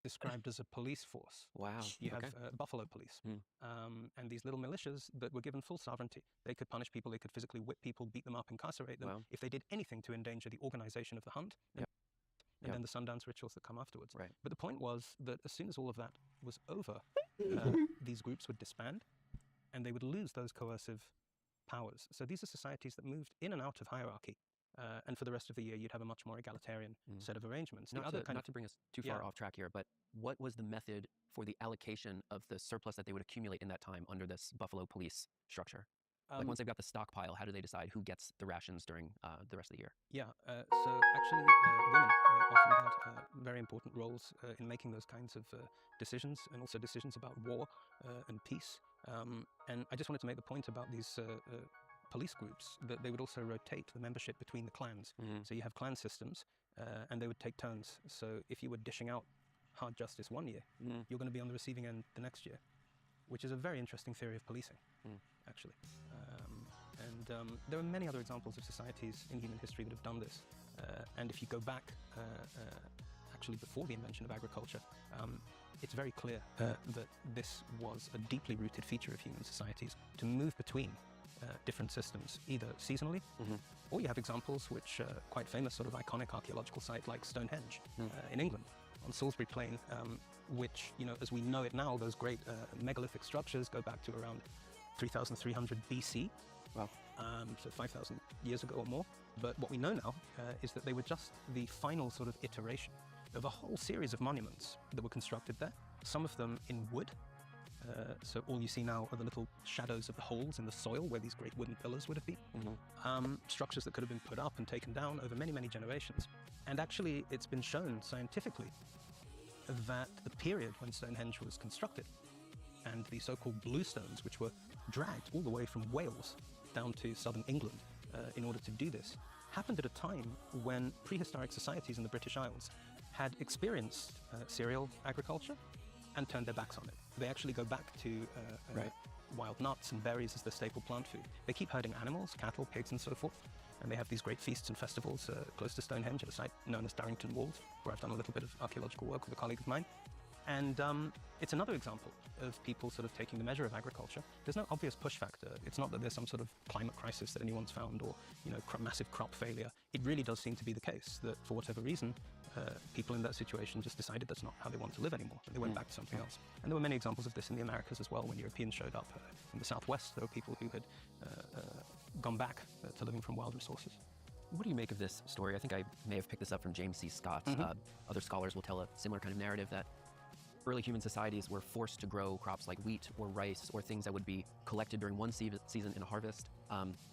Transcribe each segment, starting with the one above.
described as a police force. Wow. You Okay. have buffalo police, Mm. and these little militias that were given full sovereignty. They could punish people, they could physically whip people, beat them up, incarcerate them Wow. if they did anything to endanger the organization of the hunt, and, Yep. and Yep. then the Sundance rituals that come afterwards. Right. But the point was that as soon as all of that was over, these groups would disband, and they would lose those coercive powers. So these are societies that moved in and out of hierarchy. And for the rest of the year, you'd have a much more egalitarian set of arrangements. Not to bring us too far off track here, but what was the method for the allocation of the surplus that they would accumulate in that time under this buffalo police structure? Like once they've got the stockpile, how do they decide who gets the rations during the rest of the year? So actually, women often had very important roles in making those kinds of decisions, and also decisions about war and peace. And I just wanted to make the point about these police groups, that they would also rotate the membership between the clans. So you have clan systems, and they would take turns. So if you were dishing out hard justice one year, you're going to be on the receiving end the next year, which is a very interesting theory of policing, actually. There are many other examples of societies in human history that have done this. And if you go back, actually before the invention of agriculture, it's very clear that this was a deeply rooted feature of human societies, to move between different systems, either seasonally, or you have examples which quite famous, sort of iconic archaeological site like Stonehenge in England, on Salisbury Plain, which, as we know it now, those great megalithic structures go back to around 3,300 BC. Wow. So 5,000 years ago or more. But what we know now is that they were just the final sort of iteration of a whole series of monuments that were constructed there, some of them in wood. So all you see now are the little shadows of the holes in the soil where these great wooden pillars would have been. Structures that could have been put up and taken down over many, many generations. And actually, it's been shown scientifically that the period when Stonehenge was constructed, and the so-called bluestones, which were dragged all the way from Wales down to southern England in order to do this, happened at a time when prehistoric societies in the British Isles had experienced cereal agriculture and turned their backs on it. They actually go back to wild nuts and berries as their staple plant food. They keep herding animals, cattle, pigs, and so forth. And they have these great feasts and festivals close to Stonehenge at a site known as Darrington Walls, where I've done a little bit of archaeological work with a colleague of mine. And it's another example of people sort of taking the measure of agriculture. There's no obvious push factor. It's not that there's some sort of climate crisis that anyone's found, or massive crop failure. It really does seem to be the case that for whatever reason, people in that situation just decided that's not how they want to live anymore. They went back to something else. And there were many examples of this in the Americas as well. When Europeans showed up in the Southwest, there were people who had gone back to living from wild resources. What do you make of this story? I think I may have picked this up from James C. Scott. Other scholars will tell a similar kind of narrative that early human societies were forced to grow crops like wheat or rice or things that would be collected during one season in a harvest.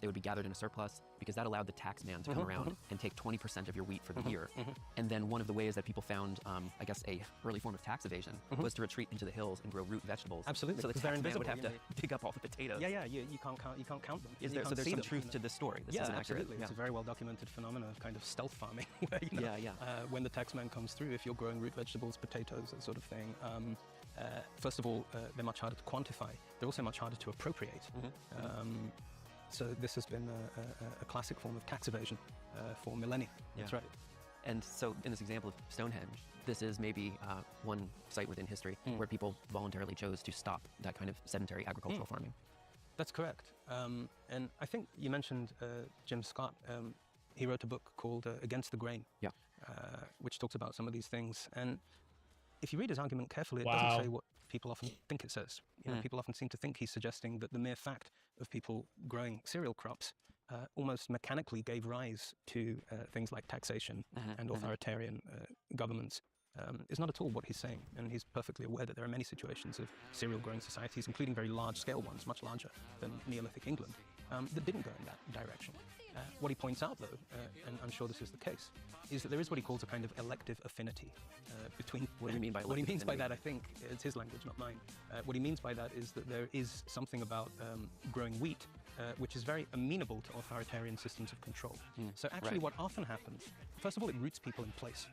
They would be gathered in a surplus because that allowed the tax man to come around and take 20% of your wheat for the year. And then one of the ways that people found, I guess, a early form of tax evasion was to retreat into the hills and grow root vegetables. Absolutely. So the tax man would have to dig up all the potatoes. You can't count them. So there's some truth to this story. This isn't absolutely. accurate. It's a very well documented phenomenon of kind of stealth farming, where when the tax man comes through, if you're growing root vegetables, potatoes, that sort of thing, first of all, they're much harder to quantify. They're also much harder to appropriate. So this has been a classic form of tax evasion for millennia. That's right. And so in this example of Stonehenge, this is maybe one site within history where people voluntarily chose to stop that kind of sedentary agricultural farming. That's correct. And I think you mentioned Jim Scott. He wrote a book called Against the Grain, which talks about some of these things. And if you read his argument carefully, it doesn't say what people often think it says. People often seem to think he's suggesting that the mere fact of people growing cereal crops almost mechanically gave rise to things like taxation and authoritarian governments. Is not at all what he's saying, and he's perfectly aware that there are many situations of cereal growing societies, including very large-scale ones, much larger than Neolithic England, that didn't go in that direction. What he points out, though, and I'm sure this is the case, is that there is what he calls a kind of elective affinity between... What do you mean by What he means affinity? by that, I think, it's his language, not mine. What he means by that is that there is something about growing wheat which is very amenable to authoritarian systems of control. So actually what often happens, first of all, it roots people in place.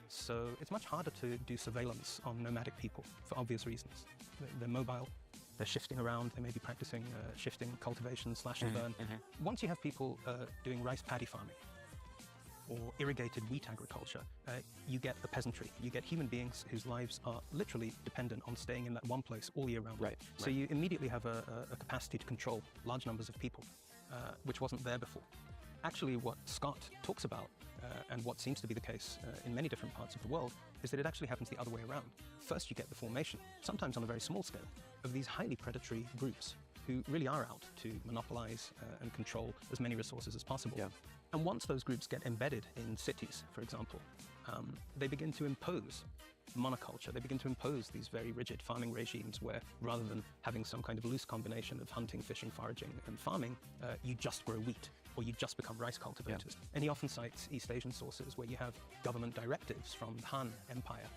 So it's much harder to do surveillance on nomadic people for obvious reasons. They're mobile, they're shifting around, they may be practicing shifting, cultivation, slash and burn. Once you have people doing rice paddy farming, or irrigated wheat agriculture, you get the peasantry. You get human beings whose lives are literally dependent on staying in that one place all year round. Right. So you immediately have a capacity to control large numbers of people, which wasn't there before. Actually, what Scott talks about, and what seems to be the case in many different parts of the world, is that it actually happens the other way around. First, you get the formation, sometimes on a very small scale, of these highly predatory groups who really are out to monopolize and control as many resources as possible. Yeah. And once those groups get embedded in cities, for example, they begin to impose monoculture. They begin to impose these very rigid farming regimes where, rather than having some kind of loose combination of hunting, fishing, foraging, and farming, you just grow wheat, or you just become rice cultivators. Yeah. And he often cites East Asian sources where you have government directives from the Han Empire,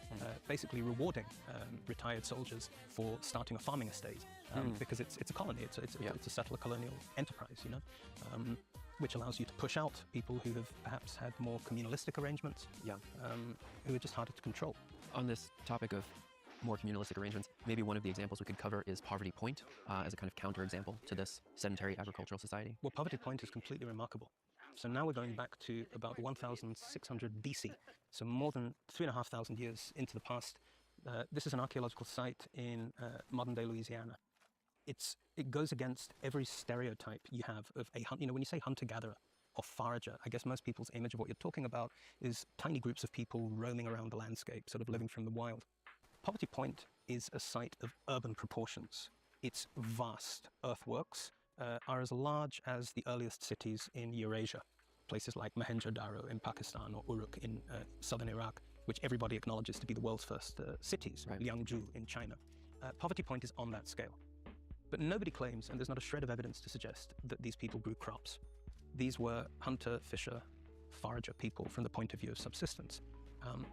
basically rewarding retired soldiers for starting a farming estate, because it's a colony, it's a settler colonial enterprise, you know, which allows you to push out people who have perhaps had more communalistic arrangements, who are just harder to control. On this topic of more communalistic arrangements, maybe one of the examples we could cover is Poverty Point as a kind of counterexample to this sedentary agricultural society. Well, Poverty Point is completely remarkable. So now we're going back to about 1600 BC, so more than 3,500 years into the past. This is an archaeological site in modern-day Louisiana. It goes against every stereotype you have of a hunt. You know, when you say hunter-gatherer or forager, I guess most people's image of what you're talking about is tiny groups of people roaming around the landscape, sort of living from the wild. Poverty Point is a site of urban proportions. Its vast earthworks are as large as the earliest cities in Eurasia, places like Mohenjo-Daro in Pakistan or Uruk in southern Iraq, which everybody acknowledges to be the world's first cities, right. Liangzhu in China. Poverty Point is on that scale. But nobody claims, and there's not a shred of evidence to suggest, that these people grew crops. These were hunter, fisher, forager people from the point of view of subsistence,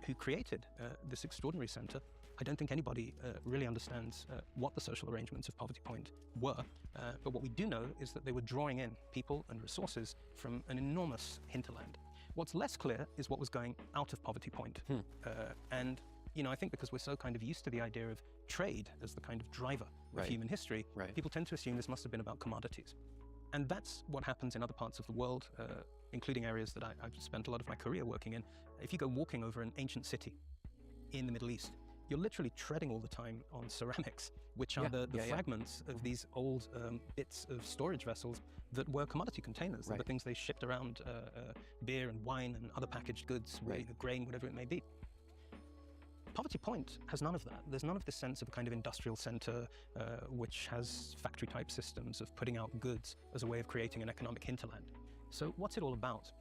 who created this extraordinary center. I don't think anybody really understands what the social arrangements of Poverty Point were, but what we do know is that they were drawing in people and resources from an enormous hinterland. What's less clear is what was going out of Poverty Point. And you know, I think because we're so kind of used to the idea of trade as the kind of driver of human history, people tend to assume this must have been about commodities. And that's what happens in other parts of the world, including areas that I've spent a lot of my career working in. If you go walking over an ancient city in the Middle East, you're literally treading all the time on ceramics, which are the fragments of these old bits of storage vessels that were commodity containers, the things they shipped around beer and wine and other packaged goods, grain, whatever it may be. Poverty Point has none of that. There's none of this sense of a kind of industrial center which has factory-type systems of putting out goods as a way of creating an economic hinterland. So what's it all about?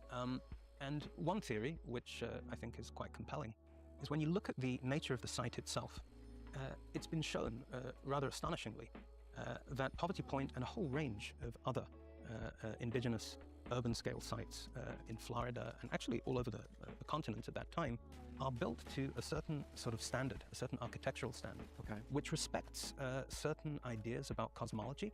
And one theory, which I think is quite compelling, is when you look at the nature of the site itself, it's been shown, rather astonishingly, that Poverty Point and a whole range of other indigenous urban-scale sites in Florida and actually all over the continent at that time are built to a certain sort of standard, a certain architectural standard, which respects certain ideas about cosmology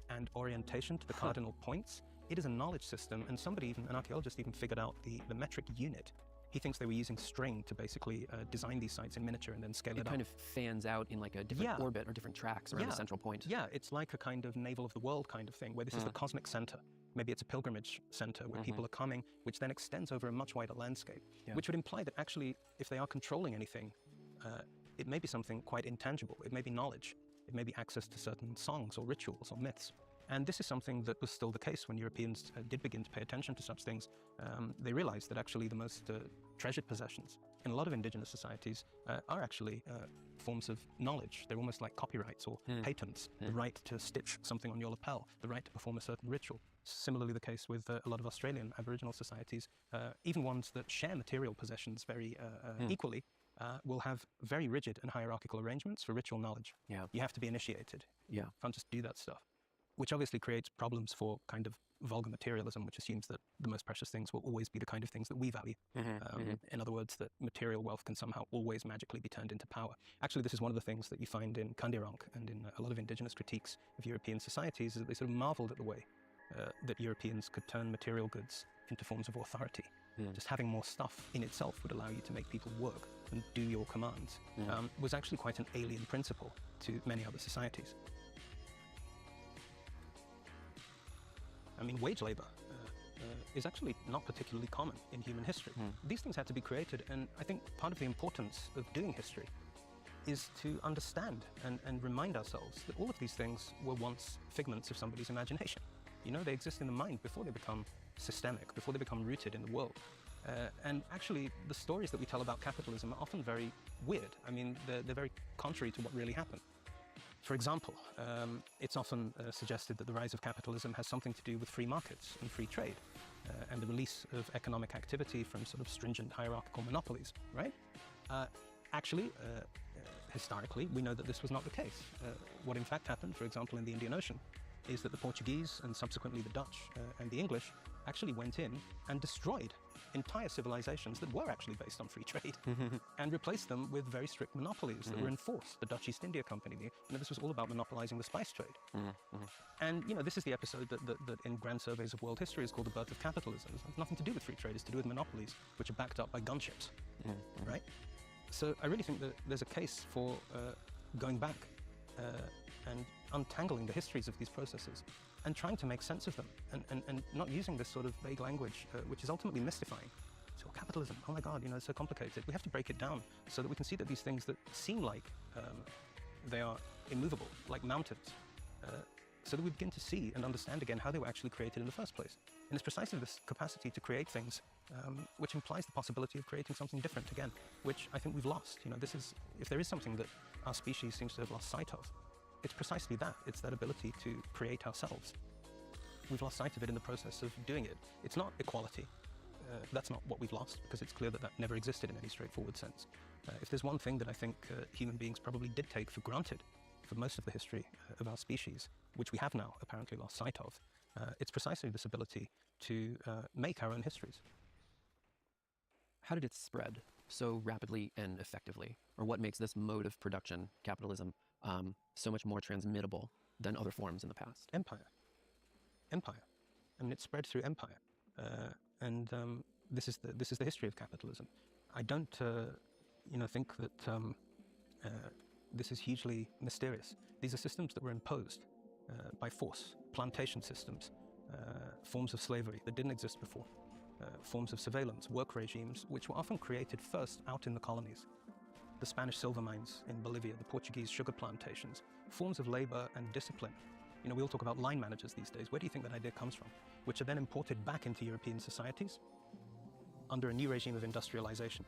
and orientation to the cardinal points. It is a knowledge system, and an archaeologist even figured out the metric unit. He thinks they were using string to basically design these sites in miniature and then scale it up. It kind of fans out in like a different orbit or different tracks around the central point. Yeah, it's like a kind of navel of the world kind of thing, where this is the cosmic center. Maybe it's a pilgrimage center where people are coming, which then extends over a much wider landscape, which would imply that actually, if they are controlling anything, it may be something quite intangible. It may be knowledge. It may be access to certain songs or rituals or myths. And this is something that was still the case when Europeans did begin to pay attention to such things. They realized that actually the most treasured possessions in a lot of indigenous societies are actually forms of knowledge. They're almost like copyrights or patents, the right to stitch something on your lapel, the right to perform a certain ritual. Similarly the case with a lot of Australian Aboriginal societies, even ones that share material possessions very equally, will have very rigid and hierarchical arrangements for ritual knowledge. You have to be initiated. You can't just do that stuff, which obviously creates problems for kind of vulgar materialism, which assumes that the most precious things will always be the kind of things that we value. In other words, that material wealth can somehow always magically be turned into power. Actually, this is one of the things that you find in Kandirong and in a lot of indigenous critiques of European societies, is that they sort of marveled at the way that Europeans could turn material goods into forms of authority. Just having more stuff in itself would allow you to make people work and do your commands, was actually quite an alien principle to many other societies. I mean, wage labor is actually not particularly common in human history. These things had to be created, and I think part of the importance of doing history is to understand and remind ourselves that all of these things were once figments of somebody's imagination. You know, they exist in the mind before they become systemic, before they become rooted in the world. And actually, the stories that we tell about capitalism are often very weird. I mean, they're very contrary to what really happened. For example, it's often suggested that the rise of capitalism has something to do with free markets and free trade, and the release of economic activity from sort of stringent hierarchical monopolies, right? Actually, historically, we know that this was not the case. What in fact happened, for example, in the Indian Ocean, is that the Portuguese and subsequently the Dutch and the English actually went in and destroyed entire civilizations that were actually based on free trade and replaced them with very strict monopolies that were enforced. The Dutch East India Company, this was all about monopolizing the spice trade. And this is the episode that in grand surveys of world history is called the birth of capitalism. It has nothing to do with free trade, it's to do with monopolies, which are backed up by gunships, right? So I really think that there's a case for going back and untangling the histories of these processes and trying to make sense of them and not using this sort of vague language, which is ultimately mystifying. So capitalism, oh my God, it's so complicated. We have to break it down so that we can see that these things that seem like they are immovable, like mountains, so that we begin to see and understand again how they were actually created in the first place. And it's precisely this capacity to create things which implies the possibility of creating something different again, which I think we've lost. If there is something that our species seems to have lost sight of, it's precisely that. It's that ability to create ourselves. We've lost sight of it in the process of doing it. It's not equality. That's not what we've lost, because it's clear that that never existed in any straightforward sense. If there's one thing that I think human beings probably did take for granted for most of the history of our species, which we have now apparently lost sight of, it's precisely this ability to make our own histories. How did it spread so rapidly and effectively? Or what makes this mode of production, capitalism, so much more transmittable than other forms in the past? Empire. I mean, it spread through empire, and this is the history of capitalism. I don't, think that this is hugely mysterious. These are systems that were imposed by force, plantation systems, forms of slavery that didn't exist before, forms of surveillance, work regimes, which were often created first out in the colonies. The Spanish silver mines in Bolivia, the Portuguese sugar plantations, forms of labor and discipline. We all talk about line managers these days. Where do you think that idea comes from? Which are then imported back into European societies under a new regime of industrialization.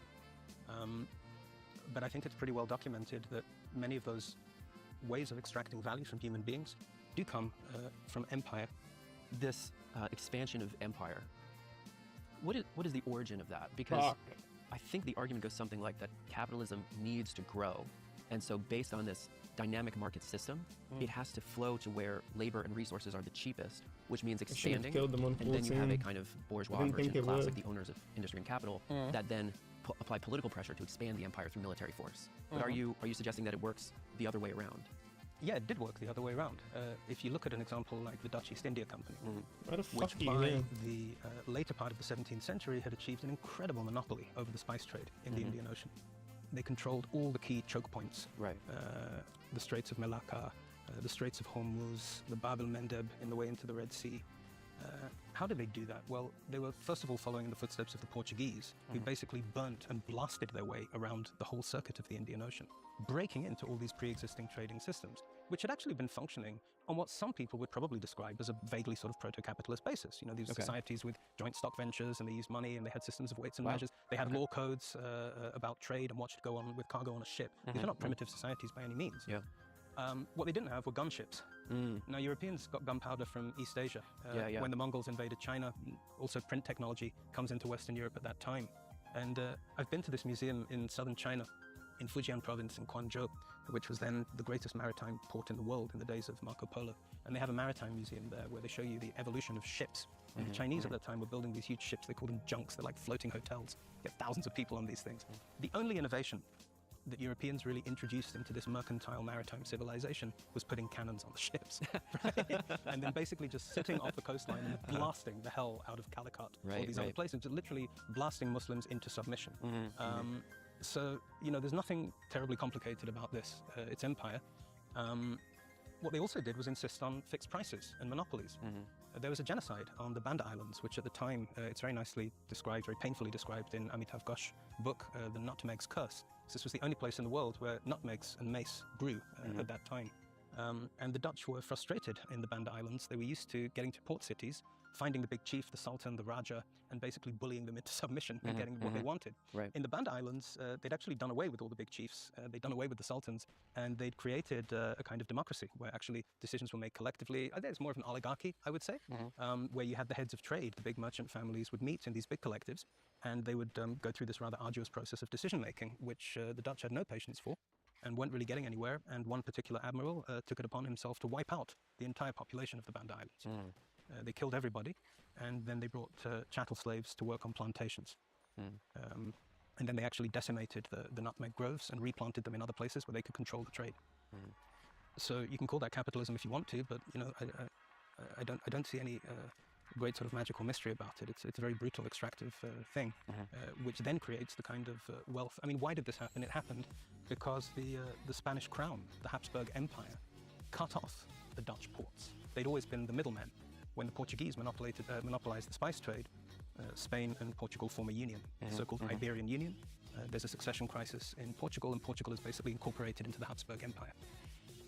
But I think it's pretty well documented that many of those ways of extracting value from human beings do come from empire. This expansion of empire, what is the origin of that? Because I think the argument goes something like that capitalism needs to grow. And so based on this dynamic market system, it has to flow to where labor and resources are the cheapest, which means expanding. And then you have a kind of bourgeois merchant class, like the owners of industry and capital, that then apply political pressure to expand the empire through military force. But are you suggesting that it works the other way around? Yeah, it did work the other way around. If you look at an example like the Dutch East India Company, which by the later part of the 17th century had achieved an incredible monopoly over the spice trade in the Indian Ocean. They controlled all the key choke points, the Straits of Malacca, the Straits of Hormuz, the Bab el-Mandeb in the way into the Red Sea. How did they do that? Well, they were first of all following in the footsteps of the Portuguese, who basically burnt and blasted their way around the whole circuit of the Indian Ocean, breaking into all these pre-existing trading systems, which had actually been functioning on what some people would probably describe as a vaguely sort of proto-capitalist basis. These societies with joint stock ventures, and they used money, and they had systems of weights and measures. They had law codes about trade and what should go on with cargo on a ship. These are not primitive societies by any means. What they didn't have were gunships. Now, Europeans got gunpowder from East Asia. When the Mongols invaded China, also print technology comes into Western Europe at that time. And I've been to this museum in southern China, in Fujian province in Guangzhou, which was then the greatest maritime port in the world in the days of Marco Polo. And they have a maritime museum there where they show you the evolution of ships. And the Chinese at that time were building these huge ships. They called them junks. They're like floating hotels. Get thousands of people on these things. The only innovation that Europeans really introduced into this mercantile maritime civilization was putting cannons on the ships, right? And then basically just sitting off the coastline and blasting the hell out of Calicut or these other places, just literally blasting Muslims into submission. So, there's nothing terribly complicated about this. It's empire. What they also did was insist on fixed prices and monopolies. there was a genocide on the Banda Islands, which at the time, it's very nicely described, very painfully described in Amitav Ghosh's book, The Nutmeg's Curse. So this was the only place in the world where nutmegs and mace grew at that time. And the Dutch were frustrated in the Banda Islands. They were used to getting to port cities, finding the big chief, the Sultan, the Raja, and basically bullying them into submission and getting what they wanted. Right. In the Banda Islands, they'd actually done away with all the big chiefs. They'd done away with the sultans, and they'd created a kind of democracy where actually decisions were made collectively. There's more of an oligarchy, I would say, where you had the heads of trade, the big merchant families would meet in these big collectives, and they would go through this rather arduous process of decision-making, which the Dutch had no patience for and weren't really getting anywhere. And one particular admiral took it upon himself to wipe out the entire population of the Banda Islands. They killed everybody, and then they brought chattel slaves to work on plantations. And then they actually decimated the nutmeg groves and replanted them in other places where they could control the trade. So you can call that capitalism if you want to, but you know, I don't see any great sort of magical mystery about it. It's a very brutal, extractive thing, which then creates the kind of wealth. I mean, why did this happen? It happened because the Spanish crown, the Habsburg Empire, cut off the Dutch ports. They'd always been the middlemen. When the Portuguese monopolized the spice trade, Spain and Portugal form a union, the so-called Iberian Union. There's a succession crisis in Portugal, and Portugal is basically incorporated into the Habsburg Empire.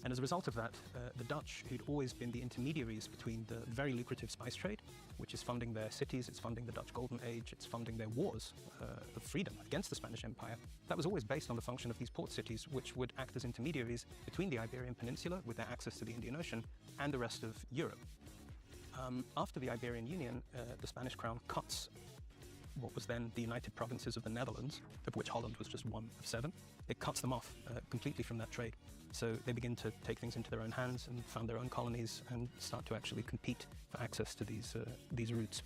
And as a result of that, the Dutch, who'd always been the intermediaries between the very lucrative spice trade, which is funding their cities, it's funding the Dutch Golden Age, it's funding their wars of freedom against the Spanish Empire, that was always based on the function of these port cities, which would act as intermediaries between the Iberian Peninsula, with their access to the Indian Ocean, and the rest of Europe. After the Iberian Union, the Spanish crown cuts what was then the United Provinces of the Netherlands, of which Holland was just one of 7. It cuts them off completely from that trade. So they begin to take things into their own hands and found their own colonies and start to actually compete for access to these routes.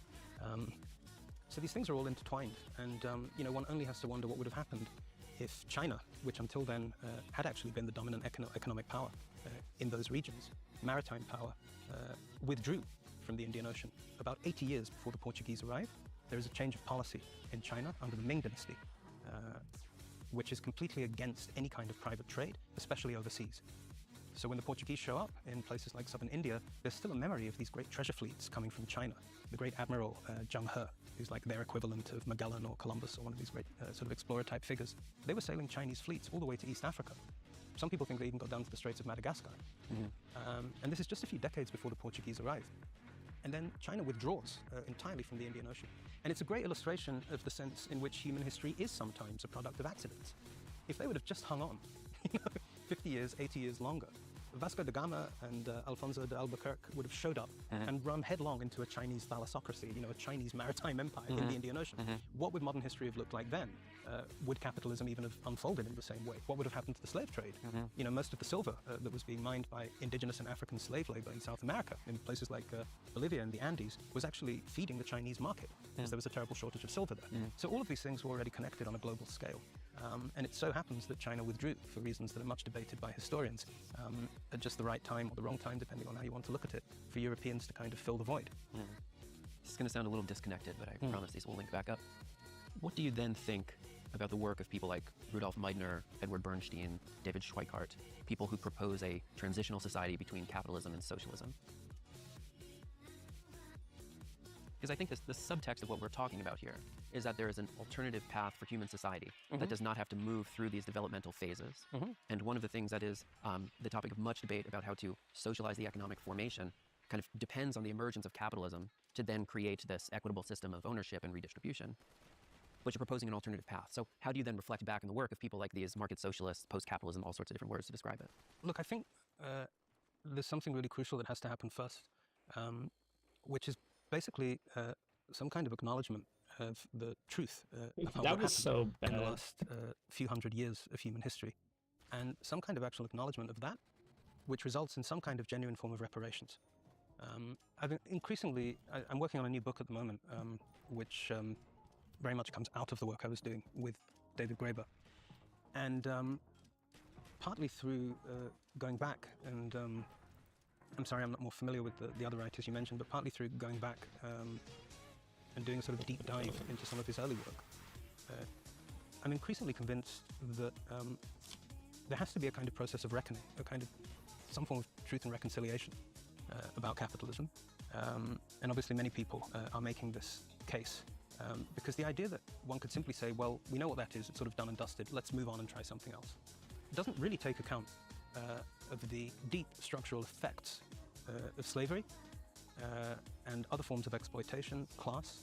So these things are all intertwined, and you know, one only has to wonder what would have happened if China, which until then had actually been the dominant economic power in those regions, maritime power, withdrew from the Indian Ocean. About 80 years before the Portuguese arrived, there is a change of policy in China under the Ming Dynasty, which is completely against any kind of private trade, especially overseas. So when the Portuguese show up in places like southern India, there's still a memory of these great treasure fleets coming from China. The great admiral Zheng He, who's like their equivalent of Magellan or Columbus or one of these great sort of explorer-type figures. They were sailing Chinese fleets all the way to East Africa. Some people think they even got down to the Straits of Madagascar. And this is just a few decades before the Portuguese arrived. And then China withdraws entirely from the Indian Ocean. And it's a great illustration of the sense in which human history is sometimes a product of accidents. If they would have just hung on, 50 years, 80 years longer, Vasco da Gama and Alfonso de Albuquerque would have showed up and run headlong into a Chinese thalassocracy, a Chinese maritime empire in the Indian Ocean. What would modern history have looked like then? Would capitalism even have unfolded in the same way? What would have happened to the slave trade? Most of the silver that was being mined by indigenous and African slave labor in South America, in places like Bolivia and the Andes, was actually feeding the Chinese market because there was a terrible shortage of silver there. So all of these things were already connected on a global scale. And it so happens that China withdrew for reasons that are much debated by historians at just the right time or the wrong time, depending on how you want to look at it, for Europeans to kind of fill the void. This is going to sound a little disconnected, but I promise these will link back up. What do you then think about the work of people like Rudolf Meidner, Edward Bernstein, David Schweikart, people who propose a transitional society between capitalism and socialism? Because I think the subtext of what we're talking about here is that there is an alternative path for human society that does not have to move through these developmental phases. And one of the things that is the topic of much debate about how to socialize the economic formation kind of depends on the emergence of capitalism to then create this equitable system of ownership and redistribution. But you're proposing an alternative path. So how do you then reflect back on the work of people like these market socialists, post-capitalism, all sorts of different words to describe it? Look, I think there's something really crucial that has to happen first, which is basically some kind of acknowledgement of the truth about That what was so happened in bad. the last few hundred years of human history, and some kind of actual acknowledgement of that, which results in some kind of genuine form of reparations. I'm working on a new book at the moment, which very much comes out of the work I was doing with David Graeber, and partly through going back and I'm sorry, I'm not more familiar with the other writers you mentioned, but partly through going back and doing a sort of deep dive into some of his early work, I'm increasingly convinced that there has to be a kind of process of reckoning, some form of truth and reconciliation about capitalism, And obviously many people are making this case because the idea that one could simply say, well, we know what that is, it's sort of done and dusted, let's move on and try something else, it doesn't really take account of the deep structural effects of slavery and other forms of exploitation, class,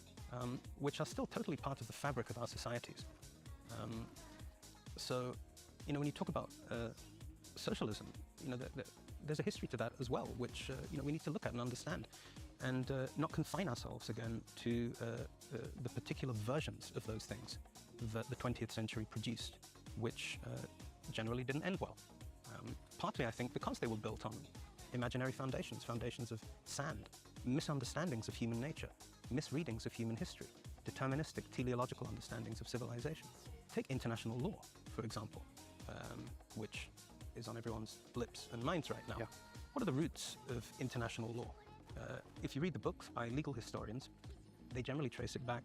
which are still totally part of the fabric of our societies. So, when you talk about socialism, there's a history to that as well, which we need to look at and understand, and not confine ourselves again to the particular versions of those things that the 20th century produced, which generally didn't end well. Partly, I think, because they were built on imaginary foundations of sand, misunderstandings of human nature, misreadings of human history, deterministic teleological understandings of civilization. Take international law, for example, which is on everyone's lips and minds right now. Yeah. What are the roots of international law? If you read the books by legal historians, they generally trace it back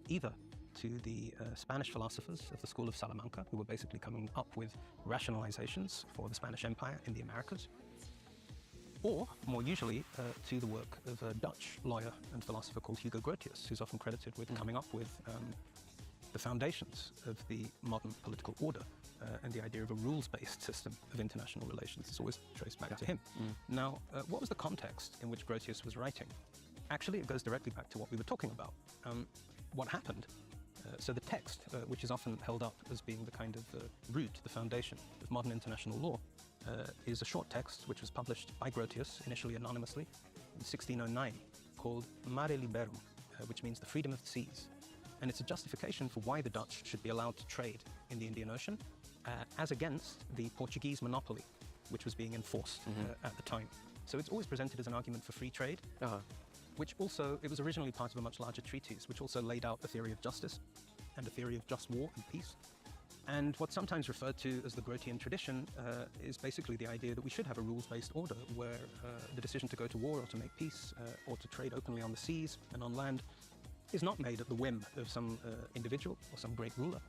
either to the Spanish philosophers of the School of Salamanca, who were basically coming up with rationalizations for the Spanish Empire in the Americas, or, more usually, to the work of a Dutch lawyer and philosopher called Hugo Grotius, who's often credited with coming up with the foundations of the modern political order and the idea of a rules-based system of international relations. It's always traced back to him. Now, what was the context in which Grotius was writing? Actually, it goes directly back to what we were talking about. What happened? So the text, which is often held up as being the kind of root, the foundation of modern international law, is a short text which was published by Grotius, initially anonymously, in 1609, called Mare Liberum, which means the freedom of the seas. And it's a justification for why the Dutch should be allowed to trade in the Indian Ocean, as against the Portuguese monopoly, which was being enforced at the time. So it's always presented as an argument for free trade, which also, it was originally part of a much larger treatise, which also laid out a theory of justice and a theory of just war and peace. And what's sometimes referred to as the Grotian tradition is basically the idea that we should have a rules-based order where the decision to go to war or to make peace or to trade openly on the seas and on land is not made at the whim of some individual or some great ruler,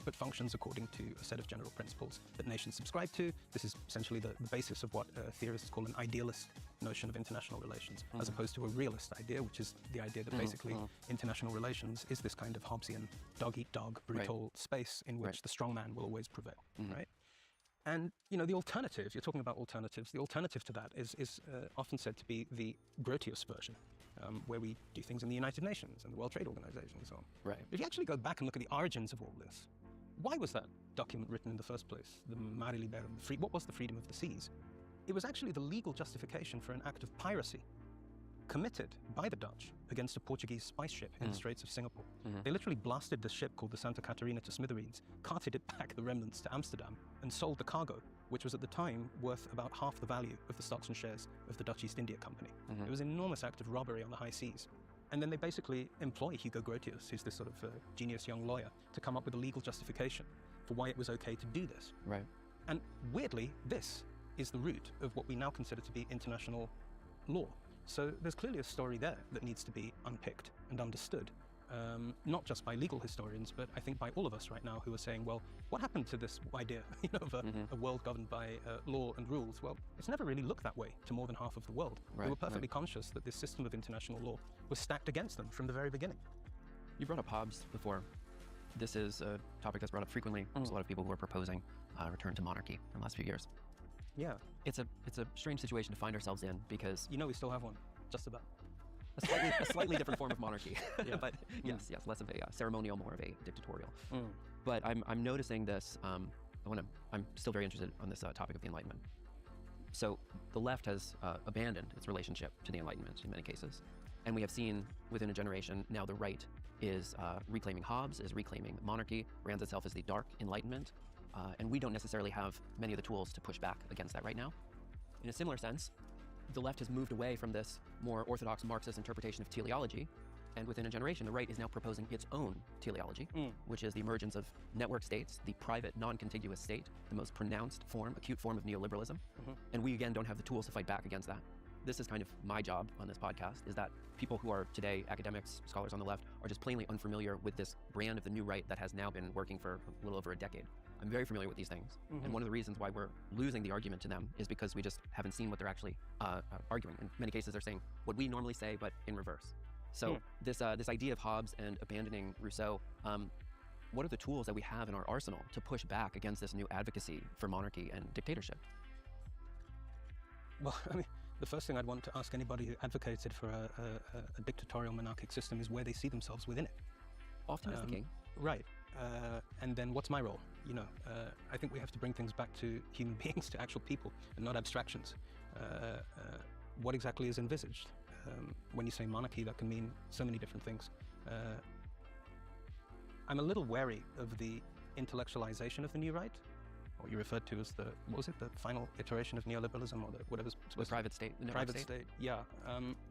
but functions according to a set of general principles that nations subscribe to. This is essentially the basis of what theorists call an idealist notion of international relations, as opposed to a realist idea, which is the idea that basically international relations is this kind of Hobbesian dog-eat-dog brutal space in which the strong man will always prevail, right? And, the alternative, you're talking about alternatives, the alternative to that is often said to be the Grotius version, where we do things in the United Nations and the World Trade Organization and so on. Right. If you actually go back and look at the origins of all this, why was that document written in the first place? The Mare Liberum, what was the freedom of the seas? It was actually the legal justification for an act of piracy committed by the Dutch against a Portuguese spice ship in the Straits of Singapore. They literally blasted the ship called the Santa Catarina to smithereens, carted it back, the remnants, to Amsterdam, and sold the cargo, which was at the time worth about half the value of the stocks and shares of the Dutch East India Company. It was an enormous act of robbery on the high seas. And then they basically employ Hugo Grotius, who's this sort of genius young lawyer, to come up with a legal justification for why it was okay to do this. Right. And weirdly, this is the root of what we now consider to be international law. So there's clearly a story there that needs to be unpicked and understood, not just by legal historians, but I think by all of us right now who are saying, well, what happened to this idea of a world governed by law and rules? Well, it's never really looked that way to more than half of the world. They were perfectly conscious that this system of international law was stacked against them from the very beginning. You brought up Hobbes before. This is a topic that's brought up frequently. There's a lot of people who are proposing a return to monarchy in the last few years. Yeah. It's a strange situation to find ourselves in because we still have one, just about. A slightly different form of monarchy, but yes, less of a ceremonial, more of a dictatorial. But I'm noticing this. I'm still very interested on this topic of the Enlightenment. So the left has abandoned its relationship to the Enlightenment in many cases, and we have seen within a generation now the right is reclaiming Hobbes, is reclaiming monarchy, brands itself as the dark Enlightenment. And we don't necessarily have many of the tools to push back against that right now. In a similar sense, the left has moved away from this more orthodox Marxist interpretation of teleology, and within a generation, the right is now proposing its own teleology, which is the emergence of network states, the private, non-contiguous state, the most pronounced form, acute form of neoliberalism, and we again don't have the tools to fight back against that. This is kind of my job on this podcast, is that people who are today academics, scholars on the left, are just plainly unfamiliar with this brand of the new right that has now been working for a little over a decade. I'm very familiar with these things. And one of the reasons why we're losing the argument to them is because we just haven't seen what they're actually arguing. In many cases, they're saying what we normally say, but in reverse. So this idea of Hobbes and abandoning Rousseau, what are the tools that we have in our arsenal to push back against this new advocacy for monarchy and dictatorship? Well, I mean, the first thing I'd want to ask anybody who advocated for a dictatorial monarchic system is where they see themselves within it. Often as the king. Right. And then what's my role? You know, I think we have to bring things back to human beings, to actual people, and not abstractions. What exactly is envisaged? When you say monarchy, that can mean so many different things. I'm a little wary of the intellectualization of the new right, what you referred to as the, what was it, the final iteration of neoliberalism, or the whatever's The private state. The private state. Yeah.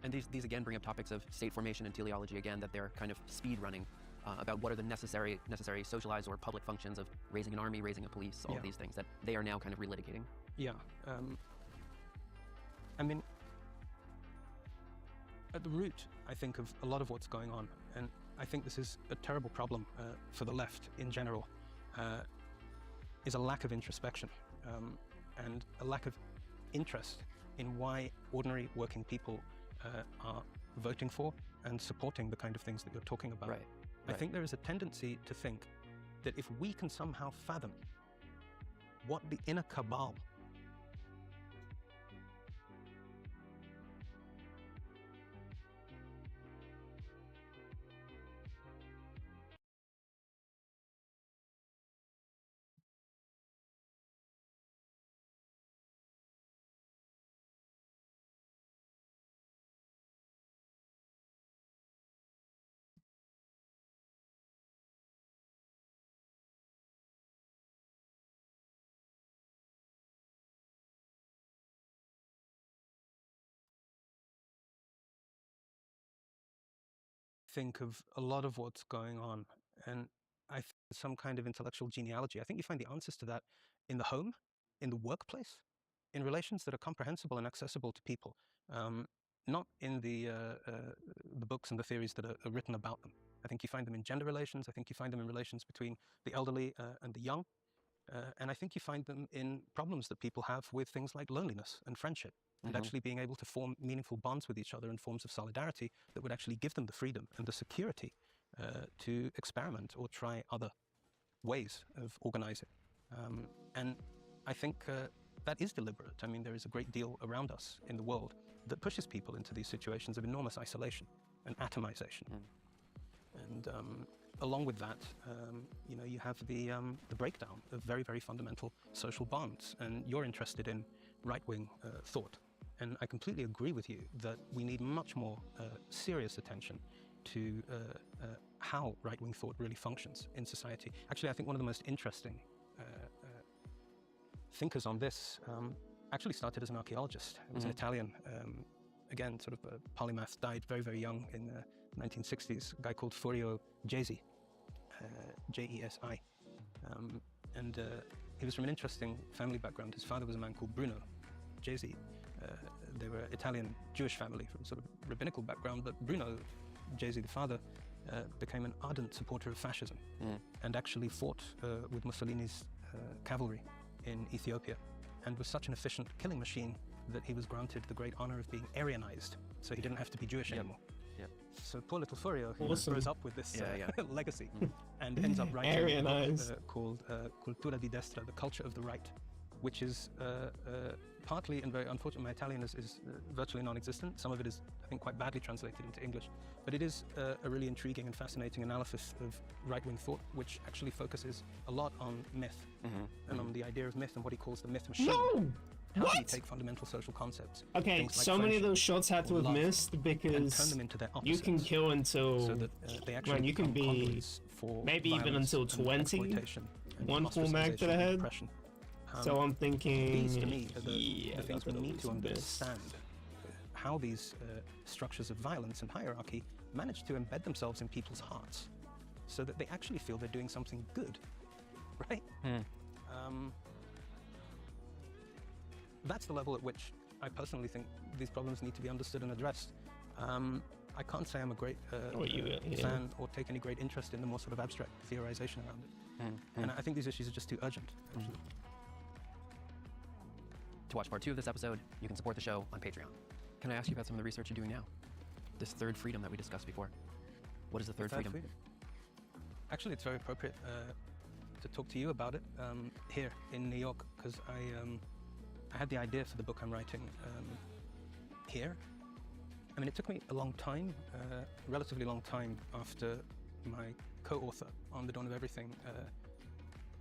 And these again bring up topics of state formation and teleology again, that they're kind of speed running about what are the necessary socialized or public functions of raising an army, raising a police, all of these things that they are now kind of relitigating. Yeah. I mean, at the root, I think, of a lot of what's going on, and I think this is a terrible problem for the left in general, is a lack of introspection and a lack of interest in why ordinary working people are voting for and supporting the kind of things that you're talking about. Right. I think there is a tendency to think that if we can somehow fathom what the inner cabal think of a lot of what's going on, and I think some kind of intellectual genealogy. I think you find the answers to that in the home, in the workplace, in relations that are comprehensible and accessible to people, not in the books and the theories that are written about them. I think you find them in gender relations. I think you find them in relations between the elderly and the young. And I think you find them in problems that people have with things like loneliness and friendship, and actually being able to form meaningful bonds with each other and forms of solidarity that would actually give them the freedom and the security to experiment or try other ways of organizing. And I think that is deliberate. I mean, there is a great deal around us in the world that pushes people into these situations of enormous isolation and atomization. And along with that, you know, you have the breakdown of very, very fundamental social bonds. And you're interested in right-wing thought. And I completely agree with you that we need much more serious attention to how right-wing thought really functions in society. Actually, I think one of the most interesting thinkers on this actually started as an archaeologist. He was an Italian, again, sort of a polymath, died very, very young in the 1960s, a guy called Furio Jesi, Jesi. And he was from an interesting family background. His father was a man called Bruno Jesi. They were Italian Jewish family from sort of rabbinical background, but Bruno Jesi, the father, became an ardent supporter of fascism and actually fought with Mussolini's cavalry in Ethiopia, and was such an efficient killing machine that he was granted the great honor of being Aryanized, so he didn't have to be Jewish anymore. So poor little Furio, he grows up with this legacy and ends up writing a book called Cultura di Destra, the culture of the right, which is partly, and very unfortunately, my Italian is virtually non-existent. Some of it is, I think, quite badly translated into English. But it is a really intriguing and fascinating analysis of right-wing thought, which actually focuses a lot on myth and on the idea of myth and what he calls the myth machine. No! How What? do you take fundamental social concepts? Okay, things like so many of friendship those shots had to or have love, missed and turn because them into their you can opposites, kill until so that they actually man, you can become be conduits for maybe even violence until and 20, exploitation and one full mag to ostracization the and head. oppression. So I'm thinking These, to me, are the yeah, things we that need was to the best. understand. How these structures of violence and hierarchy manage to embed themselves in people's hearts, so that they actually feel they're doing something good, right? That's the level at which I personally think these problems need to be understood and addressed. I can't say I'm a great fan or take any great interest in the more sort of abstract theorization around it. And I think these issues are just too urgent, actually. To watch part 2 of this episode, you can support the show on Patreon. Can I ask you about some of the research you're doing now? This third freedom that we discussed before. What is the third freedom? Actually, it's very appropriate to talk to you about it here in New York, because I had the idea for the book I'm writing here. I mean, it took me a long time, relatively long time after my co-author on The Dawn of Everything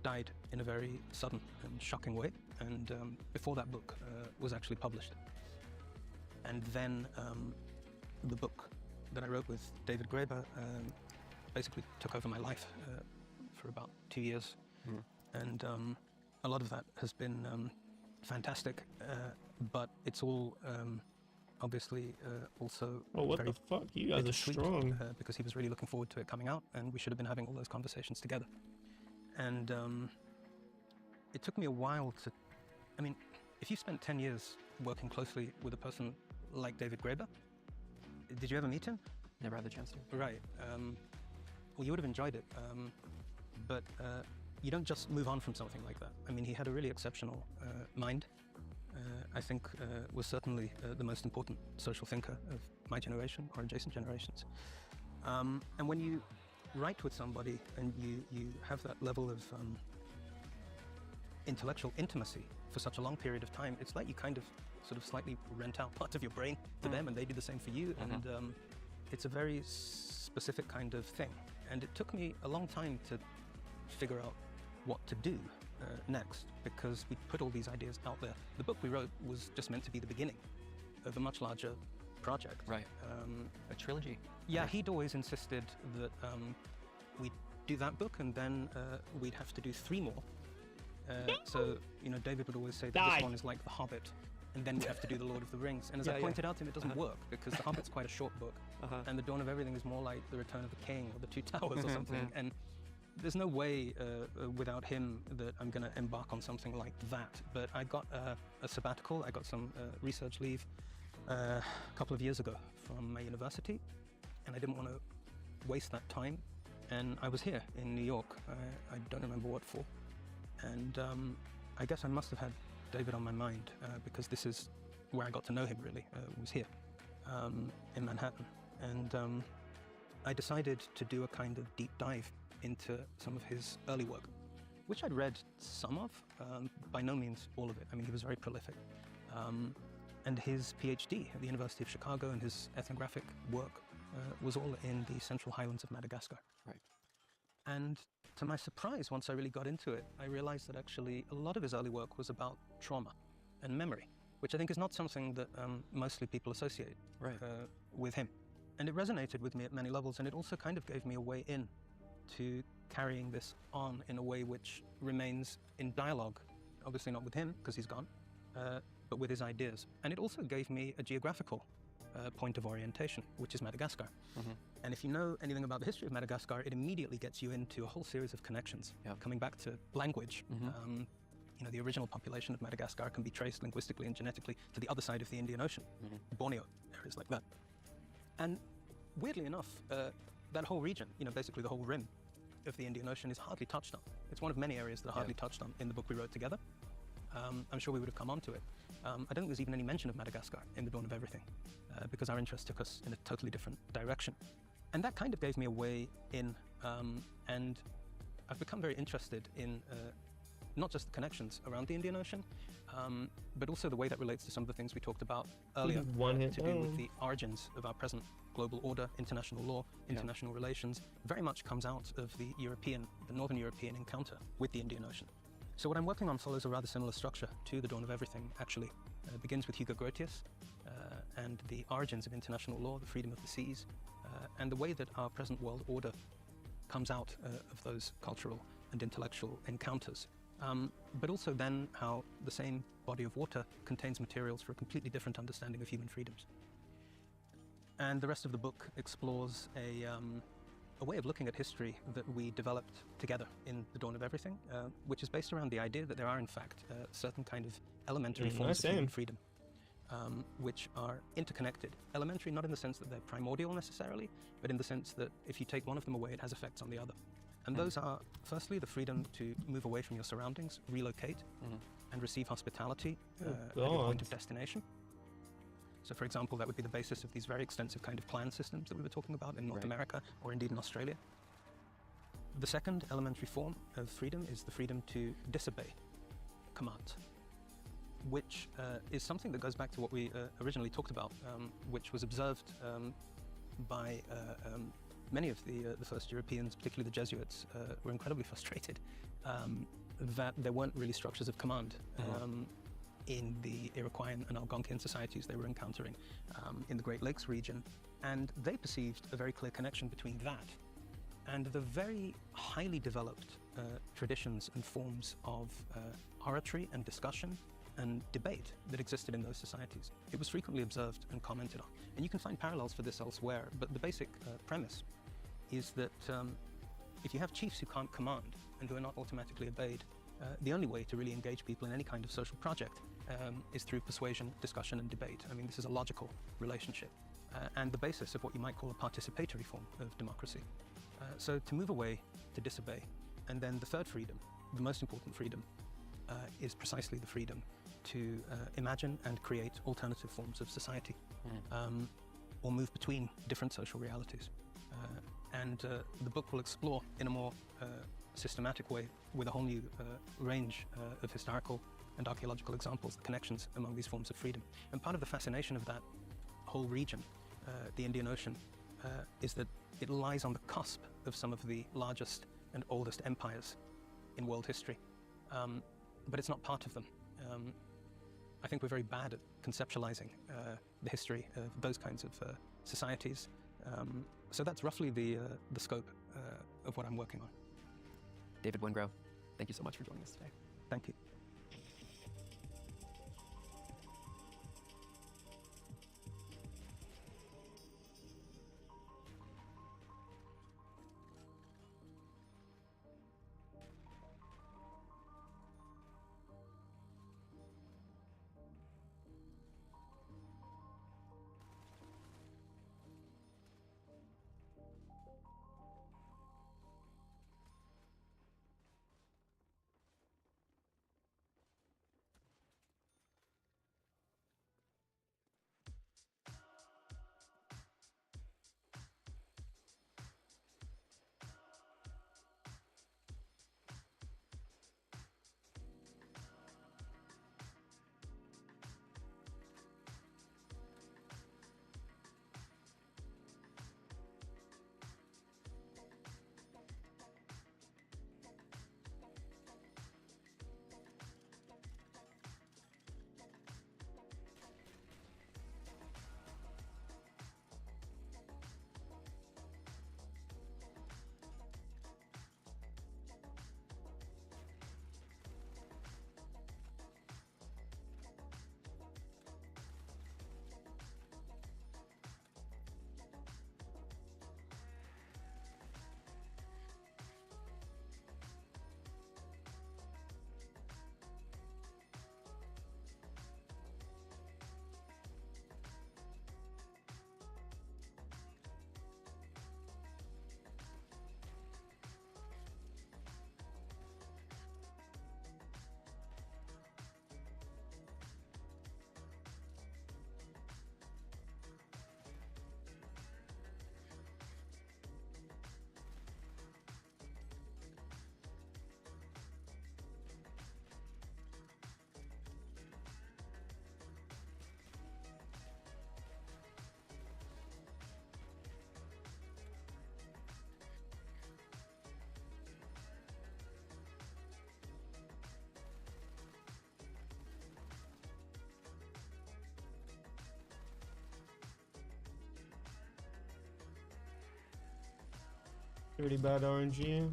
died in a very sudden and shocking way, and before that book was actually published. And then the book that I wrote with David Graeber basically took over my life for about 2 years. And a lot of that has been fantastic, but it's all obviously also what very the fuck? You guys are bittersweet, strong. because he was really looking forward to it coming out, and we should have been having all those conversations together. And it took me a while to, I mean, if you spent 10 years working closely with a person like David Graeber, did you ever meet him? Never had the chance to. Right. Well, you would have enjoyed it, but you don't just move on from something like that. I mean, he had a really exceptional mind. I think was certainly the most important social thinker of my generation or adjacent generations. And when you write with somebody and you have that level of intellectual intimacy for such a long period of time, it's like you kind of sort of slightly rent out part of your brain to them, and they do the same for you. And it's a very specific kind of thing. And it took me a long time to figure out what to do next, because we put all these ideas out there. The book we wrote was just meant to be the beginning of a much larger project. Right. A trilogy. Yeah, he'd always insisted that we'd do that book, and then we'd have to do 3 more. So, you know, David would always say that this one is like The Hobbit, and then we have to do The Lord of the Rings. And as I pointed out to him, it doesn't work, because The Hobbit's quite a short book, and The Dawn of Everything is more like The Return of the King or The Two Towers or something. And there's no way without him that I'm going to embark on something like that. But I got a sabbatical, I got some research leave a couple of years ago from my university, and I didn't want to waste that time. And I was here in New York, I don't remember what for. And I guess I must have had David on my mind, because this is where I got to know him, really, was here in Manhattan. And I decided to do a kind of deep dive into some of his early work, which I'd read some of, by no means all of it. I mean, he was very prolific. And his PhD at the University of Chicago and his ethnographic work was all in the Central Highlands of Madagascar. Right. And to my surprise, once I really got into it, I realized that actually a lot of his early work was about trauma and memory, which I think is not something that mostly people associate with him. And it resonated with me at many levels, and it also kind of gave me a way in to carrying this on in a way which remains in dialogue, obviously not with him, because he's gone, but with his ideas. And it also gave me a geographical point of orientation, which is Madagascar. And if you know anything about the history of Madagascar, it immediately gets you into a whole series of connections, coming back to language. You know, the original population of Madagascar can be traced linguistically and genetically to the other side of the Indian Ocean, Borneo, areas like that. And weirdly enough, that whole region, you know, basically the whole rim of the Indian Ocean is hardly touched on. It's one of many areas that are hardly touched on in the book we wrote together. I'm sure we would have come onto it. I don't think there's even any mention of Madagascar in The Dawn of Everything, because our interest took us in a totally different direction. And that kind of gave me a way in, and I've become very interested in not just the connections around the Indian Ocean, but also the way that relates to some of the things we talked about earlier, to do with the origins of our present global order, international law, international relations, very much comes out of the Northern European encounter with the Indian Ocean. So what I'm working on follows a rather similar structure to The Dawn of Everything, actually. It begins with Hugo Grotius and the origins of international law, the freedom of the seas, and the way that our present world order comes out of those cultural and intellectual encounters. But also then how the same body of water contains materials for a completely different understanding of human freedoms. And the rest of the book explores a way of looking at history that we developed together in The Dawn of Everything, which is based around the idea that there are, in fact, certain kind of elementary forms of human freedom, which are interconnected. Elementary, not in the sense that they're primordial necessarily, but in the sense that if you take one of them away, it has effects on the other. And those are, firstly, the freedom to move away from your surroundings, relocate, and receive hospitality at your point of destination. So, for example, that would be the basis of these very extensive kind of plan systems that we were talking about in North America, or indeed in Australia. The second elementary form of freedom is the freedom to disobey commands, which is something that goes back to what we originally talked about, which was observed by many of the first Europeans, particularly the Jesuits, were incredibly frustrated that there weren't really structures of command in the Iroquois and Algonquian societies they were encountering in the Great Lakes region. And they perceived a very clear connection between that and the very highly developed traditions and forms of oratory and discussion and debate that existed in those societies. It was frequently observed and commented on. And you can find parallels for this elsewhere, but the basic premise is that if you have chiefs who can't command and who are not automatically obeyed, the only way to really engage people in any kind of social project is through persuasion, discussion, and debate. I mean, this is a logical relationship and the basis of what you might call a participatory form of democracy. So to move away, to disobey. And then the third freedom, the most important freedom, is precisely the freedom to imagine and create alternative forms of society, or move between different social realities. And the book will explore in a more systematic way, with a whole new range of historical and archaeological examples, the connections among these forms of freedom. And part of the fascination of that whole region, the Indian Ocean, is that it lies on the cusp of some of the largest and oldest empires in world history. But it's not part of them. I think we're very bad at conceptualizing the history of those kinds of societies. So that's roughly the scope of what I'm working on. David Wengrow, thank you so much for joining us today. Thank you. Pretty bad RNG.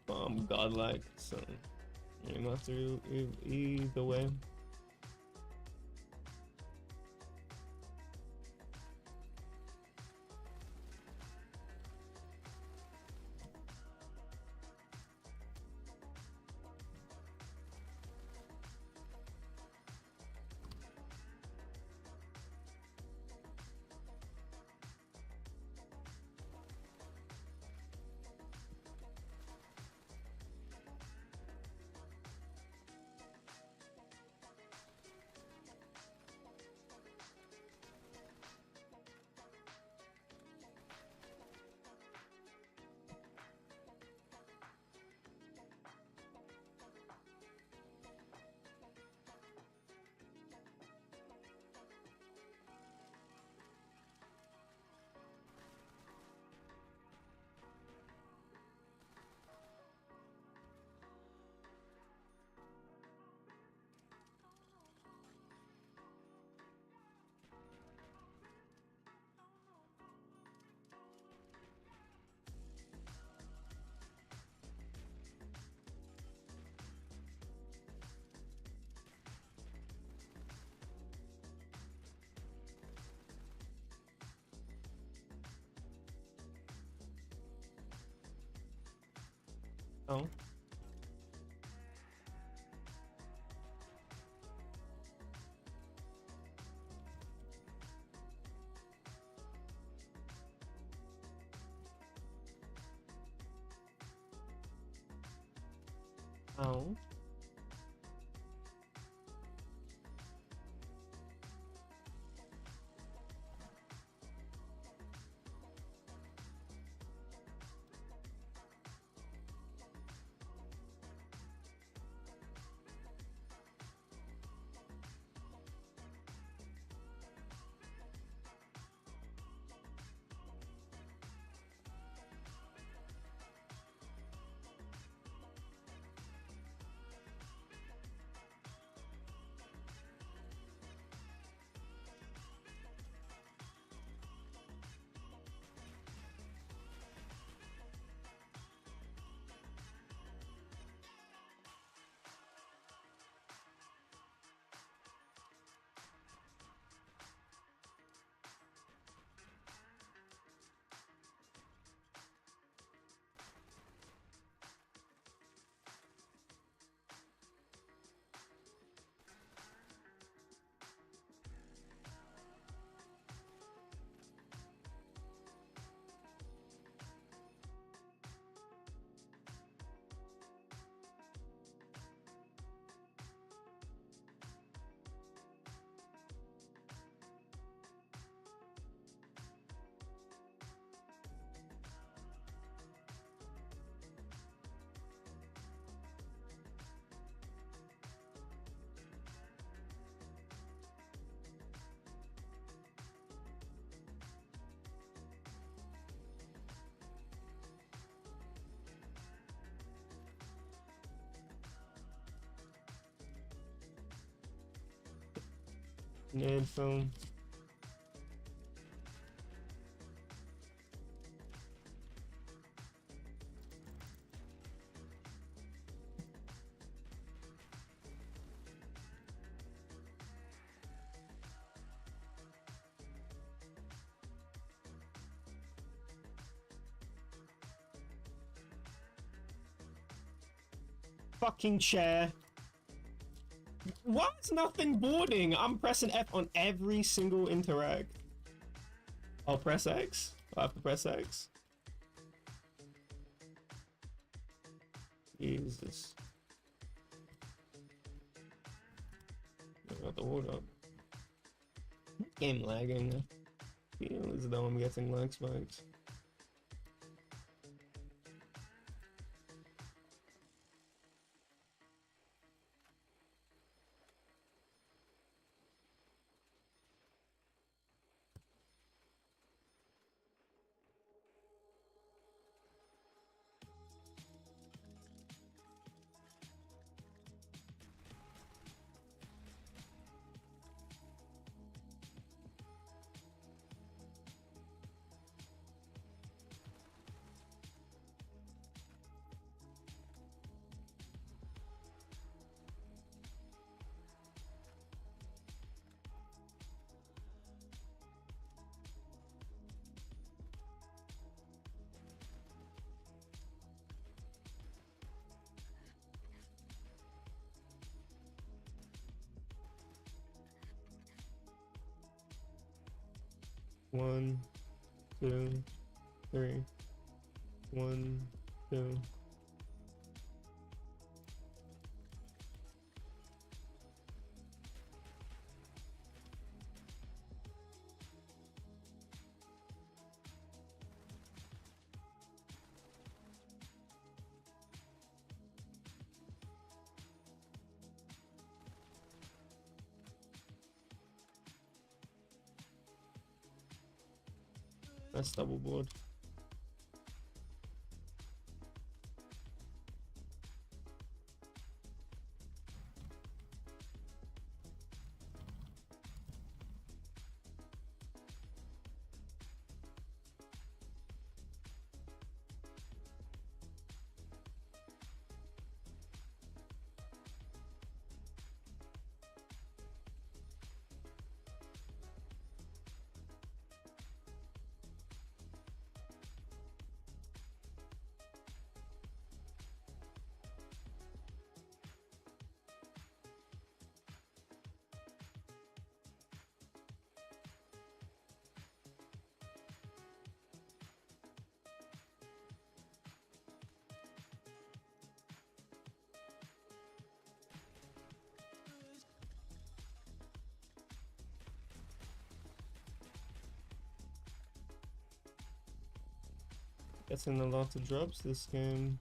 I'm godlike, so you have to either way. Oh. Oh. Headphone. Fucking chair. Why is nothing boarding? I'm pressing F on every single interact. I'll press X. I have to press X. Jesus. I got the hold up. Game lagging. I feel as though I'm getting lag spikes. One, two, three. 1, 2. That's double board. Getting a lot of drops this game.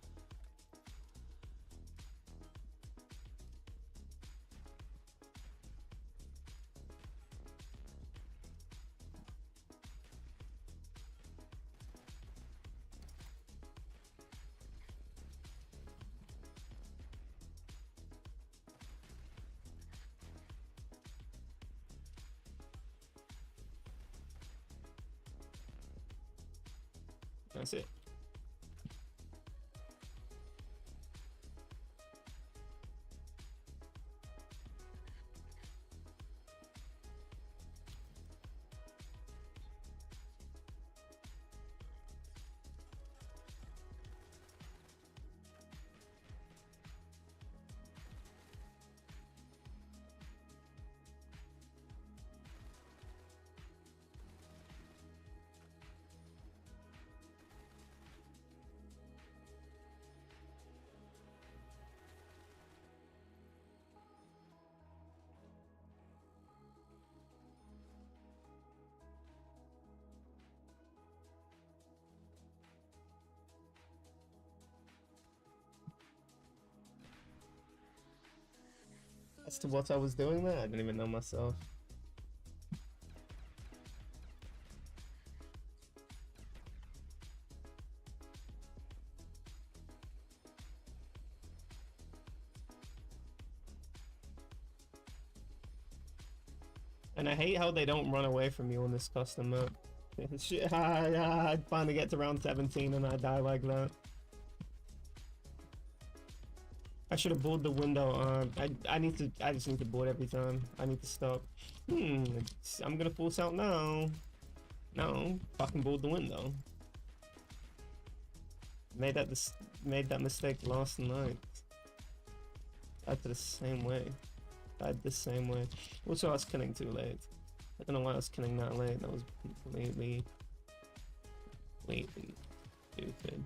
That's it. As to what I was doing there, I didn't even know myself. And I hate how they don't run away from you on this custom map. Shit, I finally get to round 17 and I die like that. I should have boarded the window. I just need to board every time. I need to stop. I'm gonna force out now. No, fucking board the window. Made that mistake last night. I did the same way. Died the same way. Also, I was killing too late. I don't know why I was killing that late. That was completely stupid.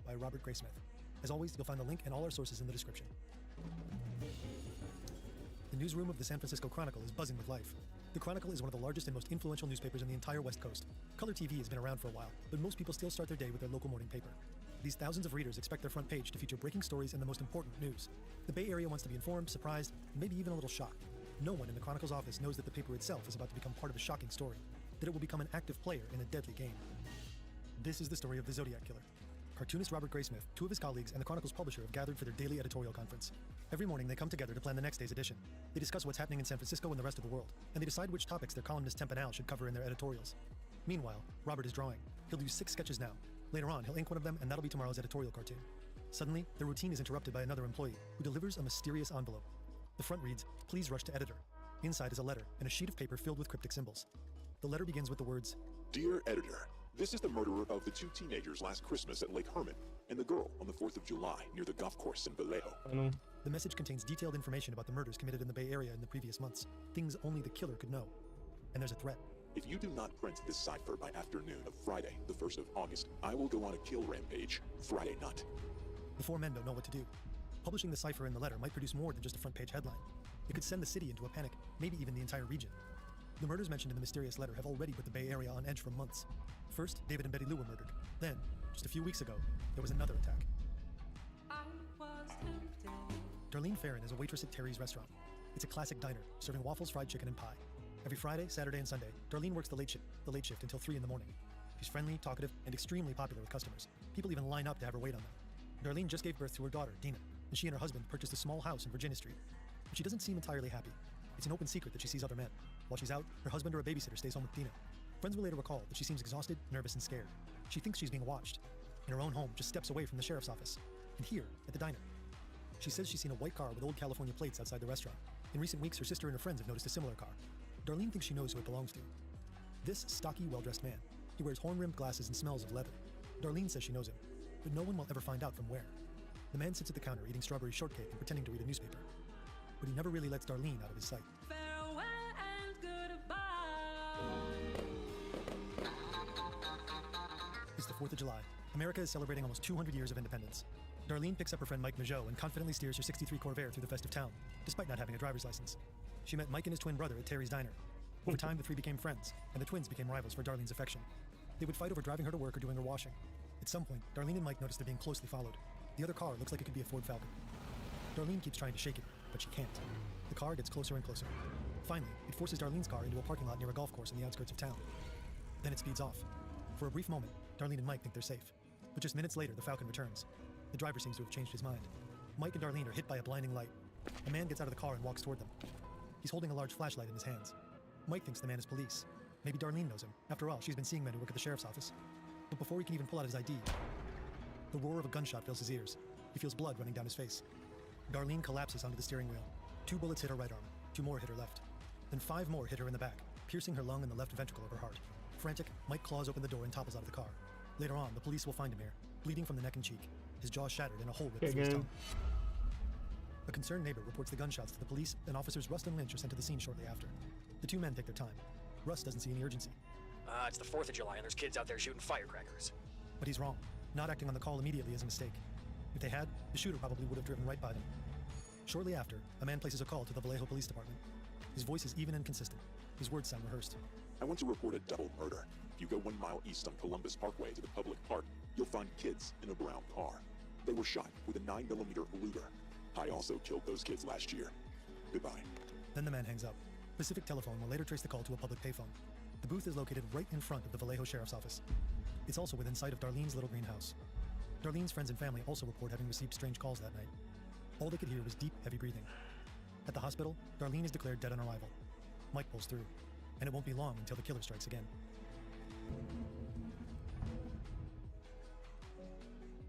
By Robert Graysmith. As always, you'll find the link and all our sources in the description. The newsroom of the San Francisco Chronicle is buzzing with life. The Chronicle is one of the largest and most influential newspapers in the entire West Coast. Color TV has been around for a while, but most people still start their day with their local morning paper. These thousands of readers expect their front page to feature breaking stories and the most important news. The Bay Area wants to be informed, surprised, and maybe even a little shocked. No one in the Chronicle's office knows that the paper itself is about to become part of a shocking story, that it will become an active player in a deadly game. This is the story of the Zodiac Killer. Cartoonist Robert Graysmith, two of his colleagues, and the Chronicle's publisher have gathered for their daily editorial conference. Every morning, they come together to plan the next day's edition. They discuss what's happening in San Francisco and the rest of the world, and they decide which topics their columnist Temp and Al should cover in their editorials. Meanwhile, Robert is drawing. He'll do 6 sketches now. Later on, he'll ink one of them, and that'll be tomorrow's editorial cartoon. Suddenly, their routine is interrupted by another employee, who delivers a mysterious envelope. The front reads, "Please rush to editor." Inside is a letter, and a sheet of paper filled with cryptic symbols. The letter begins with the words, "Dear editor, this is the murderer of the 2 teenagers last Christmas at Lake Herman, and the girl on the 4th of July near the golf course in Vallejo." The message contains detailed information about the murders committed in the Bay Area in the previous months, things only the killer could know. And there's a threat. "If you do not print this cipher by afternoon of Friday, the 1st of August, I will go on a kill rampage Friday night." The 4 men don't know what to do. Publishing the cipher in the letter might produce more than just a front-page headline. It could send the city into a panic, maybe even the entire region. The murders mentioned in the mysterious letter have already put the Bay Area on edge for months. First, David and Betty Lou were murdered. Then, just a few weeks ago, there was another attack. Darlene Farron is a waitress at Terry's restaurant. It's a classic diner, serving waffles, fried chicken, and pie. Every Friday, Saturday, and Sunday, Darlene works the late shift until 3 in the morning. She's friendly, talkative, and extremely popular with customers. People even line up to have her wait on them. Darlene just gave birth to her daughter, Dina, and she and her husband purchased a small house in Virginia Street. But she doesn't seem entirely happy. It's an open secret that she sees other men. While she's out, her husband or a babysitter stays home with Dina. Friends will later recall that she seems exhausted, nervous, and scared. She thinks she's being watched. In her own home, just steps away from the sheriff's office. And here, at the diner. She says she's seen a white car with old California plates outside the restaurant. In recent weeks, her sister and her friends have noticed a similar car. Darlene thinks she knows who it belongs to. This stocky, well-dressed man. He wears horn-rimmed glasses and smells of leather. Darlene says she knows him, but no one will ever find out from where. The man sits at the counter eating strawberry shortcake and pretending to read a newspaper. But he never really lets Darlene out of his sight. Farewell and goodbye. It's the 4th of July. America is celebrating almost 200 years of independence. Darlene picks up her friend Mike Majot and confidently steers her 63 Corvair through the festive town, despite not having a driver's license. She met Mike and his twin brother at Terry's Diner. Over time, the three became friends, and the twins became rivals for Darlene's affection. They would fight over driving her to work or doing her washing. At some point, Darlene and Mike notice they're being closely followed. The other car looks like it could be a Ford Falcon. Darlene keeps trying to shake it, but she can't. The car gets closer and closer. Finally, it forces Darlene's car into a parking lot near a golf course in the outskirts of town. Then it speeds off. For a brief moment, Darlene and Mike think they're safe. But just minutes later, the Falcon returns. The driver seems to have changed his mind. Mike and Darlene are hit by a blinding light. A man gets out of the car and walks toward them. He's holding a large flashlight in his hands. Mike thinks the man is police. Maybe Darlene knows him. After all, she's been seeing men who work at the sheriff's office. But before he can even pull out his ID, the roar of a gunshot fills his ears. He feels blood running down his face. Darlene collapses onto the steering wheel. 2 bullets hit her right arm. 2 more hit her left. Then 5 more hit her in the back, piercing her lung and the left ventricle of her heart. Frantic, Mike claws open the door and topples out of the car. Later on, the police will find him here, bleeding from the neck and cheek, his jaw shattered and a hole ripped through his tongue. A concerned neighbor reports the gunshots to the police, and officers Rust and Lynch are sent to the scene shortly after. The 2 men take their time. Rust doesn't see any urgency. It's the 4th of July and there's kids out there shooting firecrackers. But he's wrong. Not acting on the call immediately is a mistake. If they had, the shooter probably would have driven right by them. Shortly after, a man places a call to the Vallejo Police Department. His voice is even and consistent. His words sound rehearsed. I want to report a double murder. If you go 1 mile east on Columbus Parkway to the public park, you'll find kids in a brown car. They were shot with a 9mm Luger. I also killed those kids last year. Goodbye. Then the man hangs up. Pacific Telephone will later trace the call to a public payphone. The booth is located right in front of the Vallejo Sheriff's Office. It's also within sight of Darlene's little greenhouse. Darlene's friends and family also report having received strange calls that night. All they could hear was deep, heavy breathing. At the hospital, Darlene is declared dead on arrival. Mike pulls through, and it won't be long until the killer strikes again.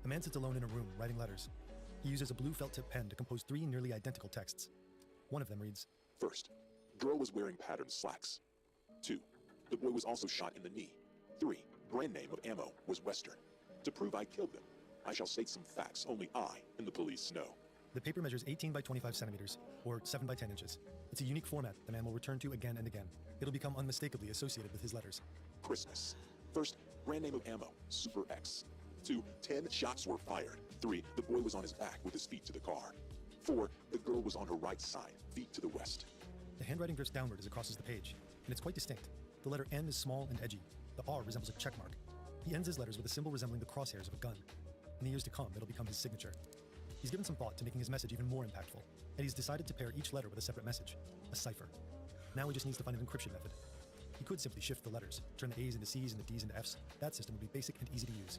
A man sits alone in a room, writing letters. He uses a blue felt-tip pen to compose 3 nearly identical texts. One of them reads, First, girl was wearing patterned slacks. 2, the boy was also shot in the knee. 3, brand name of ammo was Western. To prove I killed them, I shall state some facts only I and the police know. The paper measures 18 by 25 centimeters, or 7 by 10 inches. It's a unique format the man will return to again and again. It'll become unmistakably associated with his letters. Christmas. First, brand name of ammo, Super X. 2, 10 shots were fired. 3, the boy was on his back with his feet to the car. 4, the girl was on her right side, feet to the west. The handwriting drifts downward as it crosses the page, and it's quite distinct. The letter N is small and edgy. The R resembles a check mark. He ends his letters with a symbol resembling the crosshairs of a gun. In the years to come, it'll become his signature. He's given some thought to making his message even more impactful, and he's decided to pair each letter with a separate message, a cipher. Now he just needs to find an encryption method. He could simply shift the letters, turn the A's into C's and the D's into F's. That system would be basic and easy to use.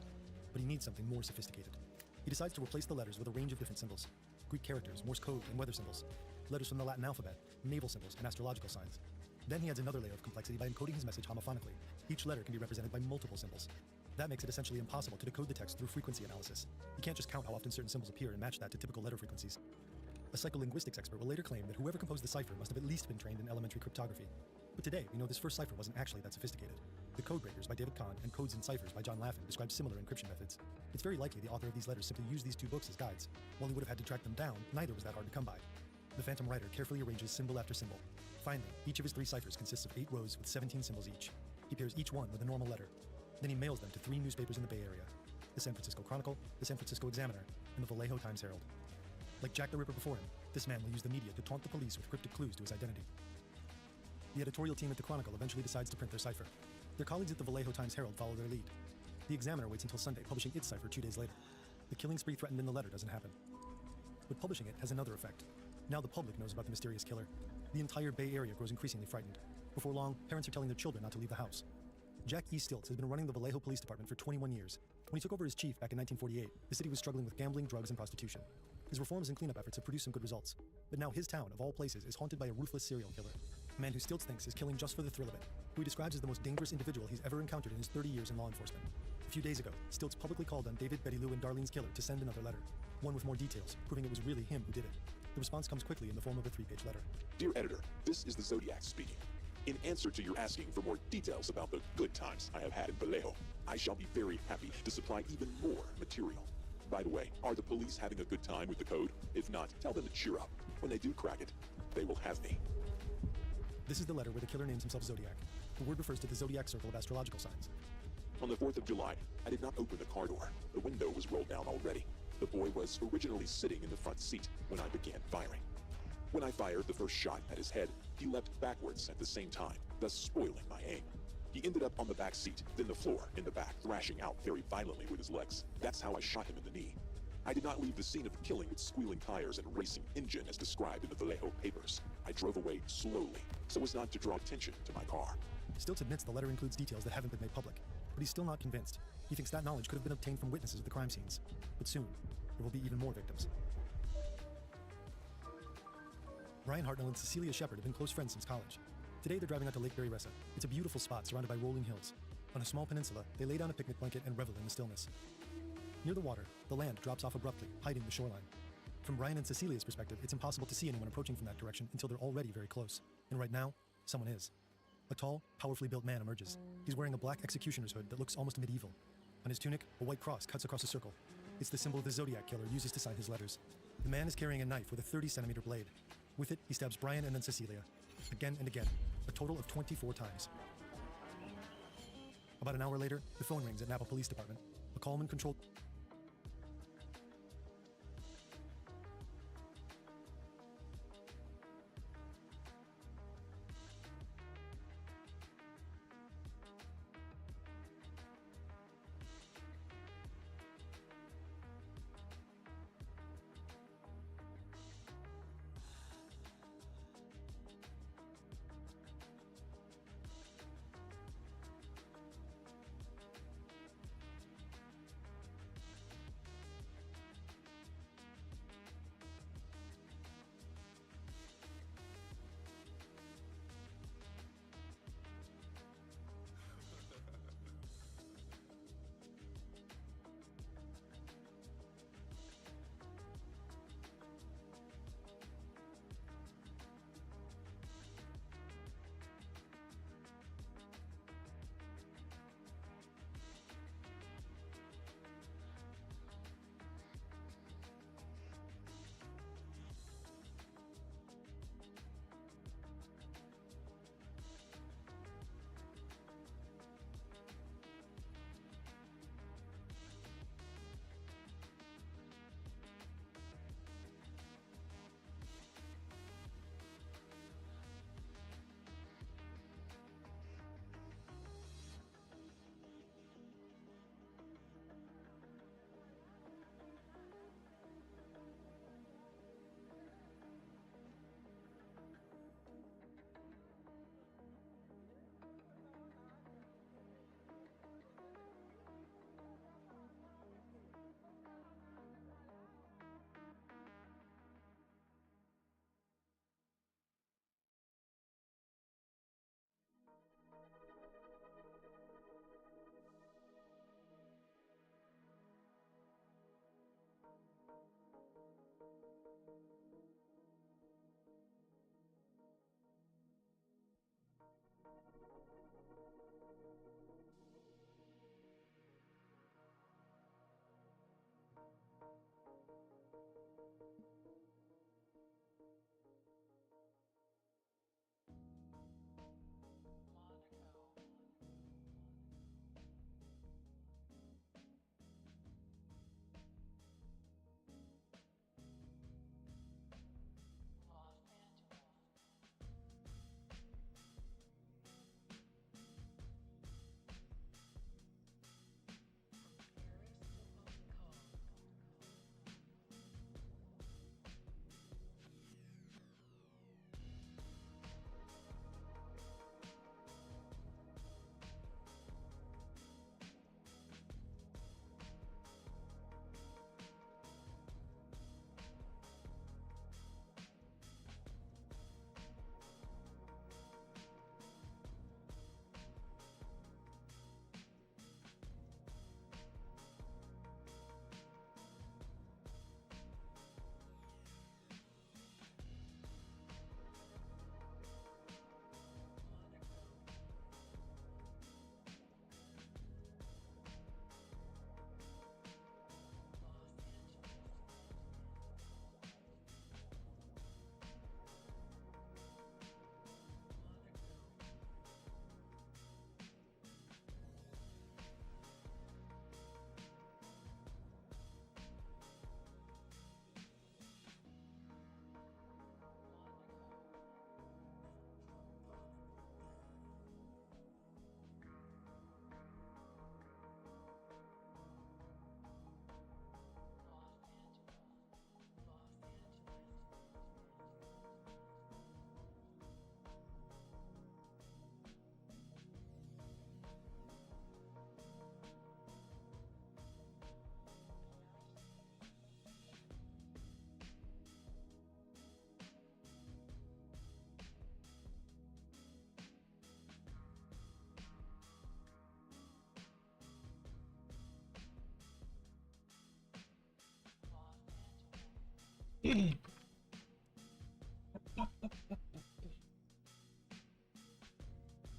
But he needs something more sophisticated. He decides to replace the letters with a range of different symbols. Greek characters, Morse code, and weather symbols. Letters from the Latin alphabet, naval symbols, and astrological signs. Then he adds another layer of complexity by encoding his message homophonically. Each letter can be represented by multiple symbols. That makes it essentially impossible to decode the text through frequency analysis. You can't just count how often certain symbols appear and match that to typical letter frequencies. A psycholinguistics expert will later claim that whoever composed the cipher must have at least been trained in elementary cryptography. But today, we know this first cipher wasn't actually that sophisticated. The Code Breakers by David Kahn and Codes and Ciphers by John Laffin describe similar encryption methods. It's very likely the author of these letters simply used these 2 books as guides. While he would have had to track them down, neither was that hard to come by. The Phantom Writer carefully arranges symbol after symbol. Finally, each of his 3 ciphers consists of 8 rows with 17 symbols each. He pairs each one with a normal letter. Then he mails them to 3 newspapers in the Bay Area: the San Francisco Chronicle, the San Francisco Examiner, and the Vallejo Times-Herald. Like Jack the Ripper before him, this man will use the media to taunt the police with cryptic clues to his identity. The editorial team at the Chronicle eventually decides to print their cipher. Their colleagues at the Vallejo Times-Herald follow their lead. The Examiner waits until Sunday, publishing its cipher 2 days later. The killing spree threatened in the letter doesn't happen. But publishing it has another effect. Now the public knows about the mysterious killer. The entire Bay Area grows increasingly frightened. Before long, parents are telling their children not to leave the house. Jack E. Stilts has been running the Vallejo Police Department for 21 years. When he took over as chief back in 1948, the city was struggling with gambling, drugs, and prostitution. His reforms and cleanup efforts have produced some good results. But now his town, of all places, is haunted by a ruthless serial killer. A man who Stilts thinks is killing just for the thrill of it, who he describes as the most dangerous individual he's ever encountered in his 30 years in law enforcement. A few days ago, Stilts publicly called on David, Betty Lou, and Darlene's killer to send another letter. One with more details, proving it was really him who did it. The response comes quickly in the form of a 3-page letter. Dear editor, this is the Zodiac speaking. In answer to your asking for more details about the good times I have had in Vallejo, I shall be very happy to supply even more material. By the way, are the police having a good time with the code? If not, tell them to cheer up. When they do crack it, they will have me. This is the letter where the killer names himself Zodiac. The word refers to the Zodiac circle of astrological signs. On the 4th of July, I did not open the car door. The window was rolled down already. The boy was originally sitting in the front seat when I began firing. When I fired the first shot at his head, he leapt backwards at the same time, thus spoiling my aim. He ended up on the back seat, then the floor in the back, thrashing out very violently with his legs. That's how I shot him in the knee. I did not leave the scene of the killing with squealing tires and racing engine as described in the Vallejo papers. I drove away slowly, so as not to draw attention to my car. Stilts admits the letter includes details that haven't been made public, but he's still not convinced. He thinks that knowledge could have been obtained from witnesses of the crime scenes. But soon, there will be even more victims. Brian Hartnell and Cecilia Shepard have been close friends since college. Today they're driving out to Lake Berryessa. It's a beautiful spot surrounded by rolling hills. On a small peninsula, they lay down a picnic blanket and revel in the stillness. Near the water, the land drops off abruptly, hiding the shoreline. From Brian and Cecilia's perspective, it's impossible to see anyone approaching from that direction until they're already very close. And right now, someone is. A tall, powerfully built man emerges. He's wearing a black executioner's hood that looks almost medieval. On his tunic, a white cross cuts across a circle. It's the symbol the Zodiac killer uses to sign his letters. The man is carrying a knife with a 30-centimeter blade. With it, he stabs Brian and then Cecilia. Again and again, a total of 24 times. About an hour later, the phone rings at Napa Police Department. A calm and controlled...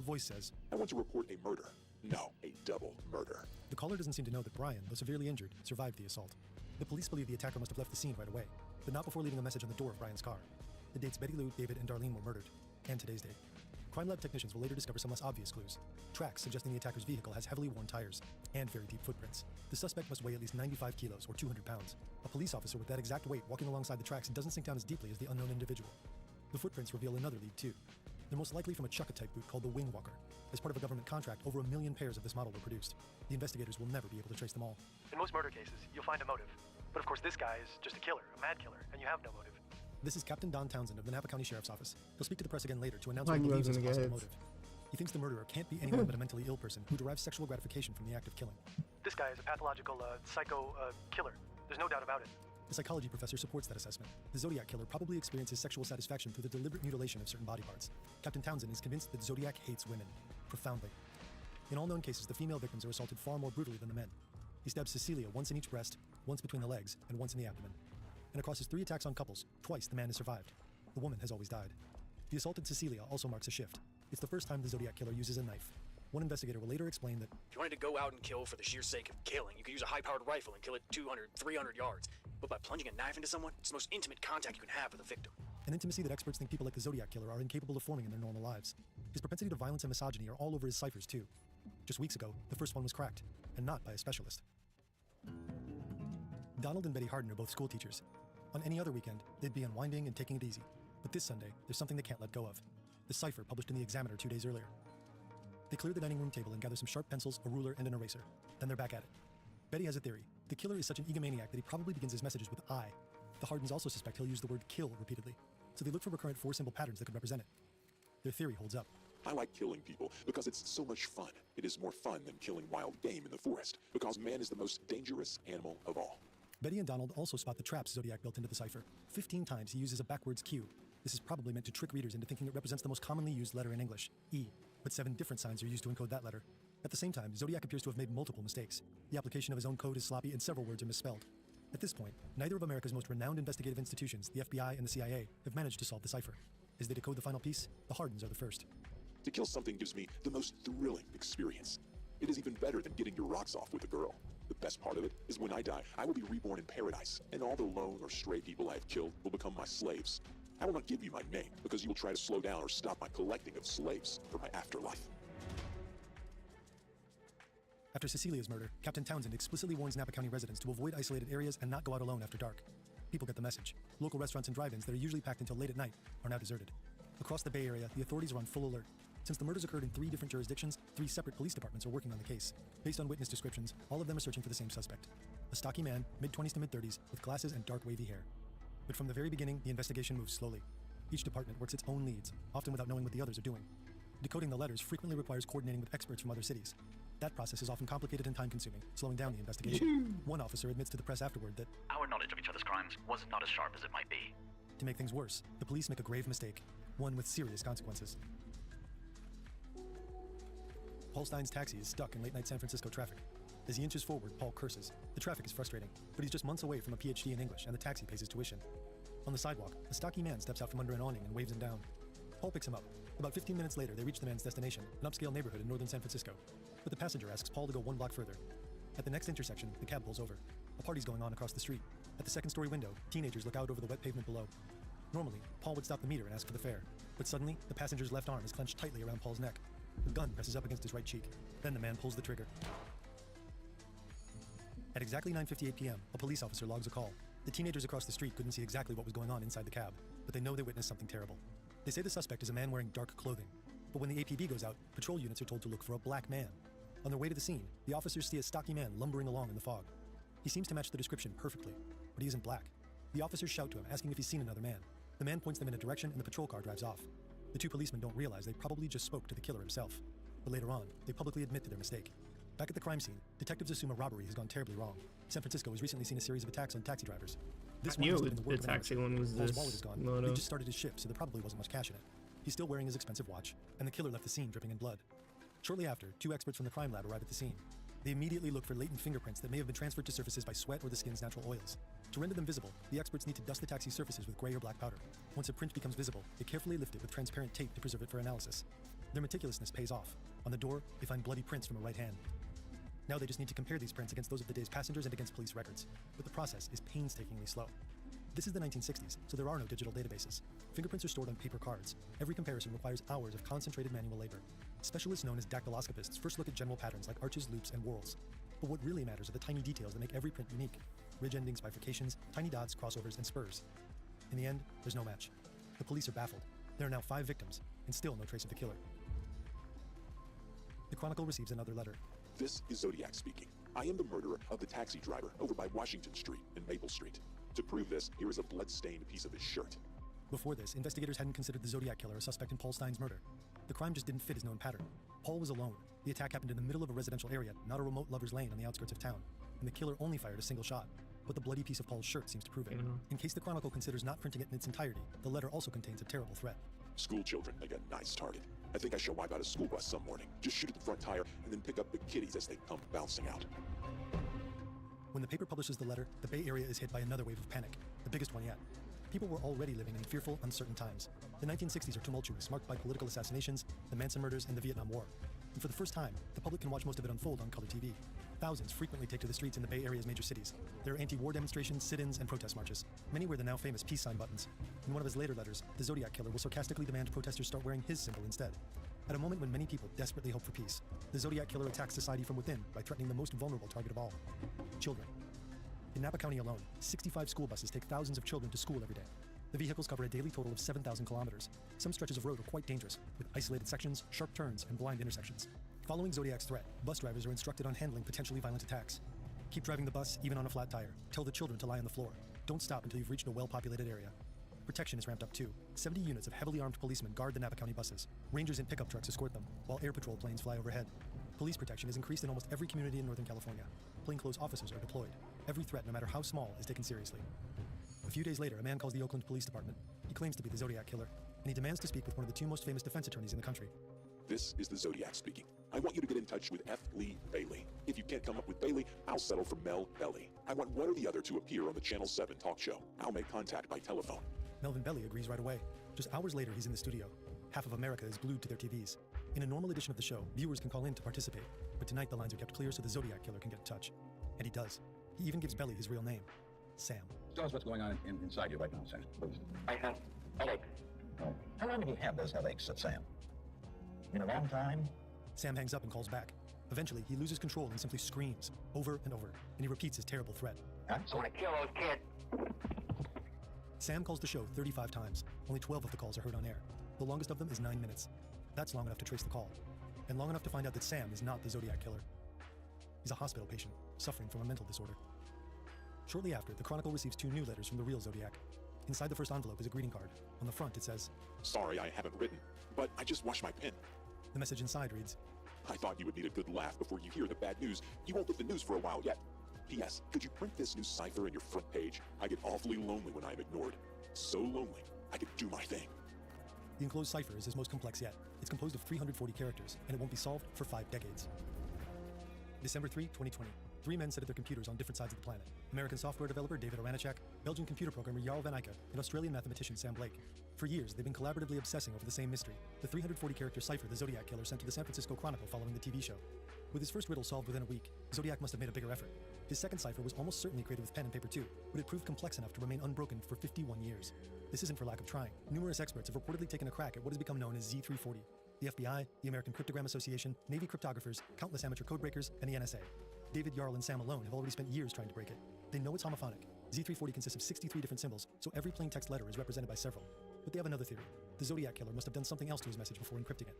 Voice says, I want to report a murder. No, a double murder. the caller doesn't seem to know that Brian, though severely injured, survived the assault. The police believe the attacker must have left the scene right away, but not before leaving a message on the door of Brian's car. The dates Betty Lou, David, and Darlene were murdered, and today's date. Crime lab technicians will later discover some less obvious clues. Tracks suggesting the attacker's vehicle has heavily worn tires and very deep footprints. The suspect must weigh at least 95 kilos or 200 pounds. A police officer with that exact weight walking alongside the tracks doesn't sink down as deeply as the unknown individual. The footprints reveal another lead too. They're most likely from a Chukka-type boot called the Wing Walker. As part of a government contract, over 1 million pairs of this model were produced. The investigators will never be able to trace them all. In most murder cases, you'll find a motive. But of course, this guy is just a killer, a mad killer, and you have no motive. This is Captain Don Townsend of the Napa County Sheriff's Office. He'll speak to the press again later to announce I what he knew I believes was is a gonna get possible it. motive. He thinks the murderer can't be anyone but a mentally ill person who derives sexual gratification from the act of killing. This guy is a pathological, psycho, killer. There's no doubt about it. The psychology professor supports that assessment. The Zodiac killer probably experiences sexual satisfaction through the deliberate mutilation of certain body parts. Captain Townsend is convinced that Zodiac hates women. Profoundly. In all known cases, the female victims are assaulted far more brutally than the men. He stabs Cecilia once in each breast, once between the legs, and once in the abdomen. And across his 3 attacks on couples, twice the man has survived. The woman has always died. The assaulted Cecilia also marks a shift. It's the first time the Zodiac killer uses a knife. One investigator will later explain that If you wanted to go out and kill for the sheer sake of killing, you could use a high-powered rifle and kill it 200, 300 yards. But by plunging a knife into someone, it's the most intimate contact you can have with a victim. an intimacy that experts think people like the Zodiac killer are incapable of forming in their normal lives. His propensity to violence and misogyny are all over his ciphers too. Just weeks ago, the first one was cracked, and not by a specialist. Donald and Betty Harden are both school teachers. On any other weekend, they'd be unwinding and taking it easy. But this Sunday, there's something they can't let go of. The cipher published in the Examiner 2 days earlier. They clear the dining room table and gather some sharp pencils, a ruler, and an eraser. Then they're back at it. Betty has a theory. The killer is such an egomaniac that he probably begins his messages with I. The Hardens also suspect he'll use the word kill repeatedly, so they look for recurrent 4-symbol patterns that could represent it. Their theory holds up. I like killing people because it's so much fun. It is more fun than killing wild game in the forest because man is the most dangerous animal of all. Betty and Donald also spot the traps Zodiac built into the cipher. 15 times he uses a backwards Q. This is probably meant to trick readers into thinking it represents the most commonly used letter in English, E, but 7 different signs are used to encode that letter. At the same time, Zodiac appears to have made multiple mistakes. The application of his own code is sloppy and several words are misspelled. At this point, neither of America's most renowned investigative institutions, the FBI and the CIA, have managed to solve the cipher. As they decode the final piece, the Hardens are the first. To kill something gives me the most thrilling experience. It is even better than getting your rocks off with a girl. The best part of it is when I die, I will be reborn in paradise, and all the lone or stray people I have killed will become my slaves. I will not give you my name because you will try to slow down or stop my collecting of slaves for my afterlife. After Cecilia's murder, Captain Townsend explicitly warns Napa County residents to avoid isolated areas and not go out alone after dark. People get the message. Local restaurants and drive-ins that are usually packed until late at night are now deserted. Across the Bay Area, the authorities are on full alert. Since the murders occurred in 3 different jurisdictions, 3 separate police departments are working on the case. Based on witness descriptions, all of them are searching for the same suspect. A stocky man, mid-20s to mid-30s, with glasses and dark wavy hair. But from the very beginning, the investigation moves slowly. Each department works its own leads, often without knowing what the others are doing. Decoding the letters frequently requires coordinating with experts from other cities. That process is often complicated and time-consuming, slowing down the investigation. One officer admits to the press afterward that our knowledge of each other's crimes was not as sharp as it might be. to make things worse, the police make a grave mistake, one with serious consequences. Paul Stein's taxi is stuck in late-night San Francisco traffic. As he inches forward, Paul curses. The traffic is frustrating, but he's just months away from a PhD in English, and the taxi pays his tuition. On the sidewalk, a stocky man steps out from under an awning and waves him down. Paul picks him up. About 15 minutes later, they reach the man's destination, an upscale neighborhood in northern San Francisco. But the passenger asks Paul to go 1 block further. At the next intersection, the cab pulls over. A party's going on across the street. At the second-story window, teenagers look out over the wet pavement below. Normally, Paul would stop the meter and ask for the fare. But suddenly, the passenger's left arm is clenched tightly around Paul's neck. The gun presses up against his right cheek. Then the man pulls the trigger. At exactly 9:58 p.m., a police officer logs a call. The teenagers across the street couldn't see exactly what was going on inside the cab, but they know they witnessed something terrible. They say the suspect is a man wearing dark clothing. But when the APB goes out, patrol units are told to look for a black man. On their way to the scene, the officers see a stocky man lumbering along in the fog. He seems to match the description perfectly, but he isn't black. The officers shout to him, asking if he's seen another man. The man points them in a direction and the patrol car drives off. The 2 policemen don't realize they probably just spoke to the killer himself. But later on, they publicly admit to their mistake. Back at the crime scene, detectives assume a robbery has gone terribly wrong. San Francisco has recently seen a series of attacks on taxi drivers. This one knew has been the work the of taxi amateurs. one was Paul's this wallet is gone. moto. He just started his shift, so there probably wasn't much cash in it. He's still wearing his expensive watch, and the killer left the scene dripping in blood. Shortly after, 2 experts from the crime lab arrive at the scene. They immediately look for latent fingerprints that may have been transferred to surfaces by sweat or the skin's natural oils. To render them visible, the experts need to dust the taxi's surfaces with gray or black powder. Once a print becomes visible, they carefully lift it with transparent tape to preserve it for analysis. Their meticulousness pays off. On the door, they find bloody prints from a right hand. Now they just need to compare these prints against those of the day's passengers and against police records. But the process is painstakingly slow. This is the 1960s, so there are no digital databases. Fingerprints are stored on paper cards. Every comparison requires hours of concentrated manual labor. Specialists known as dactyloscopists first look at general patterns like arches, loops, and whorls. But what really matters are the tiny details that make every print unique. Ridge endings, bifurcations, tiny dots, crossovers, and spurs. In the end, there's no match. The police are baffled. There are now 5 victims, and still no trace of the killer. The Chronicle receives another letter. This is Zodiac speaking. I am the murderer of the taxi driver over by Washington Street and Maple Street. To prove this, here is a blood-stained piece of his shirt. Before this, investigators hadn't considered the Zodiac killer a suspect in Paul Stein's murder. The crime just didn't fit his known pattern. Paul was alone. The attack happened in the middle of a residential area, not a remote lover's lane on the outskirts of town. And the killer only fired a single shot. But the bloody piece of Paul's shirt seems to prove it. In case the Chronicle considers not printing it in its entirety, the letter also contains a terrible threat. School children make a nice target. I think I shall wipe out a school bus some morning. Just shoot at the front tire and then pick up the kiddies as they come bouncing out. When the paper publishes the letter, the Bay Area is hit by another wave of panic, the biggest one yet. People were already living in fearful, uncertain times. The 1960s are tumultuous, marked by political assassinations, the Manson murders, and the Vietnam War. And for the first time, the public can watch most of it unfold on color TV. Thousands frequently take to the streets in the Bay Area's major cities. There are anti-war demonstrations, sit-ins, and protest marches. Many wear the now famous peace sign buttons. In one of his later letters, the Zodiac killer will sarcastically demand protesters start wearing his symbol instead. At a moment when many people desperately hope for peace, the Zodiac killer attacks society from within by threatening the most vulnerable target of all: children. In Napa County alone, 65 school buses take thousands of children to school every day. The vehicles cover a daily total of 7,000 kilometers. Some stretches of road are quite dangerous, with isolated sections, sharp turns, and blind intersections. Following Zodiac's threat, bus drivers are instructed on handling potentially violent attacks. Keep driving the bus, even on a flat tire. Tell the children to lie on the floor. Don't stop until you've reached a well-populated area. Protection is ramped up too. 70 units of heavily armed policemen guard the Napa County buses. Rangers in pickup trucks escort them, while air patrol planes fly overhead. Police protection is increased in almost every community in Northern California. Plainclothes officers are deployed. Every threat, no matter how small, is taken seriously. A few days later, a man calls the Oakland Police Department. He claims to be the Zodiac killer, and he demands to speak with one of the 2 most famous defense attorneys in the country. This is the Zodiac speaking. I want you to get in touch with F. Lee Bailey. If you can't come up with Bailey, I'll settle for Mel Belly. I want one or the other to appear on the Channel 7 talk show. I'll make contact by telephone. Melvin Belly agrees right away. Just hours later, he's in the studio. Half of America is glued to their TVs. In a normal edition of the show, viewers can call in to participate, but tonight the lines are kept clear so the Zodiac killer can get in touch. And he does. He even gives Belly his real name, Sam. Tell us what's going on inside you right now, Sam, please. I have headache. Oh. How long have you had those headaches, Sam? In a long time? Sam hangs up and calls back. Eventually, he loses control and simply screams, over and over, and he repeats his terrible threat. I'm gonna kill those kids. Sam calls the show 35 times. Only 12 of the calls are heard on air. The longest of them is 9 minutes. That's long enough to trace the call, and long enough to find out that Sam is not the Zodiac killer. He's a hospital patient, suffering from a mental disorder. Shortly after, the Chronicle receives 2 new letters from the real Zodiac. Inside the first envelope is a greeting card. On the front, it says, Sorry I haven't written, but I just washed my pen. The message inside reads, I thought you would need a good laugh before you hear the bad news. You won't get the news for a while yet. P.S. Could you print this new cipher in your front page? I get awfully lonely when I am ignored. So lonely, I could do my thing. The enclosed cipher is his most complex yet. It's composed of 340 characters, and it won't be solved for 5 decades. December 3, 2020. 3 men sit at their computers on different sides of the planet. American software developer David Oranichak, Belgian computer programmer Jarl van Eyck, and Australian mathematician Sam Blake. For years, they've been collaboratively obsessing over the same mystery, the 340-character cipher the Zodiac killer sent to the San Francisco Chronicle following the TV show. With his first riddle solved within a week, Zodiac must have made a bigger effort. His second cipher was almost certainly created with pen and paper too, but it proved complex enough to remain unbroken for 51 years. This isn't for lack of trying. Numerous experts have reportedly taken a crack at what has become known as Z340. The FBI, the American Cryptogram Association, Navy cryptographers, countless amateur codebreakers, and the NSA. David, Jarl, and Sam alone have already spent years trying to break it. They know it's homophonic. Z340 consists of 63 different symbols, so every plain text letter is represented by several. But they have another theory. The Zodiac killer must have done something else to his message before encrypting it.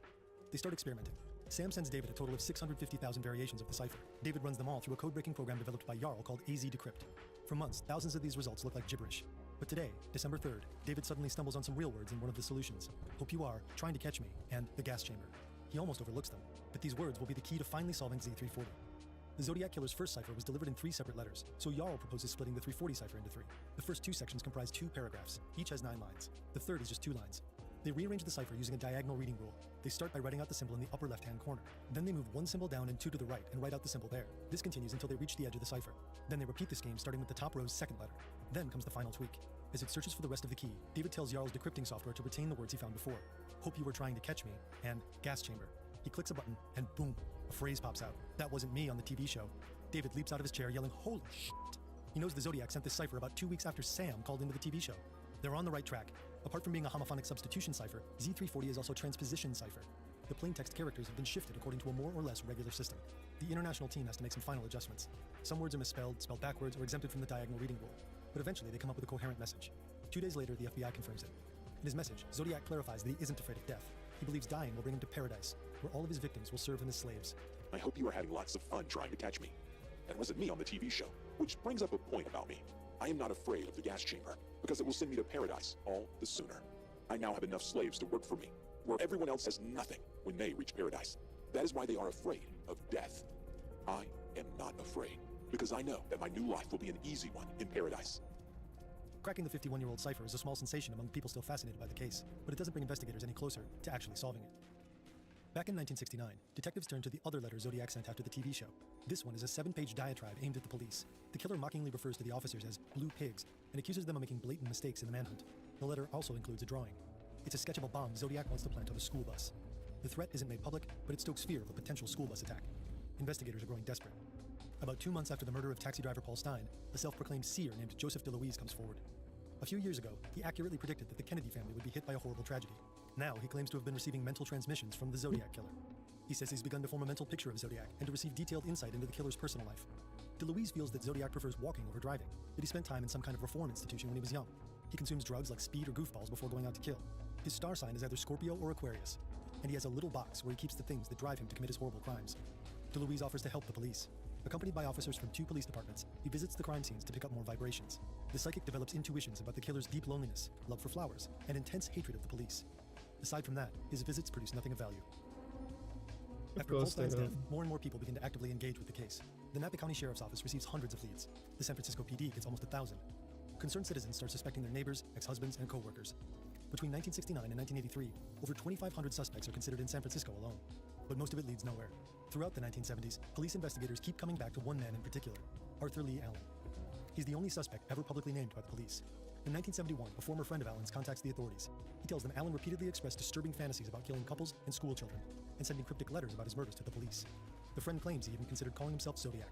They start experimenting. Sam sends David a total of 650,000 variations of the cipher. David runs them all through a code-breaking program developed by Jarl called AZ Decrypt. For months, thousands of these results look like gibberish. But today, December 3rd, David suddenly stumbles on some real words in one of the solutions. Hope you are, trying to catch me, and the gas chamber. He almost overlooks them, but these words will be the key to finally solving Z340. The Zodiac killer's first cipher was delivered in 3 separate letters, so Jarl proposes splitting the 340 cipher into 3. The first 2 sections comprise 2 paragraphs. Each has 9 lines. The third is just 2 lines. They rearrange the cipher using a diagonal reading rule. They start by writing out the symbol in the upper left-hand corner. Then they move one symbol down and two to the right and write out the symbol there. This continues until they reach the edge of the cipher. Then they repeat this game starting with the top row's second letter. Then comes the final tweak. As it searches for the rest of the key, David tells Jarl's decrypting software to retain the words he found before. Hope you were trying to catch me, and gas chamber. He clicks a button, and boom, a phrase pops out. That wasn't me on the TV show. David leaps out of his chair yelling, holy shit. He knows the Zodiac sent this cipher about 2 weeks after Sam called into the TV show. They're on the right track. Apart from being a homophonic substitution cipher, Z340 is also a transposition cipher. The plaintext characters have been shifted according to a more or less regular system. The international team has to make some final adjustments. Some words are misspelled, spelled backwards, or exempted from the diagonal reading rule. But eventually they come up with a coherent message. 2 days later, the FBI confirms it. In his message, Zodiac clarifies that he isn't afraid of death. He believes dying will bring him to paradise, where all of his victims will serve him as slaves. I hope you are having lots of fun trying to catch me. That wasn't me on the TV show, which brings up a point about me. I am not afraid of the gas chamber, because it will send me to paradise all the sooner. I now have enough slaves to work for me, where everyone else has nothing when they reach paradise. That is why they are afraid of death. I am not afraid, because I know that my new life will be an easy one in paradise. Cracking the 51-year-old cipher is a small sensation among people still fascinated by the case, but it doesn't bring investigators any closer to actually solving it. Back in 1969, detectives turned to the other letter Zodiac sent after the TV show. This one is a 7-page diatribe aimed at the police. The killer mockingly refers to the officers as blue pigs and accuses them of making blatant mistakes in the manhunt. The letter also includes a drawing. It's a sketch of a bomb Zodiac wants to plant on a school bus. The threat isn't made public, but it stokes fear of a potential school bus attack. Investigators are growing desperate. About 2 months after the murder of taxi driver Paul Stein, a self-proclaimed seer named Joseph DeLuise comes forward. A few years ago, he accurately predicted that the Kennedy family would be hit by a horrible tragedy. Now he claims to have been receiving mental transmissions from the Zodiac killer. He says he's begun to form a mental picture of Zodiac and to receive detailed insight into the killer's personal life. DeLuise feels that Zodiac prefers walking over driving, that he spent time in some kind of reform institution when he was young. He consumes drugs like speed or goofballs before going out to kill. His star sign is either Scorpio or Aquarius, and he has a little box where he keeps the things that drive him to commit his horrible crimes. DeLuise offers to help the police. Accompanied by officers from 2 police departments, he visits the crime scenes to pick up more vibrations. The psychic develops intuitions about the killer's deep loneliness, love for flowers, and intense hatred of the police. Aside from that, his visits produce nothing of value. After Paul Stein's death, more and more people begin to actively engage with the case. The Napa County Sheriff's Office receives hundreds of leads. The San Francisco PD gets almost 1,000. Concerned citizens start suspecting their neighbors, ex-husbands, and co-workers. Between 1969 and 1983, over 2,500 suspects are considered in San Francisco alone. But most of it leads nowhere. Throughout the 1970s, police investigators keep coming back to one man in particular, Arthur Lee Allen. He's the only suspect ever publicly named by the police. In 1971, a former friend of Allen's contacts the authorities. He tells them Allen repeatedly expressed disturbing fantasies about killing couples and school children, and sending cryptic letters about his murders to the police. The friend claims he even considered calling himself Zodiac.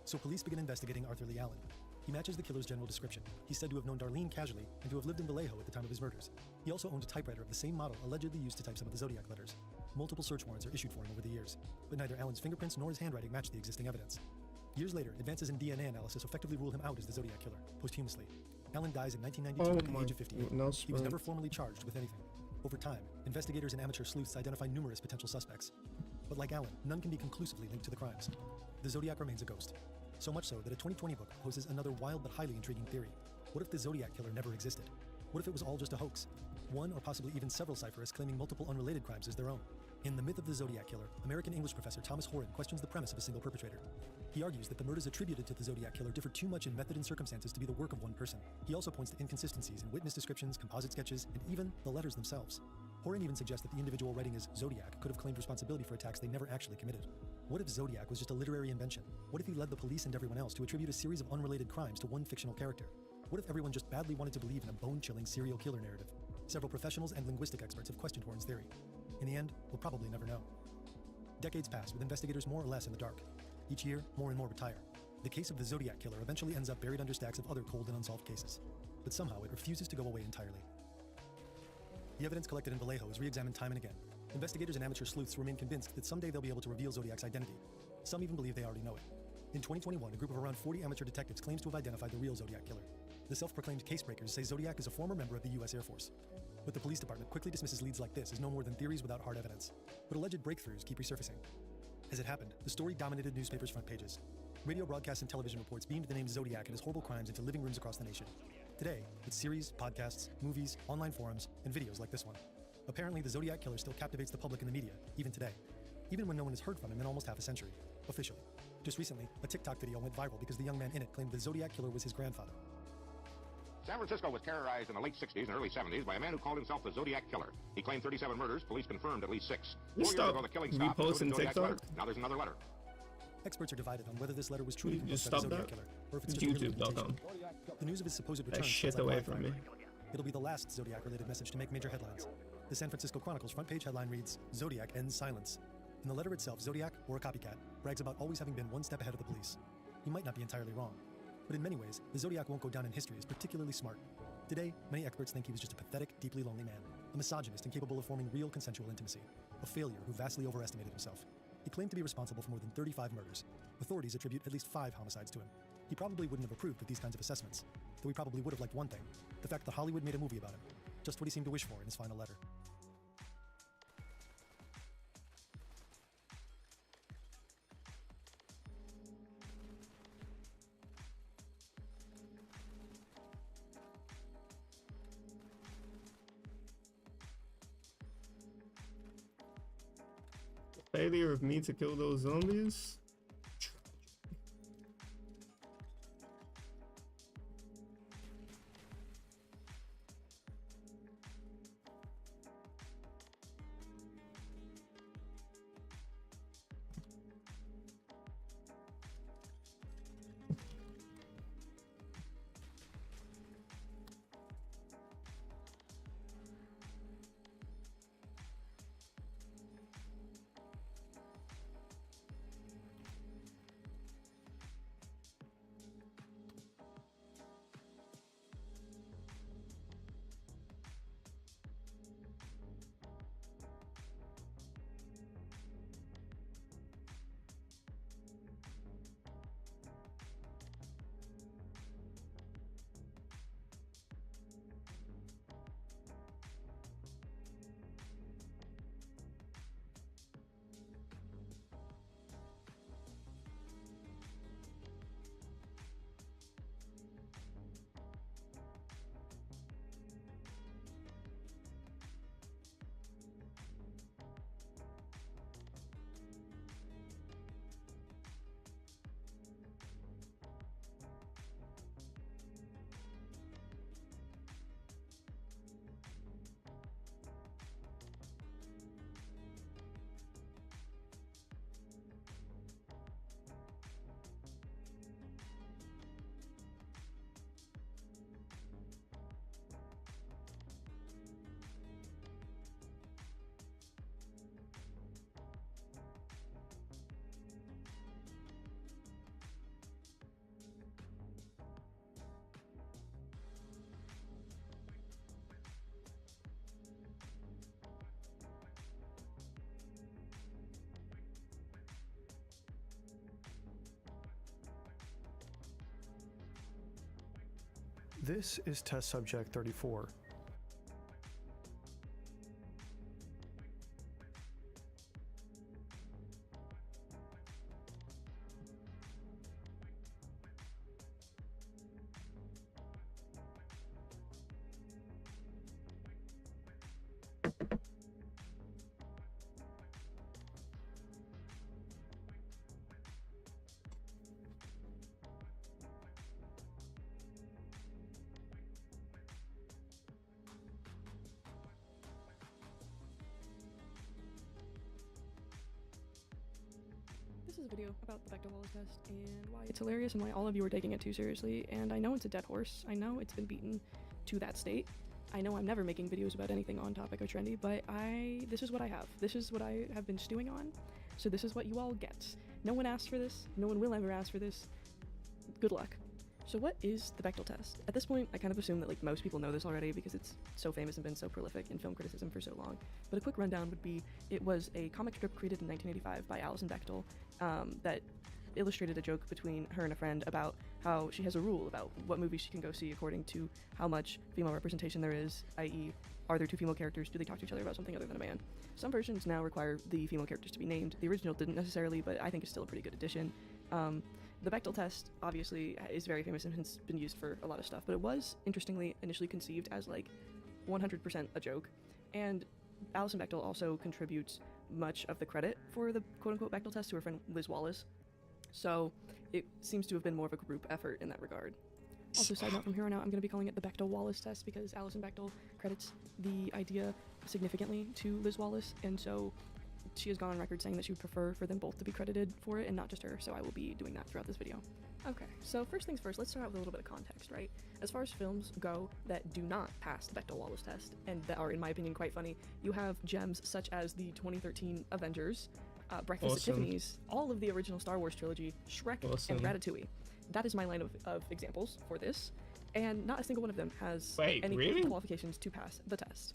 So police begin investigating Arthur Lee Allen. He matches the killer's general description. He's said to have known Darlene casually and to have lived in Vallejo at the time of his murders. He also owned a typewriter of the same model allegedly used to type some of the Zodiac letters. Multiple search warrants are issued for him over the years, but neither Allen's fingerprints nor his handwriting match the existing evidence. Years later, advances in DNA analysis effectively rule him out as the Zodiac killer, posthumously. Allen dies in 1992 at the age of 58. He was never formally charged with anything. Over time, investigators and amateur sleuths identify numerous potential suspects. But like Allen, none can be conclusively linked to the crimes. The Zodiac remains a ghost. So much so that a 2020 book poses another wild but highly intriguing theory. What if the Zodiac killer never existed? What if it was all just a hoax? One or possibly even several cipherists claiming multiple unrelated crimes as their own. In The Myth of the Zodiac Killer, American English professor Thomas Horan questions the premise of a single perpetrator. He argues that the murders attributed to the Zodiac Killer differ too much in method and circumstances to be the work of one person. He also points to inconsistencies in witness descriptions, composite sketches, and even the letters themselves. Horan even suggests that the individual writing as Zodiac could have claimed responsibility for attacks they never actually committed. What if Zodiac was just a literary invention? What if he led the police and everyone else to attribute a series of unrelated crimes to one fictional character? What if everyone just badly wanted to believe in a bone-chilling serial killer narrative? Several professionals and linguistic experts have questioned Horan's theory. In the end, we'll probably never know. Decades pass, with investigators more or less in the dark. Each year, more and more retire. The case of the Zodiac Killer eventually ends up buried under stacks of other cold and unsolved cases. But somehow it refuses to go away entirely. The evidence collected in Vallejo is re-examined time and again. Investigators and amateur sleuths remain convinced that someday they'll be able to reveal Zodiac's identity. Some even believe they already know it. In 2021, a group of around 40 amateur detectives claims to have identified the real Zodiac Killer. The self-proclaimed case breakers say Zodiac is a former member of the U.S. Air Force. But the police department quickly dismisses leads like this as no more than theories without hard evidence. But alleged breakthroughs keep resurfacing. As it happened, the story dominated newspapers' front pages. Radio broadcasts and television reports beamed the name Zodiac and his horrible crimes into living rooms across the nation. Today, it's series, podcasts, movies, online forums, and videos like this one. Apparently, the Zodiac Killer still captivates the public and the media, even today. Even when no one has heard from him in almost half a century. Officially. Just recently, a TikTok video went viral because the young man in it claimed the Zodiac Killer was his grandfather. San Francisco was terrorized in the late 60s and early 70s by a man who called himself the Zodiac Killer. He claimed 37 murders. Police confirmed at least 6. 4 years ago, the killing stopped. So did Zodiac's letter. Now there's another letter. Experts are divided on whether this letter was truly just composed by the stop Zodiac that. Killer, or if it's just a mere YouTube.com. imitation. The news of his supposed return That shit spreads like away wildfire. from me. It'll be the last Zodiac-related message to make major headlines. The San Francisco Chronicle's front page headline reads, "Zodiac ends silence." In the letter itself, Zodiac, or a copycat, brags about always having been one step ahead of the police. He might not be entirely wrong, but in many ways, the Zodiac won't go down in history as particularly smart. Today, many experts think he was just a pathetic, deeply lonely man, a misogynist incapable of forming real consensual intimacy, a failure who vastly overestimated himself. He claimed to be responsible for more than 35 murders. Authorities attribute at least 5 homicides to him. He probably wouldn't have approved of these kinds of assessments, though he probably would have liked one thing, the fact that Hollywood made a movie about him, just what he seemed to wish for in his final letter. Failure of me to kill those zombies? This is test subject 34. This is a video about the Bechdel test and why it's hilarious and why all of you are taking it too seriously. And I know it's a dead horse. I know it's been beaten to that state. I know I'm never making videos about anything on topic or trendy, but this is what I have. This is what I have been stewing on. So this is what you all get. No one asked for this. No one will ever ask for this. Good luck. So what is the Bechdel test? At this point, I kind of assume that like most people know this already because it's so famous and been so prolific in film criticism for so long. But a quick rundown would be, it was a comic strip created in 1985 by Alison Bechdel that illustrated a joke between her and a friend about how she has a rule about what movies she can go see according to how much female representation there is, i.e. are there 2 female characters, do they talk to each other about something other than a man? Some versions now require the female characters to be named. The original didn't necessarily, but I think it's still a pretty good addition. The Bechdel test obviously is very famous and has been used for a lot of stuff, but it was, interestingly, initially conceived as like 100% a joke, and Alison Bechdel also contributes much of the credit for the quote-unquote Bechdel test to her friend Liz Wallace, so it seems to have been more of a group effort in that regard. Also, side note, from here on out, I'm going to be calling it the Bechdel-Wallace test because Alison Bechdel credits the idea significantly to Liz Wallace, and so she has gone on record saying that she would prefer for them both to be credited for it and not just her, so I will be doing that throughout this video. Okay, so first things first, let's start out with a little bit of context, right? As far as films go that do not pass the Bechdel-Wallace test, and that are, in my opinion, quite funny, you have gems such as the 2013 Avengers, Breakfast at Tiffany's, all of the original Star Wars trilogy, Shrek, and Ratatouille. That is my line of examples for this, and not a single one of them has any qualifications to pass the test.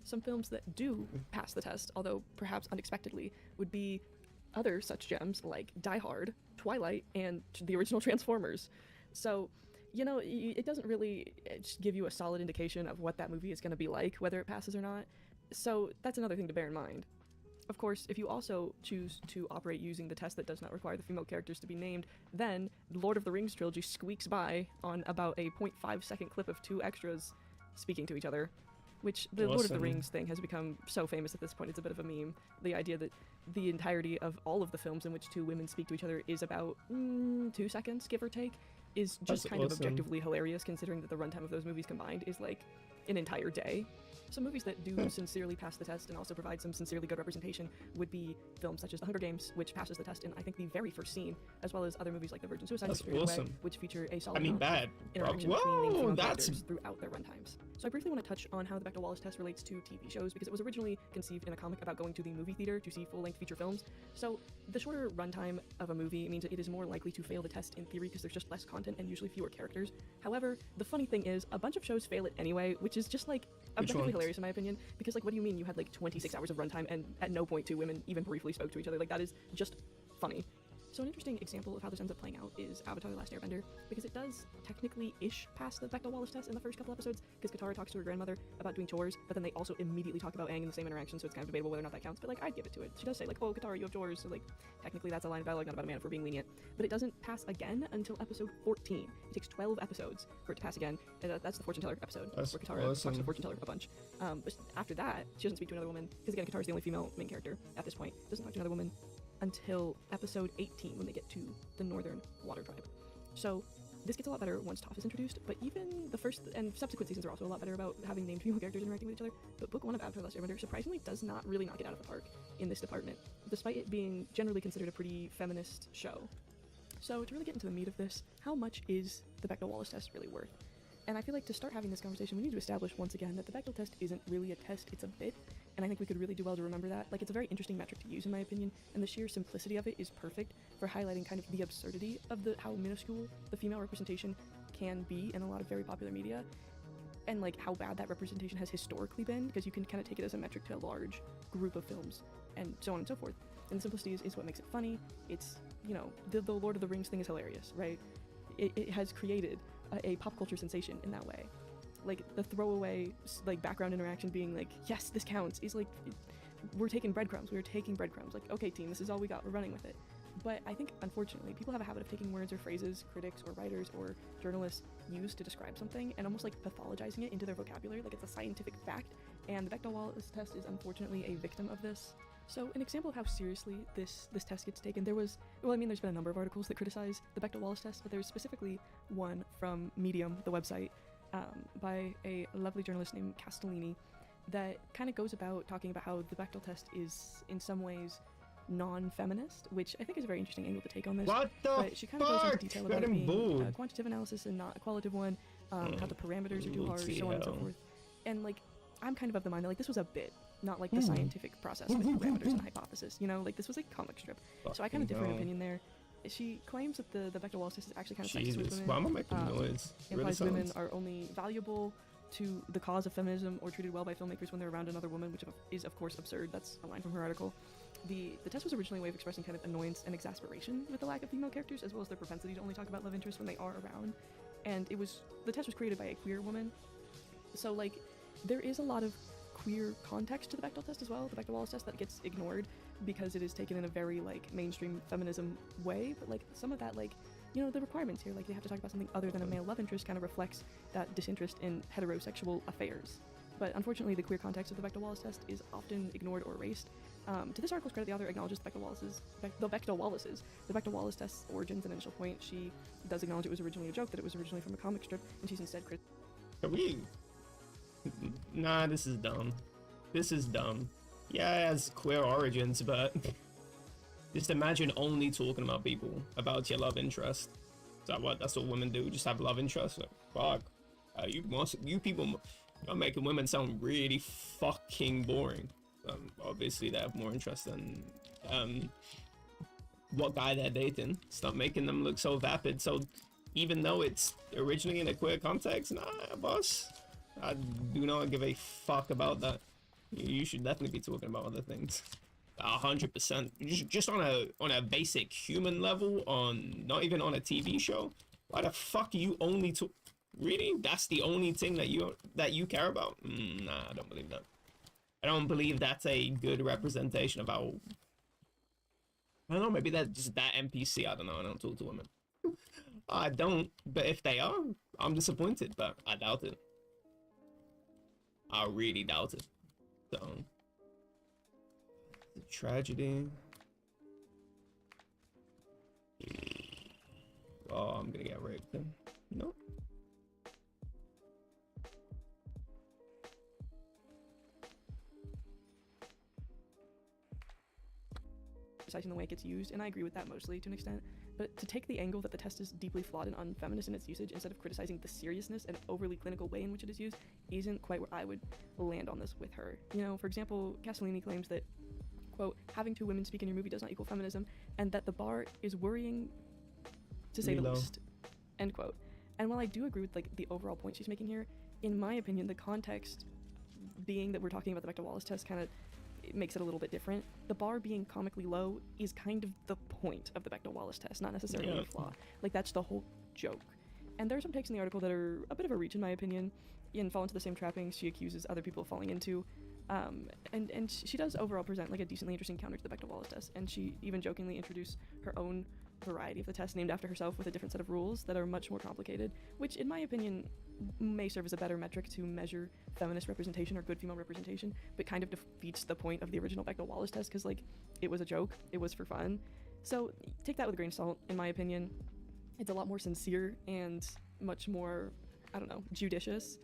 Some films that do pass the test, although perhaps unexpectedly, would be other such gems like Die Hard, Twilight, and the original Transformers. So, you know, it doesn't really give you a solid indication of what that movie is going to be like, whether it passes or not. So that's another thing to bear in mind. Of course, if you also choose to operate using the test that does not require the female characters to be named, then the Lord of the Rings trilogy squeaks by on about a 0.5-second clip of two extras speaking to each other, which the Lord of the Rings thing has become so famous at this point, it's a bit of a meme. The idea that the entirety of all of the films in which two women speak to each other is about 2 seconds, give or take, is just kind of objectively hilarious, considering that the runtime of those movies combined is like an entire day. Some movies that do sincerely pass the test and also provide some sincerely good representation would be films such as The Hunger Games, which passes the test in, I think, the very first scene, as well as other movies like The Virgin Suicide, which feature a solid interaction between named female characters throughout their runtimes. So I briefly want to touch on how the Bechdel-Wallace test relates to TV shows, because it was originally conceived in a comic about going to the movie theater to see full-length feature films. So the shorter runtime of a movie means that it is more likely to fail the test in theory because there's just less content and usually fewer characters. However, the funny thing is, a bunch of shows fail it anyway, which is just like objectively hilarious in my opinion, because like, what do you mean you had like 26 hours of runtime and at no point two women even briefly spoke to each other? Like, that is just funny. So an interesting example of how this ends up playing out is Avatar: The Last Airbender, because it does technically-ish pass the Bechdel-Wallace test in the first couple episodes, because Katara talks to her grandmother about doing chores, but then they also immediately talk about Aang in the same interaction, so it's kind of debatable whether or not that counts, but like, I'd give it to it. She does say like, oh, Katara, you have chores, so like, technically that's a line of dialogue, not about a man for being lenient. But it doesn't pass again until episode 14. It takes 12 episodes for it to pass again, and that's the fortune teller episode, where Katara talks to the fortune teller a bunch. But after that, she doesn't speak to another woman, because again, Katara's the only female main character at this point, doesn't talk to another woman until episode 18 when they get to the Northern Water Tribe. So this gets a lot better once Toph is introduced, but even the first and subsequent seasons are also a lot better about having named female characters interacting with each other. But book 1 of Avatar: The Last Airbender surprisingly does not really knock it out of the park in this department, despite it being generally considered a pretty feminist show. So to really get into the meat of this, how much is the Bechdel-Wallace test really worth? And I feel like to start having this conversation, we need to establish once again that the Bechdel test isn't really a test, it's a bit, and I think we could really do well to remember that. Like, it's a very interesting metric to use in my opinion, and the sheer simplicity of it is perfect for highlighting kind of the absurdity of how minuscule the female representation can be in a lot of very popular media, and like how bad that representation has historically been, because you can kind of take it as a metric to a large group of films, and so on and so forth. And the simplicity is what makes it funny. It's, you know, the Lord of the Rings thing is hilarious, right? It has created a pop culture sensation in that way. Like, the throwaway, like, background interaction being like, yes, this counts, is like, we're taking breadcrumbs, like, okay team, this is all we got, we're running with it. But I think, unfortunately, people have a habit of taking words or phrases critics or writers or journalists use to describe something and almost like pathologizing it into their vocabulary like it's a scientific fact, and the Bechdel-Wallace test is unfortunately a victim of this. So an example of how seriously this test gets taken, there's been a number of articles that criticize the Bechdel-Wallace test, but there's specifically one from Medium, the website, by a lovely journalist named Castellini, that kind of goes about talking about how the Bechdel test is in some ways non-feminist, which I think is a very interesting angle to take on this. But she kind of goes into detail about it being a quantitative analysis and not a qualitative one, how the parameters are too harsh, so on and so forth. And like, I'm kind of the mind that like this was a bit, not like the scientific process with parameters and hypothesis, you know, like this was a comic strip. So I kind of differ in opinion there. She claims that the Bechdel-Wallace test is actually kind of sexist with women. Why am I making noise? Implies women are only valuable to the cause of feminism or treated well by filmmakers when they're around another woman, which is of course absurd. That's a line from her article. The test was originally a way of expressing kind of annoyance and exasperation with the lack of female characters, as well as their propensity to only talk about love interests when they are around. And the test was created by a queer woman. So like, there is a lot of queer context to the Bechdel test as well, the Bechdel-Wallace test, that gets ignored because it is taken in a very like mainstream feminism way. But like some of that, like, you know, the requirements here, like they have to talk about something other than a male love interest, kind of reflects that disinterest in heterosexual affairs. but unfortunately the queer context of the Bechdel-Wallace test is often ignored or erased. To this article's credit, the author acknowledges the Bechdel-Wallace test's origins and initial point. She does acknowledge it was originally a joke, that it was originally from a comic strip, and she's instead Nah, this is dumb. This is dumb. Yeah, it has queer origins, but just imagine only talking about people, about your love interest. Is that what? That's what women do? Just have love interests? Like, fuck. You people are making women sound really fucking boring. Obviously, they have more interest in what guy they're dating. Stop making them look so vapid. So, even though it's originally in a queer context, nah, boss. I do not give a fuck about that. You should definitely be talking about other things. 100%. Just on a basic human level, on not even on a TV show. Why the fuck are you only talk? Really? That's the only thing that you care about? Nah, I don't believe that. I don't believe that's a good representation of how. I don't know. Maybe that's just that NPC. I don't know. I don't talk to women. I don't. But if they are, I'm disappointed. But I doubt it. I really doubt it. So, the tragedy. Oh, I'm gonna get raped then. No. Precisely in the way it gets used, and I agree with that mostly to an extent, but to take the angle that the test is deeply flawed and unfeminist in its usage instead of criticizing the seriousness and overly clinical way in which it is used isn't quite where I would land on this with her. You know, for example, Castellini claims that, quote, having two women speak in your movie does not equal feminism, and that the bar is worrying, to say the least, end quote. And while I do agree with like the overall point she's making here, in my opinion, the context being that we're talking about the Bechdel-Wallace test kind of makes it a little bit different. The bar being comically low is kind of the point of the Bechdel-Wallace test, not necessarily a flaw. Like, that's the whole joke. And there are some takes in the article that are a bit of a reach, in my opinion, and fall into the same trappings she accuses other people of falling into. And she does overall present like a decently interesting counter to the Bechdel-Wallace test, and she even jokingly introduced her own variety of the test named after herself with a different set of rules that are much more complicated, which in my opinion may serve as a better metric to measure feminist representation or good female representation, but kind of defeats the point of the original Bechdel-Wallace test because like it was a joke, it was for fun. So take that with a grain of salt, in my opinion. It's a lot more sincere and much more, I don't know, judicious.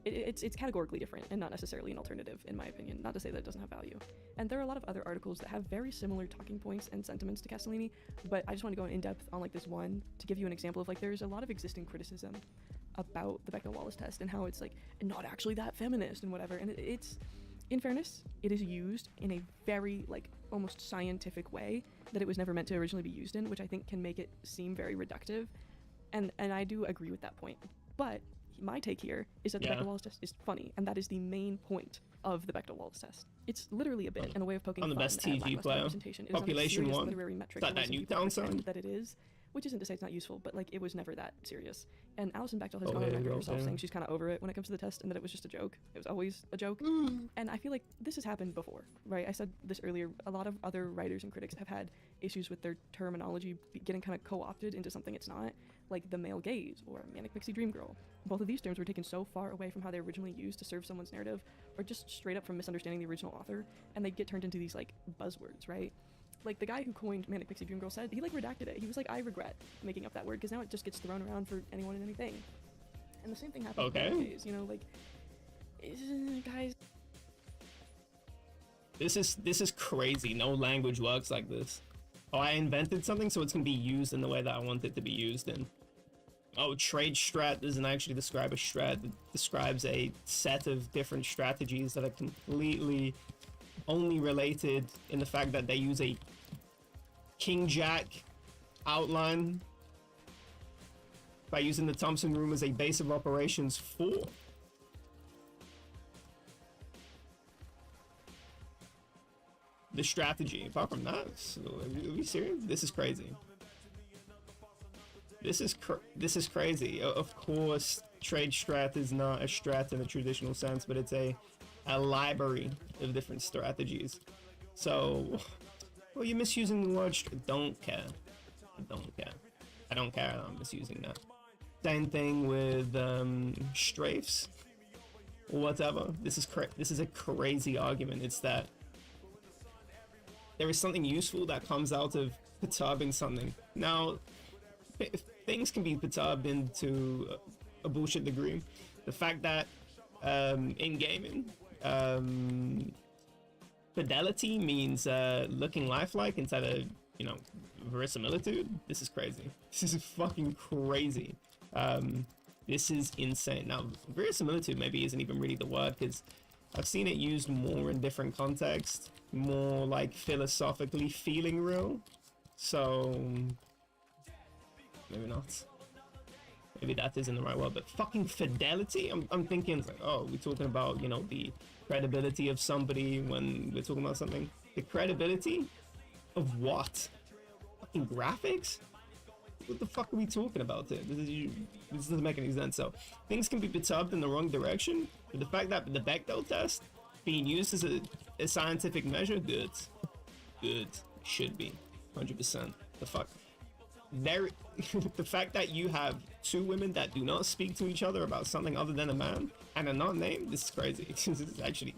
It's categorically different and not necessarily an alternative, in my opinion. Not to say that it doesn't have value. And there are a lot of other articles that have very similar talking points and sentiments to Castellini, but I just want to go in depth on like this one to give you an example of like there's a lot of existing criticism about the Bechdel-Wallace test and how it's like not actually that feminist and whatever. And it's, in fairness, it is used in a very like almost scientific way that it was never meant to originally be used in, which I think can make it seem very reductive. And I do agree with that point. But my take here is that the Bechdel-Wallace test is funny, and that is the main point of the Bechdel-Wallace test. It's literally a bit and a way of poking on the fun best at TV player. Population one. Literary metric that Newtown sound that it is, which isn't to say it's not useful, but like it was never that serious. And Alison Bechdel has gone on record herself saying she's kind of over it when it comes to the test, and that it was just a joke. It was always a joke. And I feel like this has happened before, right? I said this earlier. A lot of other writers and critics have had issues with their terminology getting kind of co-opted into something it's not, like the male gaze or manic pixie dream girl. Both of these terms were taken so far away from how they were originally used to serve someone's narrative, or just straight up from misunderstanding the original author, and they get turned into these like buzzwords, right? Like the guy who coined manic pixie dream girl said, he like redacted it. He was like, I regret making up that word because now it just gets thrown around for anyone and anything. And the same thing happens with male gaze, you know, like guys. This is crazy. No language works like this. Oh, I invented something, so it's gonna be used in the way that I want it to be used in. Oh, trade strat doesn't actually describe a strat. It describes a set of different strategies that are completely only related in the fact that they use a King Jack outline by using the Thompson room as a base of operations for. The strategy. Apart from that, are we serious? This is crazy. This is crazy. Of course, trade strat is not a strat in the traditional sense, but it's a library of different strategies. So, well, you're misusing the word. Don't care. I don't care. I don't care. I'm misusing that. Same thing with strafes. or whatever. This is a crazy argument. It's that there is something useful that comes out of perturbing something. Now, things can be perturbed into a bullshit degree. The fact that in gaming, fidelity means looking lifelike instead of, you know, verisimilitude. This is crazy. This is fucking crazy. This is insane. Now, verisimilitude maybe isn't even really the word, because I've seen it used more in different contexts, more like philosophically feeling real. So maybe not. Maybe that isn't the right word, but fucking fidelity. I'm thinking like, oh, we're talking about, you know, the credibility of somebody when we're talking about something. The credibility of what? Fucking graphics? What the fuck are we talking about here? This doesn't make any sense. So things can be perturbed in the wrong direction, but the fact that the Bechdel test being used as a scientific measure, good, should be 100%. The fuck. The fact that you have two women that do not speak to each other about something other than a man and are not named, this is crazy. This is actually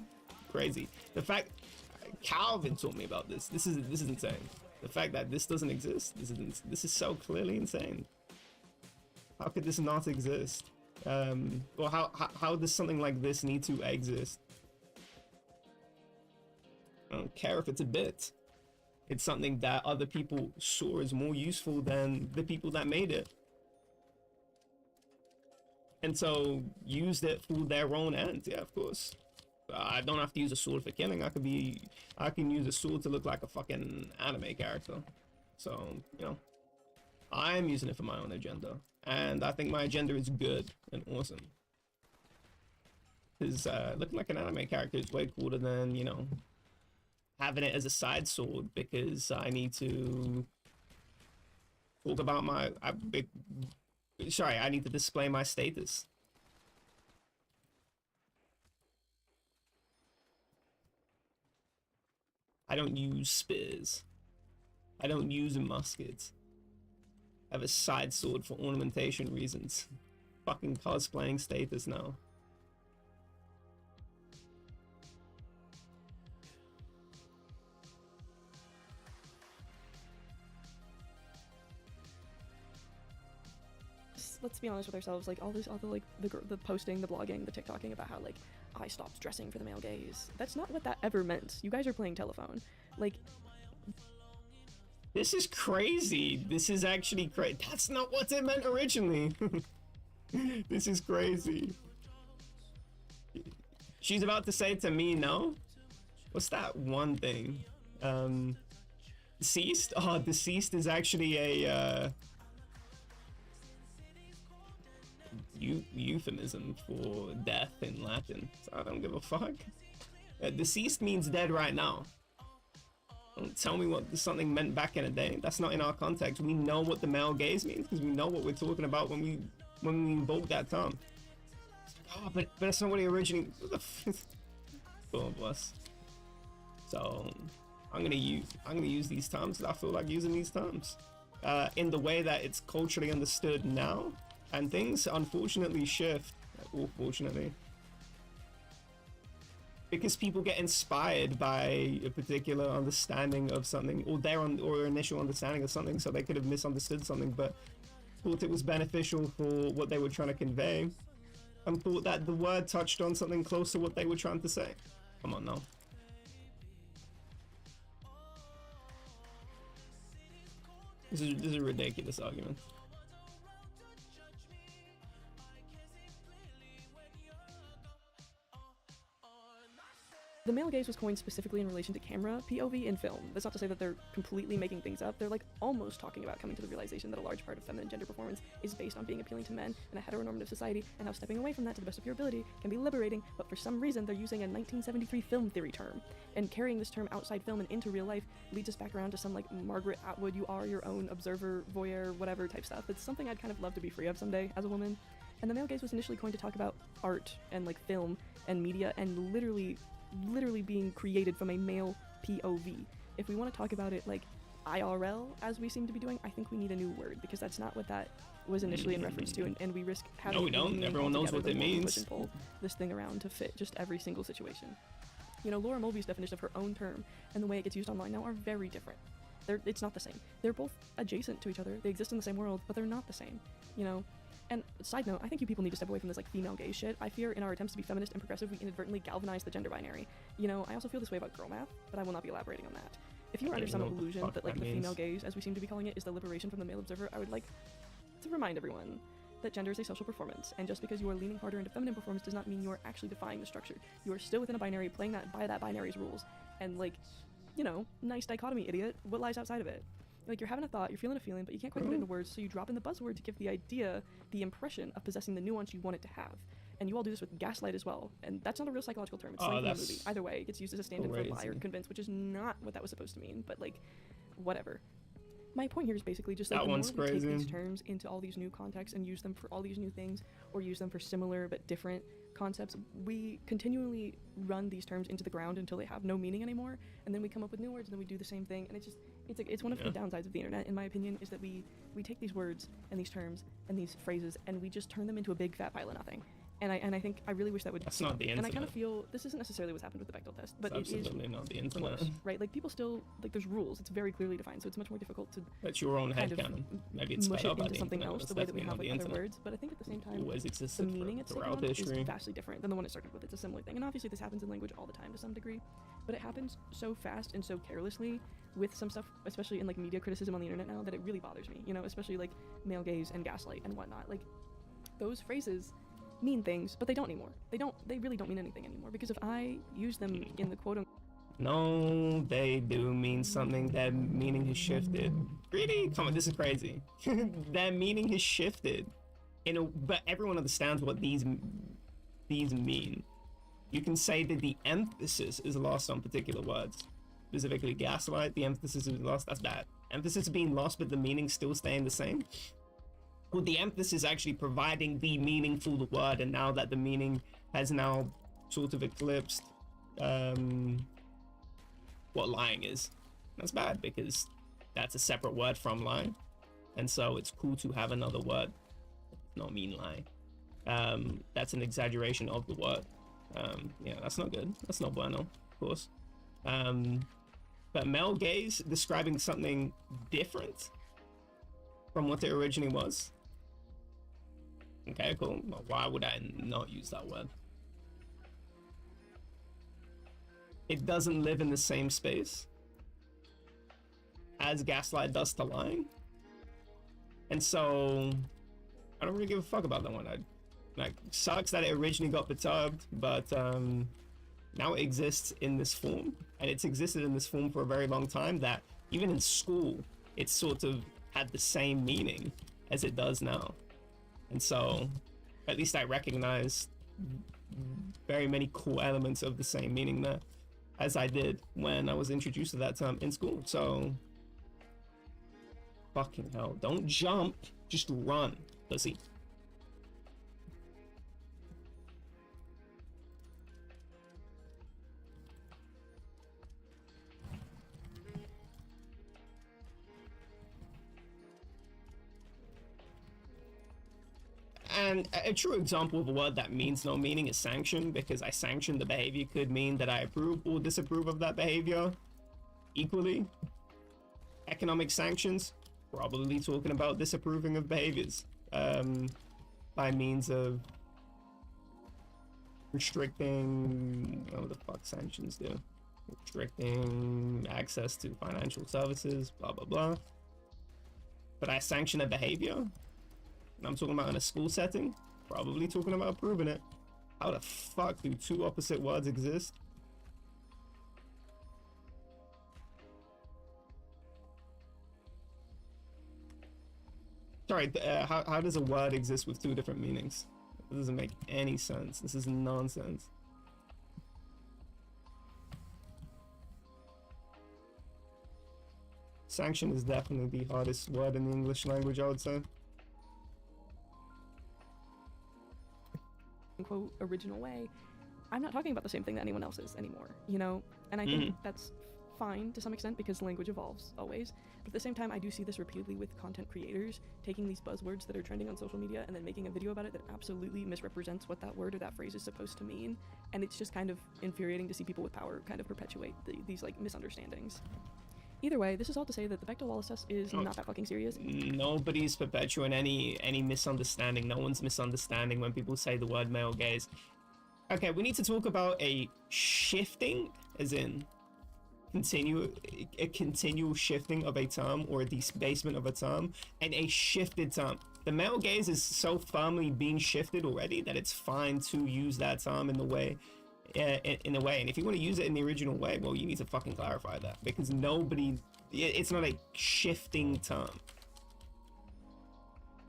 crazy. The fact Calvin taught me about this. This is insane. The fact that this doesn't exist, this is so clearly insane. How could this not exist? Or how does something like this need to exist? I don't care if it's a bit. It's something that other people saw as more useful than the people that made it. And so used it for their own ends. Yeah, of course. I don't have to use a sword for killing. I can use a sword to look like a fucking anime character. So, you know, I am using it for my own agenda. And I think my agenda is good and awesome. Because looking like an anime character is way cooler than, you know, having it as a side sword, because I need to talk about I need to display my status. I don't use spears. I don't use muskets. I have a side sword for ornamentation reasons. Fucking cosplaying status now. Let's be honest with ourselves, like all the posting, the blogging, the TikToking about how like I stopped dressing for the male gaze. That's not what that ever meant. You guys are playing telephone. Like, this is crazy. This is actually crazy. That's not what it meant originally. This is crazy. She's about to say to me, no? What's that one thing? Deceased? Oh, deceased is actually a euphemism for death in Latin. So I don't give a fuck. Deceased means dead right now. Don't tell me what something meant back in the day. That's not in our context. We know what the male gaze means because we know what we're talking about when we invoke that term. Oh, but that's not what he originally. God bless. So I'm gonna use these terms because I feel like using these terms in the way that it's culturally understood now. And things unfortunately shift, or fortunately, because people get inspired by a particular understanding of something, or their initial understanding of something, so they could have misunderstood something, but thought it was beneficial for what they were trying to convey, and thought that the word touched on something close to what they were trying to say. Come on now. This is a ridiculous argument. The male gaze was coined specifically in relation to camera POV in film. That's not to say that they're completely making things up. They're like almost talking about coming to the realization that a large part of feminine gender performance is based on being appealing to men in a heteronormative society, and how stepping away from that to the best of your ability can be liberating, but for some reason they're using a 1973 film theory term. And carrying this term outside film and into real life leads us back around to some like Margaret Atwood, you are your own observer, voyeur, whatever type stuff. It's something I'd kind of love to be free of someday as a woman. And the male gaze was initially coined to talk about art and like film and media, and literally being created from a male POV. If we want to talk about it like IRL as we seem to be doing, I think we need a new word, because that's not what that was initially in reference to, and we risk having No, we don't. Everyone knows what it means. Pull this thing around to fit just every single situation. You know, Laura Mulvey's definition of her own term and the way it gets used online now are very different. It's not the same. They're both adjacent to each other. They exist in the same world, but they're not the same. You know. And side note, I think you people need to step away from this like female gaze shit. I fear in our attempts to be feminist and progressive, we inadvertently galvanize the gender binary. You know, I also feel this way about girl math, but I will not be elaborating on that. If you are under some illusion that like the female gaze, as we seem to be calling it, is the liberation from the male observer, I would like to remind everyone that gender is a social performance, and just because you are leaning harder into feminine performance does not mean you are actually defying the structure. You are still within a binary, playing that by that binary's rules. And like, you know, nice dichotomy, idiot. What lies outside of it? Like, you're having a thought, you're feeling a feeling, but you can't quite put it into words, so you drop in the buzzword to give the idea the impression of possessing the nuance you want it to have. And you all do this with gaslight as well, and that's not a real psychological term. It's like in the movie. Either way, it gets used as a stand-in for lie or convince, which is not what that was supposed to mean, but like, whatever. My point here is basically just like the more we take these terms into all these new contexts and use them for all these new things, or use them for similar but different concepts, we continually run these terms into the ground until they have no meaning anymore, and then we come up with new words, and then we do the same thing, and it's one of the downsides of the internet, in my opinion, is that we take these words and these terms and these phrases and we just turn them into a big fat pile of nothing. And I think I really wish that would. That's not the internet. And I kind of feel this isn't necessarily what's happened with the Bechdel test, but it's absolutely not the internet. Close, right? Like people still like there's rules. It's very clearly defined, so it's much more difficult to. That's your own headcanon. Maybe it's mush sped it up by into the something internet. else the way that we have like other words. But I think at the same time, the meaning it's taken on is vastly different than the one it started with. It's a similar thing, and obviously this happens in language all the time to some degree, but it happens so fast and so carelessly with some stuff, especially in like media criticism on the internet now, that it really bothers me. You know, especially like male gaze and gaslight and whatnot. Like those phrases mean things, but they don't anymore. They really don't mean anything anymore, because if I use them in the quote No, they do mean something. That meaning has shifted. Really? Come on, this is crazy. That meaning has shifted. But everyone understands what these mean. You can say that the emphasis is lost on particular words. Specifically gaslight, the emphasis is lost. That's bad. Emphasis being lost, but the meaning still staying the same. Well, the emphasis actually providing the meaning for the word, and now that the meaning has now sort of eclipsed what lying is. That's bad, because that's a separate word from lying, and so it's cool to have another word not mean lying. That's an exaggeration of the word. Yeah, that's not good. That's not bueno, of course. But male gaze describing something different from what it originally was. Okay, cool. Well, why would I not use that word? It doesn't live in the same space as gaslight does to lying. And so I don't really give a fuck about that one. Like, sucks that it originally got perturbed, but now it exists in this form, and it's existed in this form for a very long time, that even in school it's sort of had the same meaning as it does now. And so at least I recognize very many cool elements of the same meaning there, as I did when I was introduced to that term in school. So fucking hell, don't jump, just run, pussy. And a true example of a word that means no meaning is sanction, because I sanction the behavior could mean that I approve or disapprove of that behavior equally. Economic sanctions, probably talking about disapproving of behaviors by means of restricting, what the fuck sanctions do? Restricting access to financial services, blah, blah, blah. But I sanction a behavior. And I'm talking about in a school setting, probably talking about approving it. How the fuck do two opposite words exist? Sorry, how does a word exist with two different meanings? It doesn't make any sense. This is nonsense. Sanction is definitely the hardest word in the English language, I would say. Quote original way, I'm not talking about the same thing that anyone else is anymore, you know, and I think that's fine to some extent because language evolves always, but at the same time I do see this repeatedly with content creators taking these buzzwords that are trending on social media and then making a video about it that absolutely misrepresents what that word or that phrase is supposed to mean, and it's just kind of infuriating to see people with power kind of perpetuate these like misunderstandings. Either way, this is all to say that the Bechdel-Wallace test is not that fucking serious. Nobody's perpetuating any misunderstanding. No one's misunderstanding when people say the word male gaze. Okay, we need to talk about a shifting, as in a continual shifting of a term or a debasement of a term, and a shifted term. The male gaze is so firmly being shifted already that it's fine to use that term in the way. In a way, and if you want to use it in the original way, well, you need to fucking clarify that, because it's not a shifting term.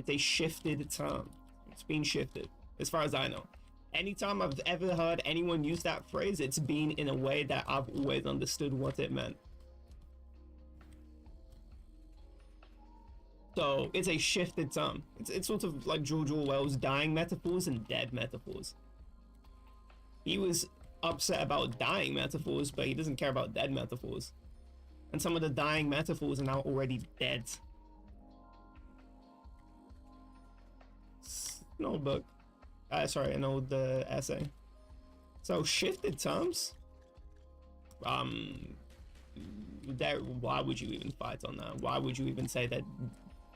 It's a shifted term. It's being shifted, as far as I know. Anytime I've ever heard anyone use that phrase, it's been in a way that I've always understood what it meant. So it's a shifted term. It's sort of like George Orwell's dying metaphors and dead metaphors. He was upset about dying metaphors, but he doesn't care about dead metaphors. And some of the dying metaphors are now already dead. An old book. Sorry, an old essay. So shifted terms. Why would you even fight on that? Why would you even say that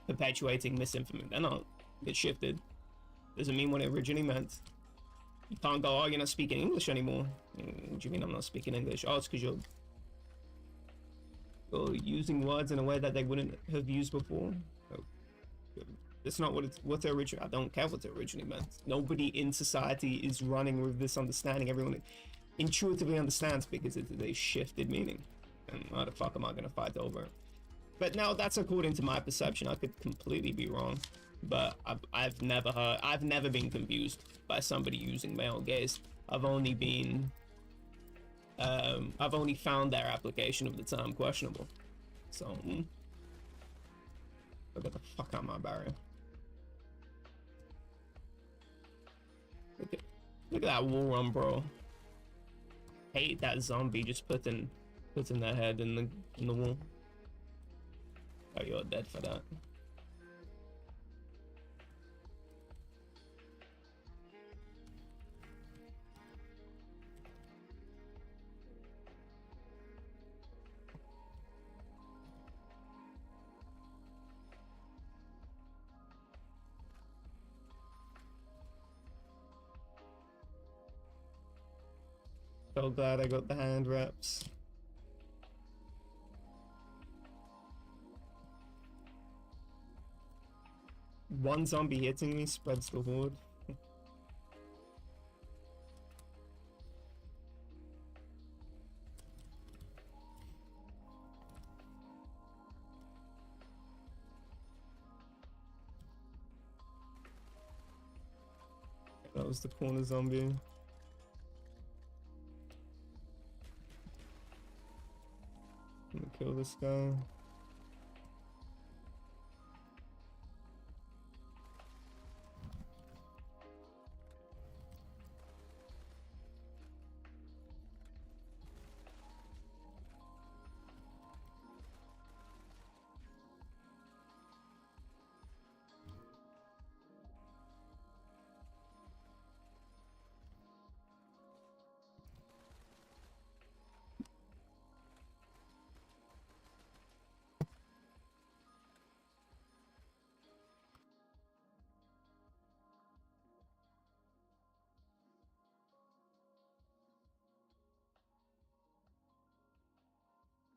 perpetuating misinformation? They're not. It's shifted. Doesn't mean what it originally meant. You can't go, oh, you're not speaking English anymore. What do you mean I'm not speaking English? Oh, it's because you're using words in a way that they wouldn't have used before. It's not what the original. I don't care what it originally meant. Nobody in society is running with this understanding. Everyone intuitively understands because it's a shifted meaning. And how the fuck am I gonna fight over it? But now that's according to my perception. I could completely be wrong. But I've never been confused by somebody using male gaze. I've only found their application of the term questionable. So, get the fuck out of my barrier. Look at that wall run, bro. Hate that zombie just putting their head in the wall. Oh, you're dead for that. So glad I got the hand wraps. One zombie hitting me spreads the horde. That was the corner zombie. I'm gonna kill this guy.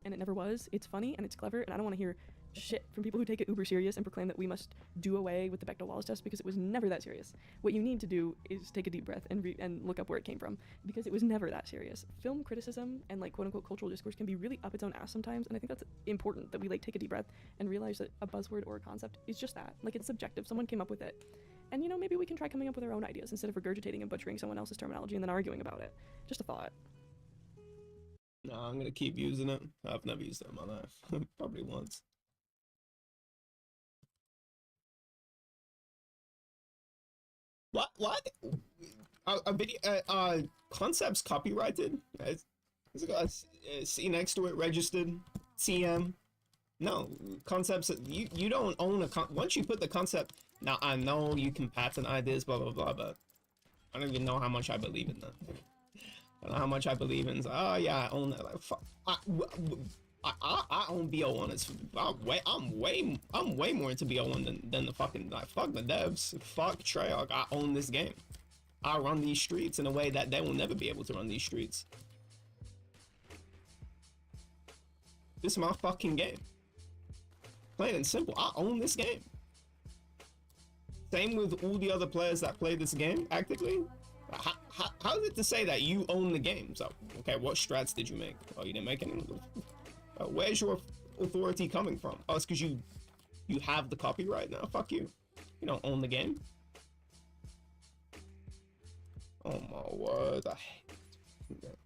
And it never was. It's funny and it's clever, and I don't want to hear shit from people who take it uber serious and proclaim that we must do away with the Bechdel-Wallace test, because it was never that serious. What you need to do is take a deep breath and look up where it came from, because it was never that serious. Film criticism and like quote-unquote cultural discourse can be really up its own ass sometimes, and I think that's important that we like take a deep breath and realize that a buzzword or a concept is just that. Like, it's subjective. Someone came up with it. And, you know, maybe we can try coming up with our own ideas instead of regurgitating and butchering someone else's terminology and then arguing about it. Just a thought. No, I'm gonna keep using it. I've never used it in my life. Probably once. What? A video? Concepts copyrighted? It's got a C next to it, registered, TM. No, concepts, you don't own once you put the concept, now I know you can patent ideas, blah, blah, blah, but I don't even know how much I believe in that. I don't know how much I believe in, oh yeah, I own that, like, fuck, I own BO1, I'm way more into BO1 than the fucking, like, fuck the devs, fuck Treyarch, I own this game. I run these streets in a way that they will never be able to run these streets. This is my fucking game. Plain and simple, I own this game. Same with all the other players that play this game actively. How is it to say that you own the game? So, okay, what strats did you make? Oh, you didn't make any. Where's your authority coming from? Oh, it's because you have the copyright now. Fuck you. You don't own the game. Oh my word, I hate that.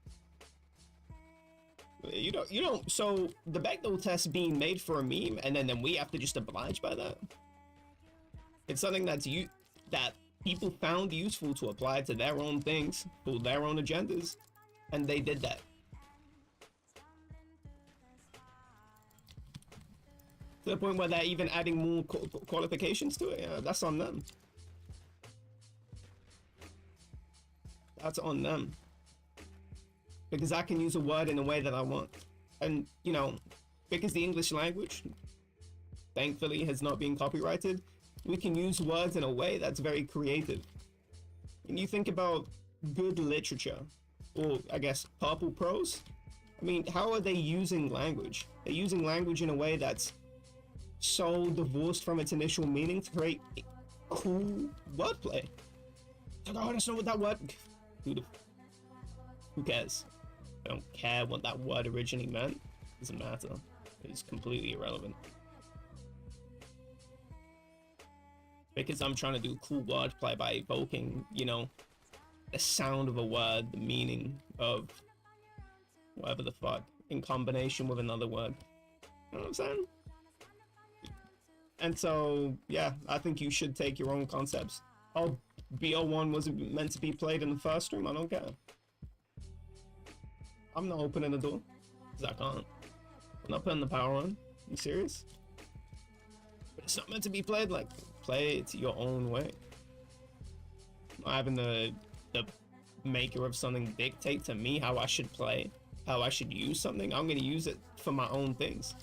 You don't, so the Bechdel test being made for a meme and then we have to just oblige by that? It's something that people found useful to apply to their own things, for their own agendas, and they did that. To the point where they're even adding more qualifications to it. Yeah, that's on them. That's on them. Because I can use a word in a way that I want. And, you know, because the English language, thankfully, has not been copyrighted, we can use words in a way that's very creative. When you think about good literature, or I guess purple prose, I mean, how are they using language? They're using language in a way that's so divorced from its initial meaning to create cool wordplay. Like, oh, I don't know what that word... Who cares? I don't care what that word originally meant. It doesn't matter. It's completely irrelevant. Because I'm trying to do cool wordplay by evoking, you know, the sound of a word, the meaning of whatever the fuck, in combination with another word. You know what I'm saying? And so, yeah, I think you should take your own concepts. Oh, BO1 wasn't meant to be played in the first stream, I don't care. I'm not opening the door, because I can't. I'm not putting the power on. You serious? But it's not meant to be played, like, play it your own way. Not having the maker of something dictate to me how I should play, how I should use something. I'm going to use it for my own things.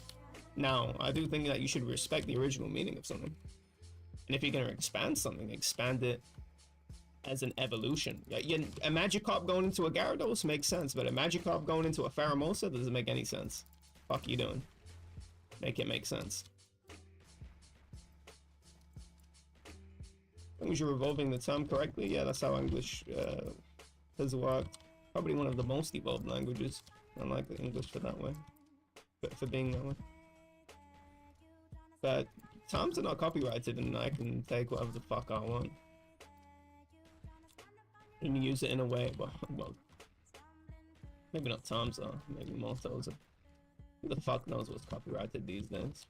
Now, I do think that you should respect the original meaning of something. And if you're going to expand something, expand it as an evolution. A Magikarp going into a Gyarados makes sense, but a Magikarp going into a Pheromosa doesn't make any sense. Fuck you doing? Make it make sense. As long as you're evolving the term correctly, yeah, that's how English has worked. Probably one of the most evolved languages. I like the English for that way. But for being that way. But terms are not copyrighted and I can take whatever the fuck I want. And use it in a way, well, maybe not terms are, maybe mottos are. Who the fuck knows what's copyrighted these days?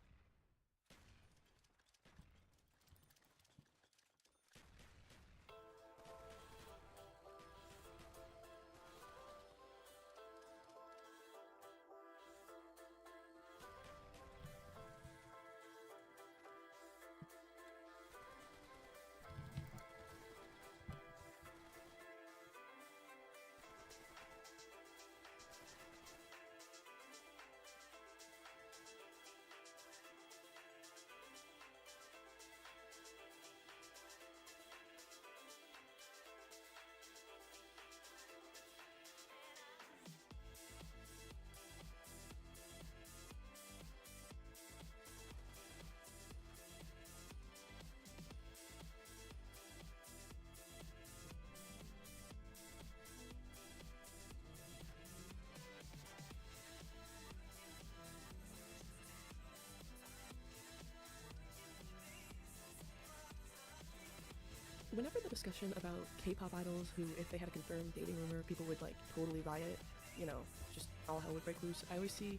Whenever the discussion about K-pop idols who, if they had a confirmed dating rumor, people would like totally riot, you know, just all hell would break loose. I always see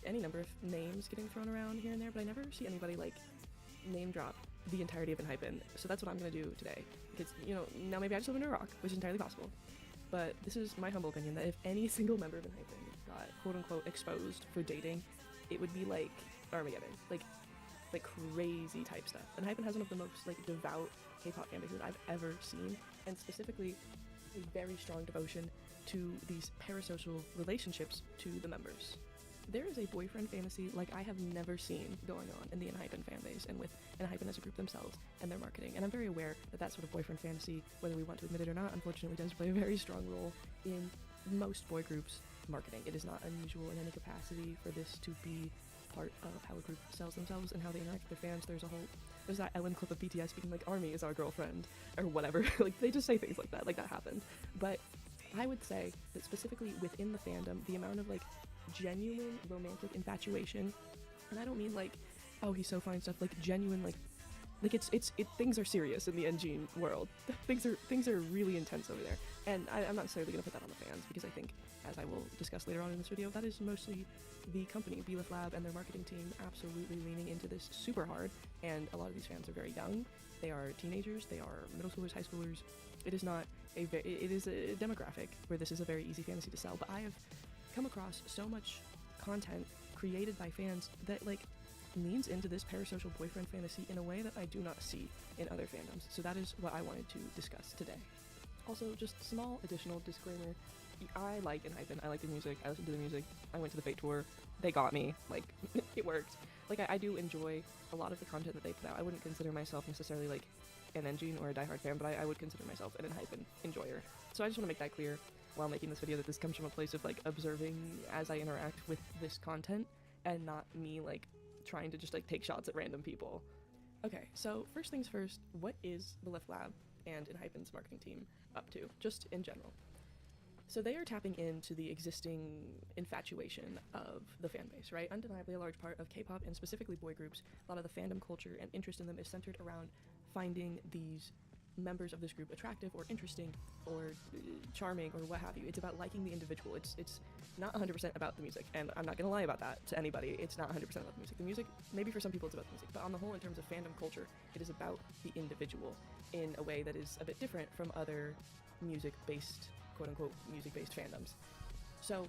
any number of names getting thrown around here and there, but I never see anybody like name drop the entirety of Enhypen. So that's what I'm gonna do today. Because, you know, now maybe I just live in Iraq, which is entirely possible. But this is my humble opinion that if any single member of Enhypen got quote unquote exposed for dating, it would be like Armageddon, like crazy type stuff. And Hypen has one of the most like devout K-pop fan bases I've ever seen, and specifically a very strong devotion to these parasocial relationships to the members. There is a boyfriend fantasy like I have never seen going on in the Enhypen fan base and with Enhypen as a group themselves and their marketing. And I'm very aware that that sort of boyfriend fantasy, whether we want to admit it or not, unfortunately does play a very strong role in most boy groups' marketing. It is not unusual in any capacity for this to be part of how a group sells themselves and how they interact with their fans. There's that Ellen clip of BTS being like, "Army is our girlfriend," or whatever. Like, they just say things like that, like that happened. But I would say that specifically within the fandom, the amount of like genuine romantic infatuation, and I don't mean like, oh, he's so fine stuff, like genuine, like things are serious in the NG world. things are really intense over there, and I'm not necessarily gonna put that on the fans, because I think, as I will discuss later on in this video, that is mostly the company, Belif Lab, and their marketing team absolutely leaning into this super hard. And a lot of these fans are very young. They are teenagers. They are middle schoolers, high schoolers. It is not it is a demographic where this is a very easy fantasy to sell. But I have come across so much content created by fans that like leans into this parasocial boyfriend fantasy in a way that I do not see in other fandoms. So that is what I wanted to discuss today. Also, just small additional disclaimer. I like Enhypen. I like the music. I listen to the music. I went to the Fate tour. They got me. Like, it worked. Like, I do enjoy a lot of the content that they put out. I wouldn't consider myself necessarily, like, an Engine or a diehard fan, but I would consider myself an Enhypen enjoyer. So I just want to make that clear while making this video, that this comes from a place of, like, observing as I interact with this content, and not me, like, trying to just, like, take shots at random people. Okay, so first things first, what is the Belif Lab and Enhypen's marketing team up to, just in general? So they are tapping into the existing infatuation of the fan base, right? Undeniably a large part of K-pop, and specifically boy groups, a lot of the fandom culture and interest in them is centered around finding these members of this group attractive or interesting or charming or what have you. It's about liking the individual. It's not 100% about the music, and I'm not gonna lie about that to anybody. It's not 100% about the music. The music, maybe for some people it's about the music, but on the whole, in terms of fandom culture, it is about the individual in a way that is a bit different from other music-based, quote-unquote music-based fandoms. So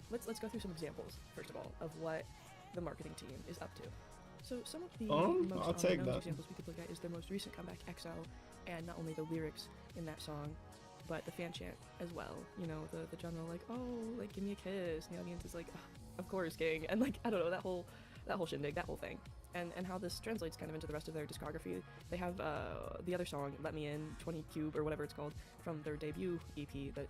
let's go through some examples, first of all, of what the marketing team is up to. So some of the most on-the-nose examples we could look at is their most recent comeback, EXO, and not only the lyrics in that song, but the fan chant as well. You know, the general like, oh, like, give me a kiss, and the audience is like, oh, of course, king, and like, I don't know, that whole shindig, that whole thing. And how this translates kind of into the rest of their discography. They have the other song, Let Me In, 20 Cube, or whatever it's called, from their debut EP, that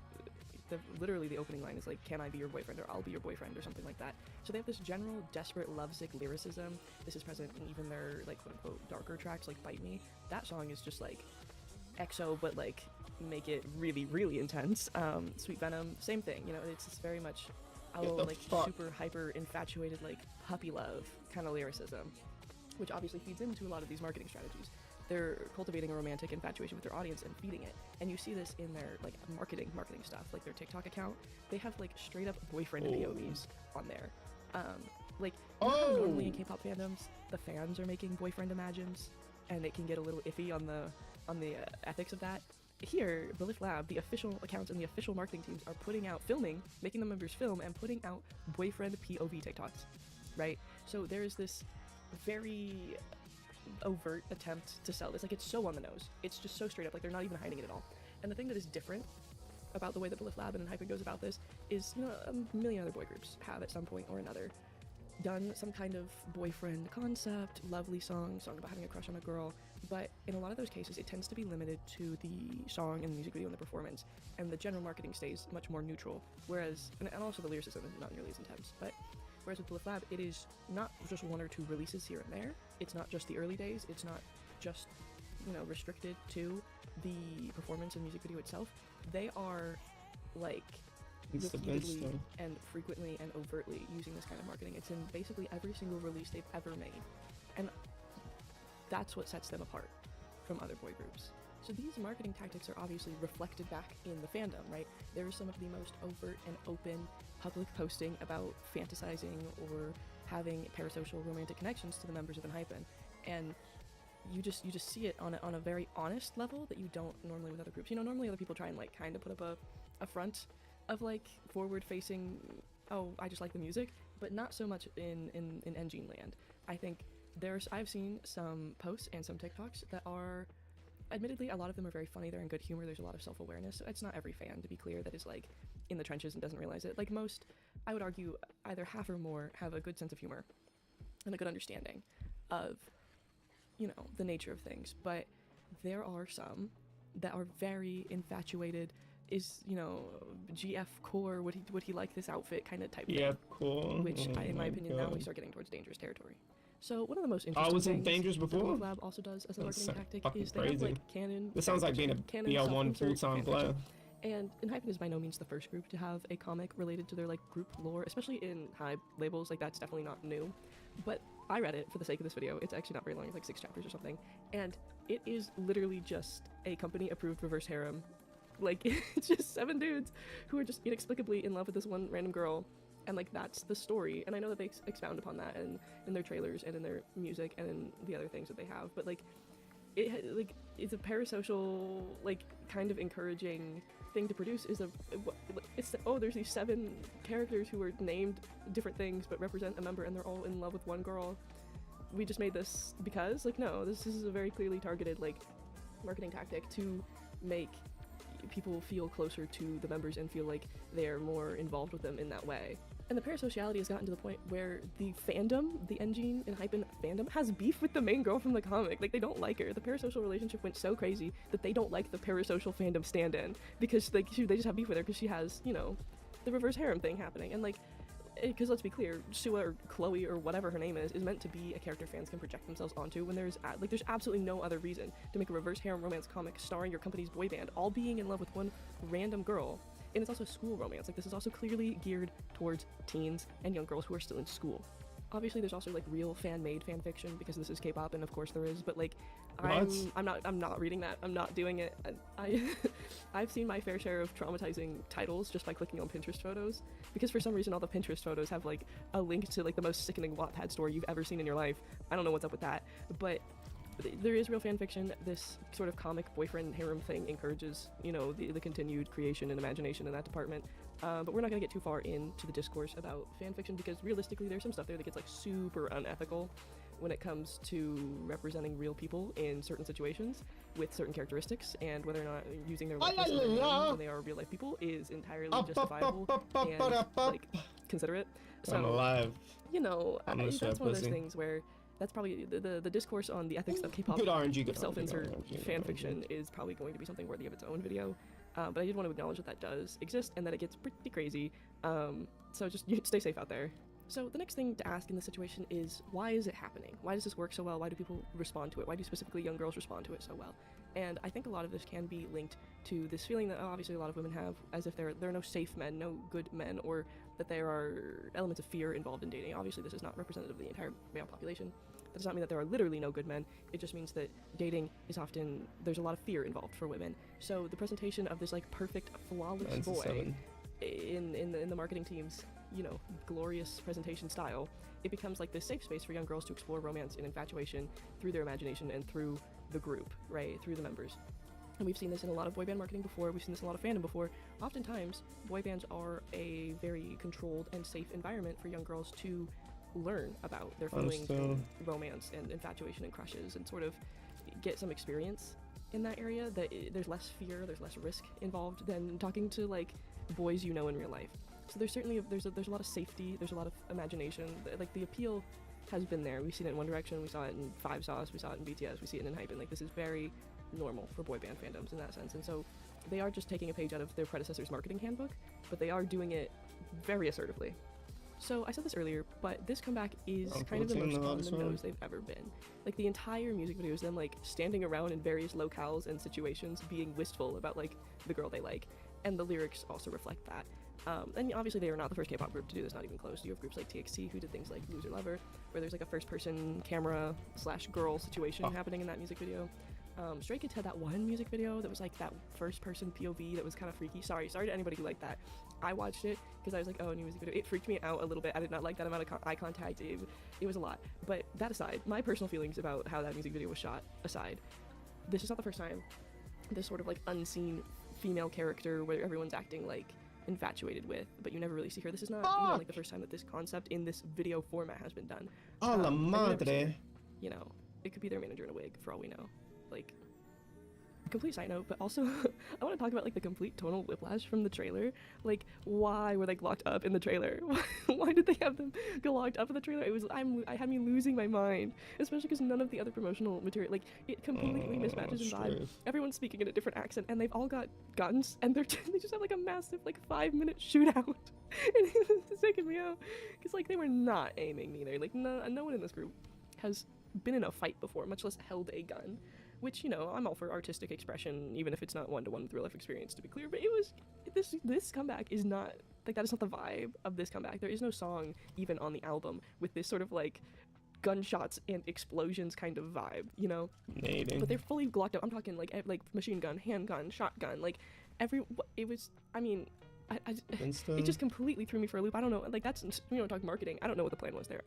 literally the opening line is like, can I be your boyfriend, or I'll be your boyfriend, or something like that. So they have this general desperate lovesick lyricism. This is present in even their, like, quote-unquote darker tracks, like Bite Me. That song is just like EXO, but like make it really, really intense. Sweet Venom, same thing, you know, it's just very much like super hyper infatuated, like puppy love kind of lyricism, which obviously feeds into a lot of these marketing strategies. They're cultivating a romantic infatuation with their audience and feeding it. And you see this in their like marketing stuff, like their TikTok account. They have like straight up boyfriend POVs on there. Like, you know how normally in K-pop fandoms, the fans are making boyfriend imagines, and it can get a little iffy on the ethics of that. Here, Belif Lab, the official accounts and the official marketing teams are putting out making the members film and putting out boyfriend POV TikToks, right? So there is this very overt attempt to sell this. Like, it's so on the nose. It's just so straight up. Like, they're not even hiding it at all. And the thing that is different about the way that Belif Lab and Enhypen goes about this is, you know, a million other boy groups have at some point or another done some kind of boyfriend concept, lovely song about having a crush on a girl, but in a lot of those cases it tends to be limited to the song and the music video and the performance, and the general marketing stays much more neutral, whereas, and also the lyricism is not nearly as intense, but whereas with Belif Lab, it is not just one or two releases here and there, it's not just the early days, it's not just, you know, restricted to the performance and music video itself. They are like repeatedly and frequently and overtly using this kind of marketing. It's in basically every single release they've ever made, and that's what sets them apart from other boy groups. So these marketing tactics are obviously reflected back in the fandom, right? There are some of the most overt and open public posting about fantasizing or having parasocial romantic connections to the members of Enhypen, and you just see it on a very honest level that you don't normally with other groups. You know, normally other people try and like kind of put up a front of like forward-facing oh, I just like the music, but not so much in engine land. I think I've seen some posts and some TikToks that are, admittedly, a lot of them are very funny, they're in good humor, there's a lot of self-awareness, so it's not every fan, to be clear, that is like in the trenches and doesn't realize it. Like most, I would argue, either half or more have a good sense of humor and a good understanding of, you know, the nature of things, but there are some that are very infatuated. Is, you know, GF core, would he like this outfit kind of type thing. Yeah, cool. Which, in my opinion, now we start getting towards dangerous territory. So one of the most interesting was it things dangerous before? that Lab also does as a That's marketing tactic fucking is they have crazy. like canon. This sounds like being a canon BL1 self-insert full-time fanfiction. player. And Enhypen is by no means the first group to have a comic related to their like group lore, especially in high labels. Like that's definitely not new. But I read it for the sake of this video. It's actually not very long. It's like 6 chapters or something, and it is literally just a company-approved reverse harem. Like it's just 7 dudes who are just inexplicably in love with this one random girl, and like that's the story. And I know that they expound upon that in their trailers and in their music and in the other things that they have, but like it's a parasocial, like kind of encouraging thing to produce. There's these 7 characters who are named different things but represent a member, and they're all in love with one girl. We just made this because, like, no, this is a very clearly targeted like marketing tactic to make people feel closer to the members and feel like they're more involved with them in that way. And the parasociality has gotten to the point where the fandom, the Engine and Hypen fandom, has beef with the main girl from the comic. Like, they don't like her. The parasocial relationship went so crazy that they don't like the parasocial fandom stand-in, because like they just have beef with her because she has, you know, the reverse harem thing happening. And like, because let's be clear, Sua or Chloe or whatever her name is meant to be a character fans can project themselves onto, when there's absolutely no other reason to make a reverse harem romance comic starring your company's boy band all being in love with one random girl. And it's also school romance. Like, this is also clearly geared towards teens and young girls who are still in school. Obviously, there's also like real fan-made fan fiction, because this is K-pop, and of course there is. But like, I'm not reading that. I'm not doing it. I've seen my fair share of traumatizing titles just by clicking on Pinterest photos, because for some reason all the Pinterest photos have like a link to like the most sickening Wattpad story you've ever seen in your life. I don't know what's up with that, but there is real fan fiction. This sort of comic boyfriend harem thing encourages, you know, the continued creation and imagination in that department. But we're not going to get too far into the discourse about fan fiction, because realistically there's some stuff there that gets like super unethical when it comes to representing real people in certain situations with certain characteristics, and whether or not using their likeness when they are real life people is entirely justifiable and like considerate. So I'm alive. You know, that's one of those things where that's probably the discourse on the ethics of K-pop self-insert fan fiction is probably going to be something worthy of its own video. But I did want to acknowledge that does exist and that it gets pretty crazy. So just stay safe out there. So the next thing to ask in this situation is, why is it happening? Why does this work so well? Why do people respond to it? Why do specifically young girls respond to it so well? And I think a lot of this can be linked to this feeling that obviously a lot of women have, as if there are no safe men, no good men, or that there are elements of fear involved in dating. Obviously this is not representative of the entire male population. That does not mean that there are literally no good men. It just means that dating is often, there's a lot of fear involved for women. So the presentation of this like perfect, flawless boy in the marketing team's, you know, glorious presentation style, it becomes like this safe space for young girls to explore romance and infatuation through their imagination and through the group, right? Through the members. And we've seen this in a lot of boy band marketing before. We've seen this in a lot of fandom before. Oftentimes, boy bands are a very controlled and safe environment for young girls to learn about their feelings and romance and infatuation and crushes, and sort of get some experience in that area. That there's less fear, there's less risk involved than talking to like boys you know in real life. So there's certainly there's a lot of safety, there's a lot of imagination. Like, the appeal has been there. We've seen it in One Direction, we saw it in Five Sauce, we saw it in BTS, we see it in Hypen. Like, this is very normal for boy band fandoms in that sense. And so they are just taking a page out of their predecessor's marketing handbook, but they are doing it very assertively. So I said this earlier, but this comeback is kind of the most on the nose they've ever been. Like, the entire music video is them like standing around in various locales and situations being wistful about like the girl they like, and the lyrics also reflect that. And obviously they are not the first K-pop group to do this, not even close. You have groups like TXT who did things like Loser Lover, where there's like a first-person camera / girl situation happening in that music video. Stray Kids had that one music video that was like that first-person POV that was kind of freaky. Sorry to anybody who liked that. I watched it because I was like, oh, new music video. It freaked me out a little bit. I did not like that amount of eye contact. It was a lot. But that aside, my personal feelings about how that music video was shot aside, this is not the first time this sort of like unseen female character where everyone's acting like infatuated with, but you never really see her. This is not, like the first time that this concept in this video format has been done. Oh la And you never see her. madre. You know, it could be their manager in a wig, for all we know. Like, complete side note, but also I want to talk about like the complete tonal whiplash from the trailer. Like, why were they locked up in the trailer? Why did they have them go locked up in the trailer? I had me losing my mind, especially because none of the other promotional material, like, it completely mismatches in vibe. Everyone's speaking in a different accent, and they've all got guns, and they just have like a massive like 5-minute shootout, and it's taking me out because like they were not aiming either. Like, no one in this group has been in a fight before, much less held a gun. Which, you know, I'm all for artistic expression, even if it's not one-to-one with real life experience, to be clear. But it was this comeback is not like that is not the vibe of this comeback. There is no song even on the album with this sort of like gunshots and explosions kind of vibe, you know. But they're fully glocked up. I'm talking like machine gun, handgun, shotgun, like it was. I mean, it just completely threw me for a loop. I don't know, like that's, you know, talking marketing, I don't know what the plan was there.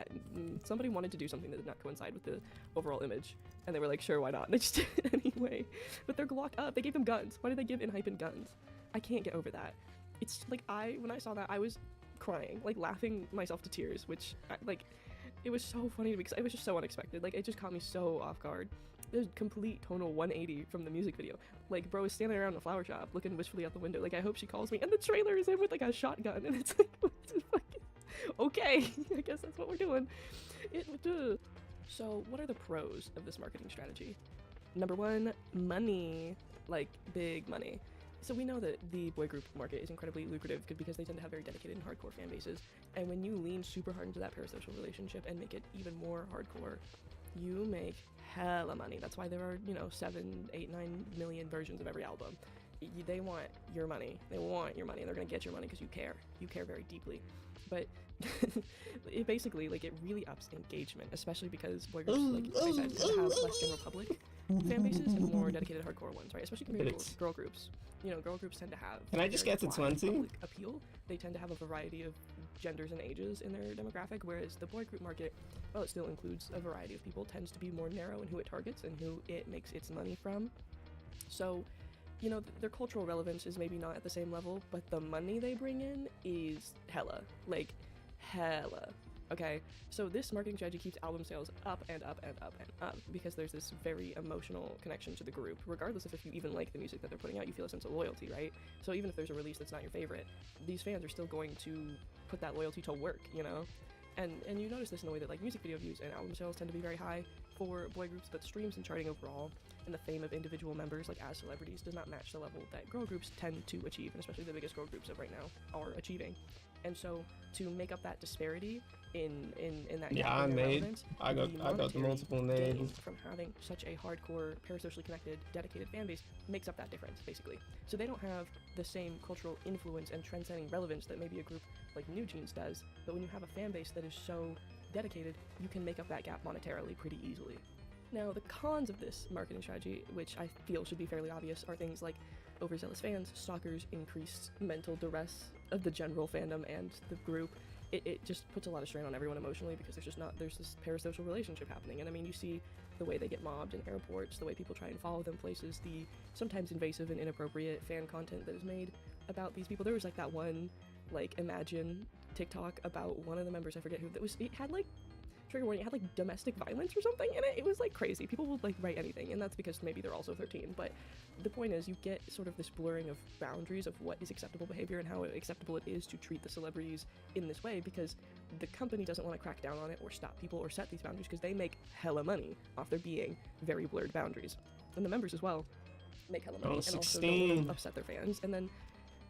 Somebody wanted to do something that did not coincide with the overall image, and they were like, sure, why not? And they just did it anyway. But they're locked up. They gave them guns. Why did they give Enhypen guns? I can't get over that. It's like, when I saw that, I was crying, like laughing myself to tears, which it was so funny to me because it was just so unexpected. Like, it just caught me so off guard. There's complete tonal 180 from the music video. Like, bro is standing around the flower shop looking wistfully out the window, like, I hope she calls me, and the trailer is him with like a shotgun, and it's like, fucking okay, I guess that's what we're doing. So what are the pros of this marketing strategy? Number one, money, like big money. So we know that the boy group market is incredibly lucrative because they tend to have very dedicated and hardcore fan bases, and when you lean super hard into that parasocial relationship and make it even more hardcore, you make hella money. That's why there are, you know, 7, 8, 9 million versions of every album. They want your money. They want your money, and they're gonna get your money because you care. You care very deeply. But it basically, like, it really ups engagement, especially because boy groups, like I said, tend to have less general public fan bases and more dedicated hardcore ones, right? Especially compared to girl groups. You know, girl groups tend to have Can I just get to 20? public appeal. They tend to have a variety of genders and ages in their demographic, whereas the boy group market, while it still includes a variety of people, tends to be more narrow in who it targets and who it makes its money from. So, you know, their cultural relevance is maybe not at the same level, but the money they bring in is hella. Like, hella. Okay, so this marketing strategy keeps album sales up and up and up and up because there's this very emotional connection to the group. Regardless of if you even like the music that they're putting out, you feel a sense of loyalty, right? So even if there's a release that's not your favorite, these fans are still going to put that loyalty to work, you know? And you notice this in the way that, like, music video views and album sales tend to be very high for boy groups, but streams and charting overall and the fame of individual members, like as celebrities, does not match the level that girl groups tend to achieve, and especially the biggest girl groups of right now are achieving. And so to make up that disparity in that I got the multiple names from having such a hardcore, parasocially connected, dedicated fan base makes up that difference, basically. So they don't have the same cultural influence and trend-setting relevance that maybe a group like New Jeans does, but when you have a fan base that is so dedicated, you can make up that gap monetarily pretty easily. Now, the cons of this marketing strategy, which I feel should be fairly obvious, are things like overzealous fans, stalkers, increased mental duress of the general fandom and the group. It just puts a lot of strain on everyone emotionally because there's this parasocial relationship happening. And I mean, you see the way they get mobbed in airports, the way people try and follow them places, the sometimes invasive and inappropriate fan content that is made about these people. There was like that one, like, Imagine TikTok about one of the members, I forget who, it had like, trigger warning, it had like domestic violence or something in it. It was like crazy. People would like write anything, and that's because maybe they're also 13. But the point is, you get sort of this blurring of boundaries of what is acceptable behavior and how acceptable it is to treat the celebrities in this way, because the company doesn't want to crack down on it or stop people or set these boundaries because they make hella money off there being very blurred boundaries. And the members as well make hella money and also don't want to upset their fans. And then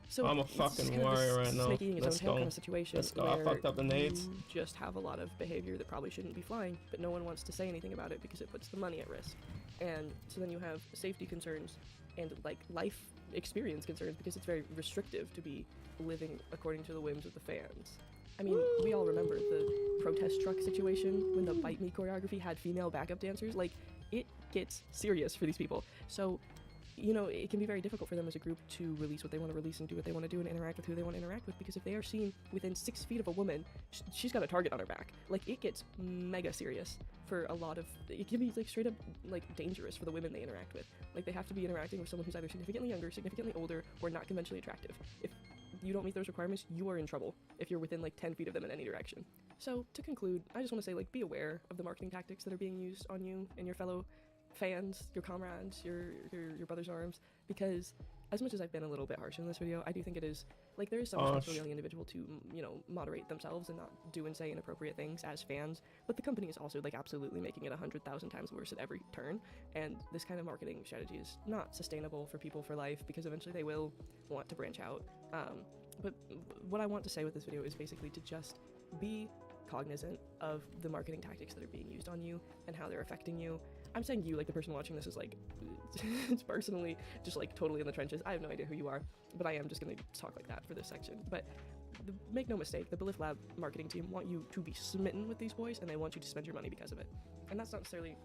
so I'm a fucking warrior right now. Let's go. Kind of situation Let's go. I fucked up the nades. You just have a lot of behavior that probably shouldn't be flying, but no one wants to say anything about it because it puts the money at risk. And so then you have safety concerns and like life experience concerns because it's very restrictive to be living according to the whims of the fans. I mean, we all remember the protest truck situation when the Bite Me choreography had female backup dancers. Like, it gets serious for these people. So, you know, it can be very difficult for them as a group to release what they want to release and do what they want to do and interact with who they want to interact with, because if they are seen within 6 feet of a woman, she's got a target on her back. Like, it gets mega serious for a lot of, it can be like straight up like dangerous for the women they interact with. Like, they have to be interacting with someone who's either significantly younger, significantly older, or not conventionally attractive. If you don't meet those requirements, you are in trouble if you're within like 10 feet of them in any direction. So to conclude, I just want to say, like, be aware of the marketing tactics that are being used on you and your fellow fans, your comrades, your brothers in arms, because as much as I've been a little bit harsh in this video, I do think it is, like, there is some responsibility on the individual to, you know, moderate themselves and not do and say inappropriate things as fans, but the company is also, like, absolutely making it 100,000 times worse at every turn, and this kind of marketing strategy is not sustainable for people for life, because eventually they will want to branch out. But what I want to say with this video is basically to just be cognizant of the marketing tactics that are being used on you and how they're affecting you. I'm saying you, like the person watching this is like, it's personally just like totally in the trenches. I have no idea who you are, but I am just going to talk like that for this section. But make no mistake, the Belief Lab marketing team want you to be smitten with these boys, and they want you to spend your money because of it. And that's not necessarily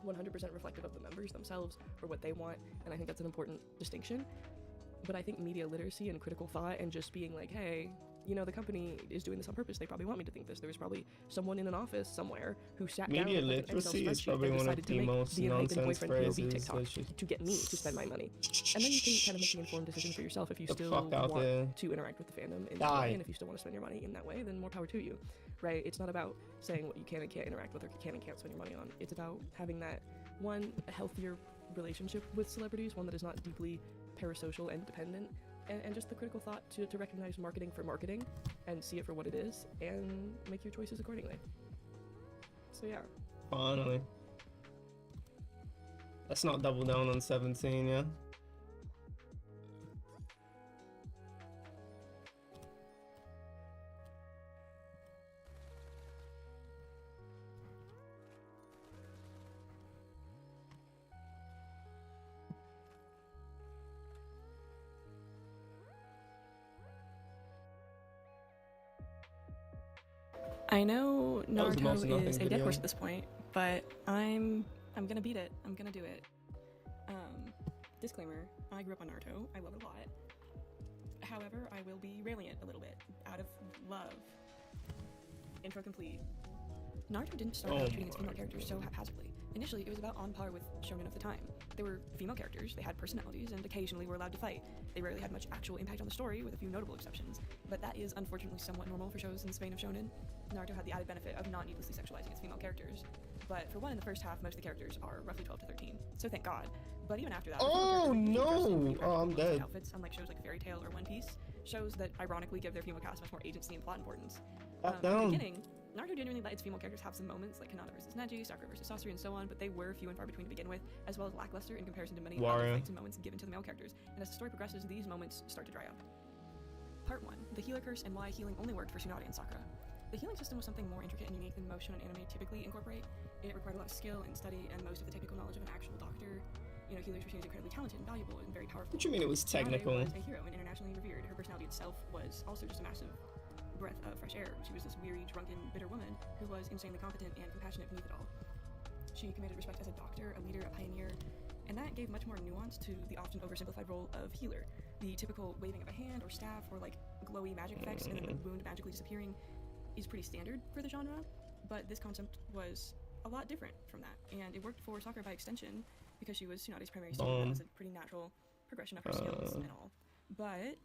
100% reflective of the members themselves or what they want, and I think that's an important distinction. But I think media literacy and critical thought and just being like, hey, you know, the company is doing this on purpose. They probably want me to think this. There was probably someone in an office somewhere who sat down Media with like an Excel literacy is spreadsheet probably and one decided of to the make most the Unhyped nonsense boyfriend POV phrases. TikTok to get me to spend my money. And then you can kind of make the informed decision for yourself if you still fuck out want there. to interact with the fandom in that way, and if you still want to spend your money in that way, then more power to you, right? It's not about saying what you can and can't interact with or can and can't spend your money on. It's about having that, one, a healthier relationship with celebrities, one that is not deeply parasocial and dependent, and just the critical thought to recognize marketing for marketing and see it for what it is and make your choices accordingly. So yeah. Finally. Let's not double down on 17, yeah? I know That was the most Naruto nothing is a dead video. horse at this point, but I'm gonna beat it. I'm gonna do it. Disclaimer, I grew up on Naruto. I love it a lot. However, I will be railing it a little bit out of love. Intro complete. Naruto didn't start out treating its female characters so haphazardly. Initially, it was about on par with shonen of the time. They were female characters, they had personalities, and occasionally were allowed to fight. They rarely had much actual impact on the story, with a few notable exceptions, but that is unfortunately somewhat normal for shows in the vein of shonen. Naruto had the added benefit of not needlessly sexualizing its female characters. But for one, in the first half, most of the characters are roughly 12 to 13, so thank God. But even after that, Oh no! Oh, I'm dead. outfits, unlike shows like Fairy Tail or One Piece, shows that ironically give their female cast much more agency and plot importance. Back In the down. beginning, Naruto genuinely let its female characters have some moments like Hinata versus Neji, Sakura versus Sasori, and so on, but they were few and far between to begin with, as well as lackluster in comparison to many other fights and moments given to the male characters. And as the story progresses, these moments start to dry up. Part 1. The Healer Curse and why healing only worked for Tsunade and Sakura. The healing system was something more intricate and unique than most shonen anime typically incorporate. It required a lot of skill and study and most of the technical knowledge of an actual doctor. You know, healers were seen as incredibly talented and valuable and very powerful. What do you mean it was technical? Tsunade was a hero and internationally revered. Her personality itself was also just a massive breath of fresh air. She was this weary, drunken, bitter woman who was insanely competent and compassionate beneath it all. She commanded respect as a doctor, a leader, a pioneer, and that gave much more nuance to the often oversimplified role of healer. The typical waving of a hand or staff or like glowy magic effects and then the wound magically disappearing is pretty standard for the genre, but this concept was a lot different from that, and it worked for Sakura by extension because she was Tsunade's primary student. That was a pretty natural progression of her skills and all. But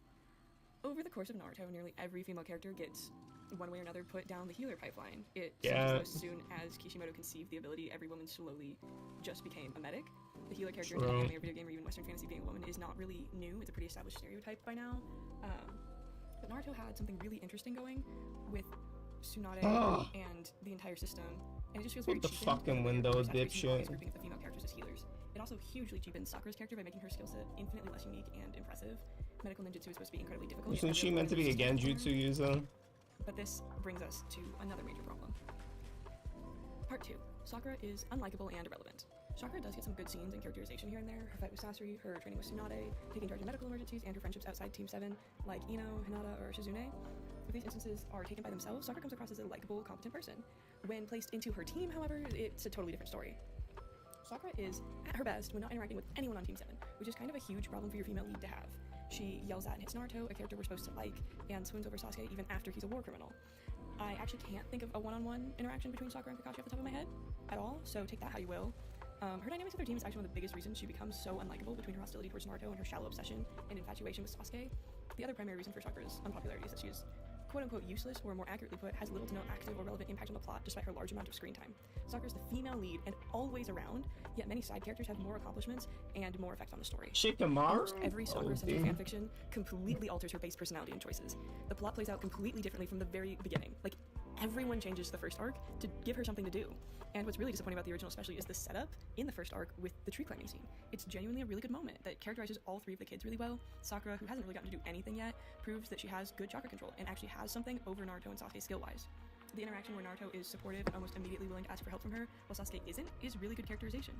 over the course of Naruto, nearly every female character gets one way or another put down the healer pipeline. It seems as though as soon as Kishimoto conceived the ability, every woman slowly just became a medic. The healer character in anime or video game or even Western fantasy being a woman is not really new. It's a pretty established stereotype by now. But Naruto had something really interesting going with Tsunade and the entire system, and it just feels very Put the cheapened fucking window, dipshit. grouping of the female characters as healers. It also hugely cheapens Sakura's character by making her skill set infinitely less unique and impressive. Medical ninjutsu is supposed to be incredibly difficult. Isn't she meant to be a genjutsu user? But this brings us to another major problem. Part 2. Sakura is unlikable and irrelevant. Sakura does get some good scenes and characterization here and there. Her fight with Sasori, her training with Tsunade, taking charge of medical emergencies, and her friendships outside Team 7, like Ino, Hinata, or Shizune. If these instances are taken by themselves, Sakura comes across as a likable, competent person. When placed into her team, however, it's a totally different story. Sakura is at her best when not interacting with anyone on Team 7, which is kind of a huge problem for your female lead to have. She yells at and hits Naruto, a character we're supposed to like, and swoons over Sasuke even after he's a war criminal. I actually can't think of a one-on-one interaction between Sakura and Kakashi off the top of my head at all, so take that how you will. Her dynamics with her team is actually one of the biggest reasons she becomes so unlikable between her hostility towards Naruto and her shallow obsession and infatuation with Sasuke. The other primary reason for Sakura's unpopularity is that she is quote-unquote useless, or more accurately put, has little to no active or relevant impact on the plot despite her large amount of screen time. Sakura is the female lead and always around, yet many side characters have more accomplishments and more effect on the story. Shikamaru? Almost every Sakura-centric fanfiction completely alters her base personality and choices. The plot plays out completely differently from the very beginning. Like, everyone changes the first arc to give her something to do. And what's really disappointing about the original especially is the setup in the first arc with the tree climbing scene. It's genuinely a really good moment that characterizes all three of the kids really well. Sakura, who hasn't really gotten to do anything yet, proves that she has good chakra control and actually has something over Naruto and Sasuke skill-wise. The interaction where Naruto is supportive and almost immediately willing to ask for help from her, while Sasuke isn't, is really good characterization.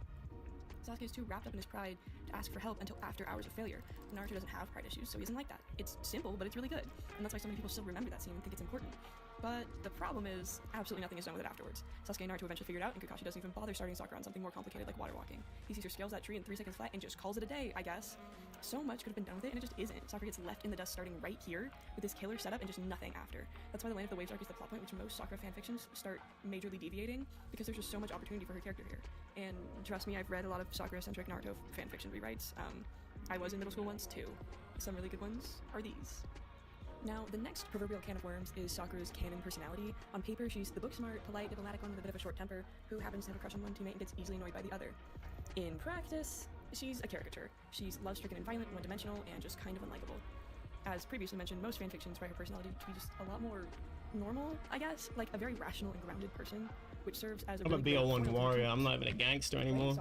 Sasuke is too wrapped up in his pride to ask for help until after hours of failure. Naruto doesn't have pride issues, so he isn't like that. It's simple, but it's really good, and that's why so many people still remember that scene and think it's important. But the problem is, absolutely nothing is done with it afterwards. Sasuke and Naruto eventually figure it out, and Kakashi doesn't even bother starting Sakura on something more complicated like water walking. He sees her scales that tree in 3 seconds flat and just calls it a day, I guess. So much could have been done with it, and it just isn't. Sakura gets left in the dust starting right here, with this killer setup and just nothing after. That's why the Land of the Waves arc is the plot point which most Sakura fanfictions start majorly deviating, because there's just so much opportunity for her character here. And trust me, I've read a lot of Sakura-centric Naruto fanfiction rewrites. I was in middle school once too. Some really good ones are these. Now, the next proverbial can of worms is Sakura's canon personality. On paper, she's the book-smart, polite, diplomatic one with a bit of a short temper, who happens to have a crush on one teammate and gets easily annoyed by the other. In practice, she's a caricature. She's love-stricken and violent, one-dimensional, and just kind of unlikable. As previously mentioned, most fanfictions write her personality to be just a lot more normal, I guess, like a very rational and grounded person, which serves as a I'm a BO1 warrior. I'm not even a gangster anymore.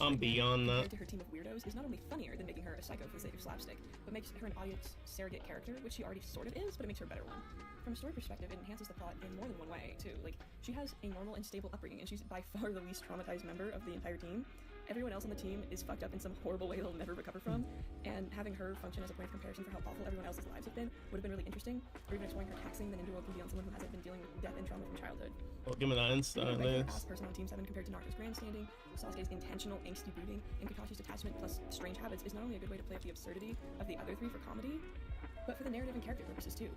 I'm beyond that. To her team of weirdos is not only funnier than making her a psycho for the sake of slapstick, but makes her an audience surrogate character, which she already sort of is, but it makes her a better one. From a story perspective, it enhances the plot in more than one way, too. Like, she has a normal and stable upbringing, and she's by far the least traumatized member of the entire team. Everyone else on the team is fucked up in some horrible way they'll never recover from, and having her function as a point of comparison for how awful everyone else's lives have been would have been really interesting, or even exploring her taxing the ninja world can be on someone who hasn't been dealing with death and trauma from childhood. Well, give me that insta, As person on Team 7 compared to Naruto's grandstanding, Sasuke's intentional angsty brooding, and Kakashi's detachment plus strange habits is not only a good way to play up the absurdity of the other three for comedy, but for the narrative and character purposes too.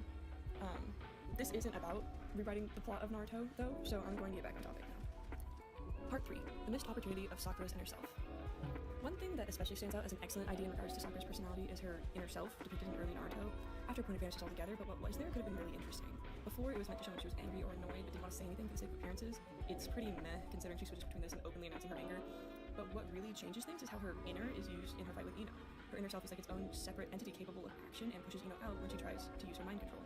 This isn't about rewriting the plot of Naruto, though, so I'm going to get back on topic now. Part 3, the missed opportunity of Sakura's inner self. One thing that especially stands out as an excellent idea in regards to Sakura's personality is her inner self, depicted in early Naruto. After a point vanishes altogether, but what was there could have been really interesting. Before, it was meant to show when she was angry or annoyed but didn't want to say anything for the sake of appearances. It's pretty meh, considering she switches between this and openly announcing her anger. But what really changes things is how her inner is used in her fight with Ino. Her inner self is like its own separate entity capable of action and pushes Ino out when she tries to use her mind control.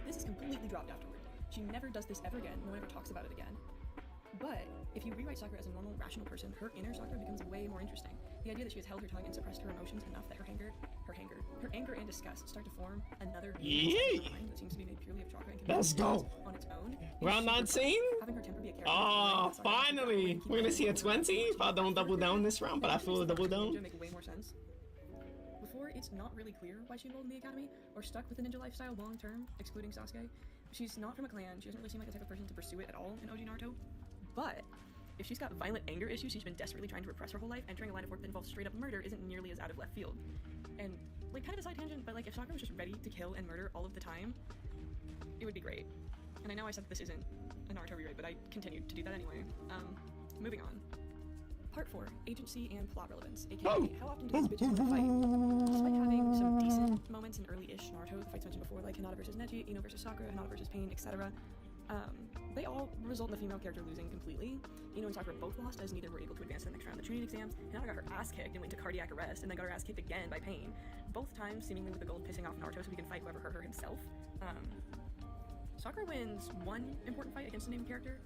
This is completely dropped afterward. She never does this ever again, no one ever talks about it again. But if you rewrite Sakura as a normal, rational person, her inner Sakura becomes way more interesting. The idea that she has held her tongue and suppressed her emotions enough that her anger and disgust start to form another mind that seems to be made purely of chakra and can Let's go on its own. Round 19. Having her temper be a character. Oh, finally! We're gonna see a 20. If I don't double down this round, but I feel a double down. Make way more sense. Before, it's not really clear why she enrolled in the academy or stuck with the ninja lifestyle long term, excluding Sasuke. She's not from a clan. She doesn't really seem like the type of person to pursue it at all in OG Naruto. But if she's got violent anger issues she's been desperately trying to repress her whole life, entering a line of work that involves straight up murder isn't nearly as out of left field. And, like, kind of a side tangent, but, like, if Sakura was just ready to kill and murder all of the time, it would be great. And I know I said that this isn't a Naruto rewrite, but I continued to do that anyway. Moving on. Part 4, Agency and Plot Relevance, aka how often do these bitches want to fight? Despite having some decent moments in early-ish Naruto, the fights mentioned before, like Hinata versus Neji, Ino versus Sakura, Hinata versus Pain, etc., they all result in the female character losing completely. Ino and Sakura both lost as neither were able to advance to the next round of the training exams. Hinata got her ass kicked and went to cardiac arrest, and then got her ass kicked again by Pain. Both times seemingly with the goal of pissing off Naruto so he can fight whoever hurt her himself. Sakura wins one important fight against a named character.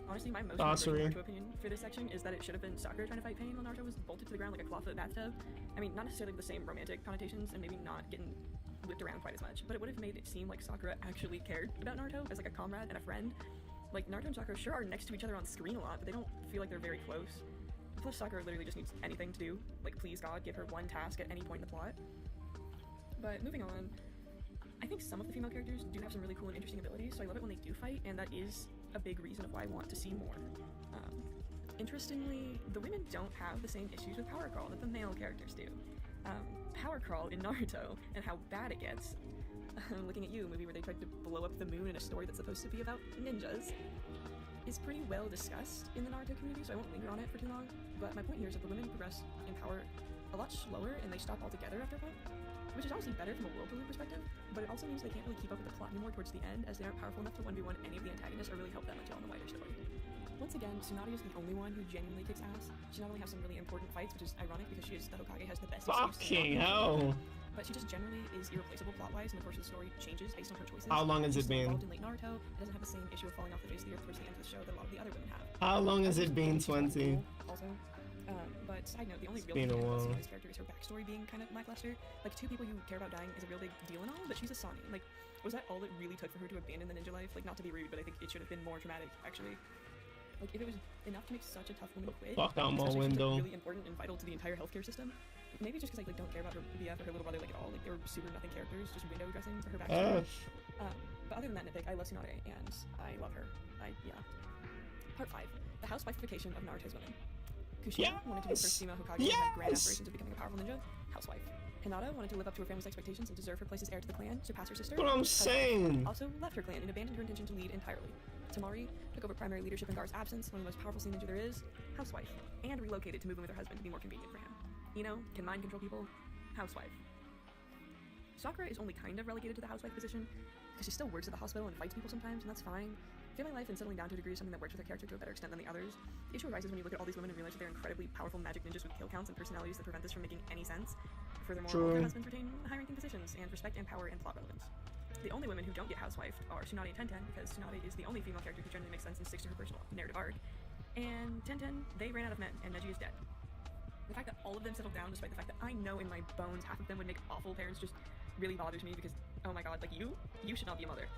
Honestly, my most Naruto opinion for this section is that it should have been Sakura trying to fight Pain while Naruto was bolted to the ground like a clawfoot bathtub. I mean, not necessarily with the same romantic connotations, and maybe not getting whipped around quite as much, but it would have made it seem like Sakura actually cared about Naruto as like a comrade and a friend. Like, Naruto and Sakura sure are next to each other on screen a lot, but they don't feel like they're very close. Plus, Sakura literally just needs anything to do. Like, please God, give her one task at any point in the plot. But moving on, I think some of the female characters do have some really cool and interesting abilities, so I love it when they do fight, and that is a big reason of why I want to see more. Interestingly, the women don't have the same issues with power crawl that the male characters do. Power crawl in Naruto, and how bad it gets. Looking at you, a movie where they tried to blow up the moon in a story that's supposed to be about ninjas. is pretty well discussed in the Naruto community, so I won't linger on it for too long. But my point here is that the women progress in power a lot slower, and they stop altogether after a point, which is obviously better from a world building perspective, but it also means they can't really keep up with the plot anymore towards the end, as they aren't powerful enough to 1v1 any of the antagonists or really help them until in the wider story. Once again, Tsunade is the only one who genuinely kicks ass. She not only has some really important fights, which is ironic because she is the Hokage, has the best Fucking hell! But she just generally is irreplaceable plot-wise, and the course of the story changes based on her choices. How long has it been? Involved in late Naruto, it doesn't have the same issue of falling off the face of the earth towards the end of the show that a lot of the other women have. How long has it been, 20? Also, but side note, the only real been thing a while. about Tsunade's character is her backstory being kind of lackluster. Like, 2 people you care about dying is a real big deal and all, but she's a Sani. Like, was that all it really took for her to abandon the ninja life? Like, not to be rude, but I think it should have been more dramatic, actually. Like, if it was enough to make such a tough woman quit, Fuck out my especially if she's, window. like, really important and vital to the entire healthcare system. Maybe just because I don't care about her BF or her little brother like at all. Like, they were super nothing characters, just window dressing for her backstory. But other than that nitpick, I love Tsunade and I love her. Yeah. Part 5: The housewifeification of Naruto's women. Kushina wanted to be the first female Hokage and had grand aspirations of becoming a powerful ninja. Housewife. Hinata wanted to live up to her family's expectations and deserve her place as heir to the clan, surpass her sister. What I'm saying. Also left her clan and abandoned her intention to lead entirely. Tamari took over primary leadership in Gar's absence, one of the most powerful sea ninja there is. Housewife. And relocated to move in with her husband to be more convenient for him. Can mind control people. Housewife. Sakura is only kind of relegated to the housewife position because she still works at the hospital and fights people sometimes, and that's fine. Family life and settling down to a degree is something that works with her character to a better extent than the others. The issue arises when you look at all these women and realize that they're incredibly powerful magic ninjas with kill counts and personalities that prevent this from making any sense. Furthermore, all of her husbands retain high-ranking positions and respect and power and plot relevance. The only women who don't get housewifed are Tsunade and Tenten, because Tsunade is the only female character who generally makes sense and sticks to her personal narrative arc. And Tenten, they ran out of men, and Neji is dead. The fact that all of them settled down, despite the fact that I know in my bones half of them would make awful parents, just really bothers me because, oh my god, like you should not be a mother.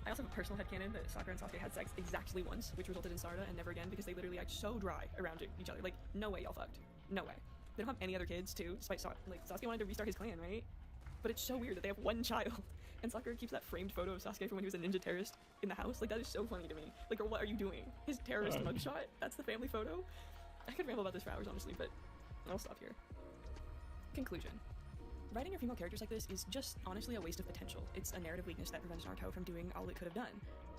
I also have a personal headcanon that Sakura and Sasuke had sex exactly once, which resulted in Sarada and never again because they literally act so dry around each other. Like, no way y'all fucked. No way. They don't have any other kids, too, despite Sasuke wanted to restart his clan, right? But it's so weird that they have one child. And Sakura keeps that framed photo of Sasuke from when he was a ninja terrorist in the house. Like, that is so funny to me. Like, girl, what are you doing? His terrorist mugshot? That's the family photo? I could ramble about this for hours, honestly, but I'll stop here. Conclusion. Writing your female characters like this is just honestly a waste of potential. It's a narrative weakness that prevents Naruto from doing all it could have done.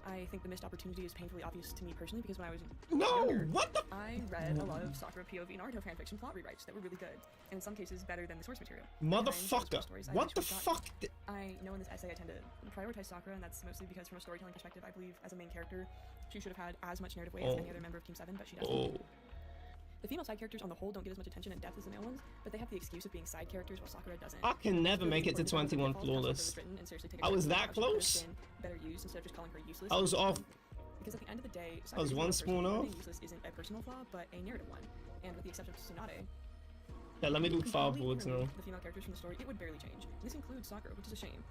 I think the missed opportunity is painfully obvious to me personally because when I was younger, I read a lot of Sakura POV Naruto fanfiction plot rewrites that were really good, and in some cases better than the source material. Motherfucker! What the fuck? I know in this essay I tend to prioritize Sakura, and that's mostly because from a storytelling perspective, I believe as a main character, she should have had as much narrative weight as any other member of Team 7, but she doesn't. The female side characters on the whole don't get as much attention and depth as the male ones, but they have the excuse of being side characters while Sakura doesn't. I can never make it to 21 flawless. I was that close? Better used instead of just calling her useless. I was off. Because at the end of the day, I was one spoon off. Useless isn't a personal flaw, but a narrative one. And with the exception of Tsunade, yeah, let me do 5 boards now. The female characters from the story, it would barely change. And this includes Sakura, which is a shame.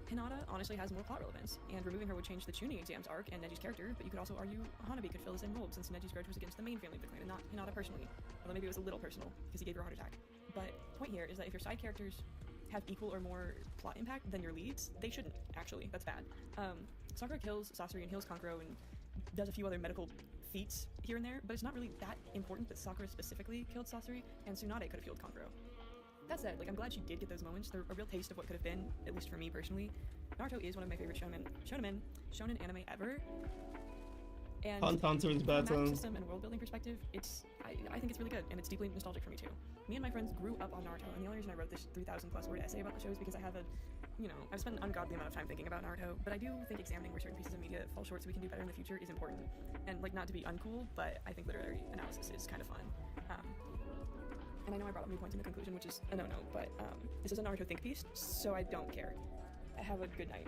Hinata honestly has more plot relevance, and removing her would change the Chunin exams arc and Neji's character, but you could also argue Hanabi could fill the same role since Neji's grudge was against the main family of the clan and not Hinata personally. Although maybe it was a little personal, because he gave her a heart attack. But the point here is that if your side characters have equal or more plot impact than your leads, they shouldn't, actually. That's bad. Sakura kills Sasori and heals Kankuro and does a few other medical feats here and there, but it's not really that important that Sakura specifically killed Sasori, and Tsunade could have healed Kankuro. That said, I'm glad she did get those moments. They're a real taste of what could have been, at least for me personally. Naruto is one of my favorite shonen anime ever. And Hunter is better. From a system and world building perspective, I think it's really good, and it's deeply nostalgic for me too. Me and my friends grew up on Naruto, and the only reason I wrote this 3,000+ word essay about the show is because I have I've spent an ungodly amount of time thinking about Naruto, but I do think examining where certain pieces of media fall short so we can do better in the future is important. And not to be uncool, but I think literary analysis is kind of fun. And I know I brought up new points in the conclusion, which is a no-no, but this is a Naruto think piece, so I don't care. Have a good night.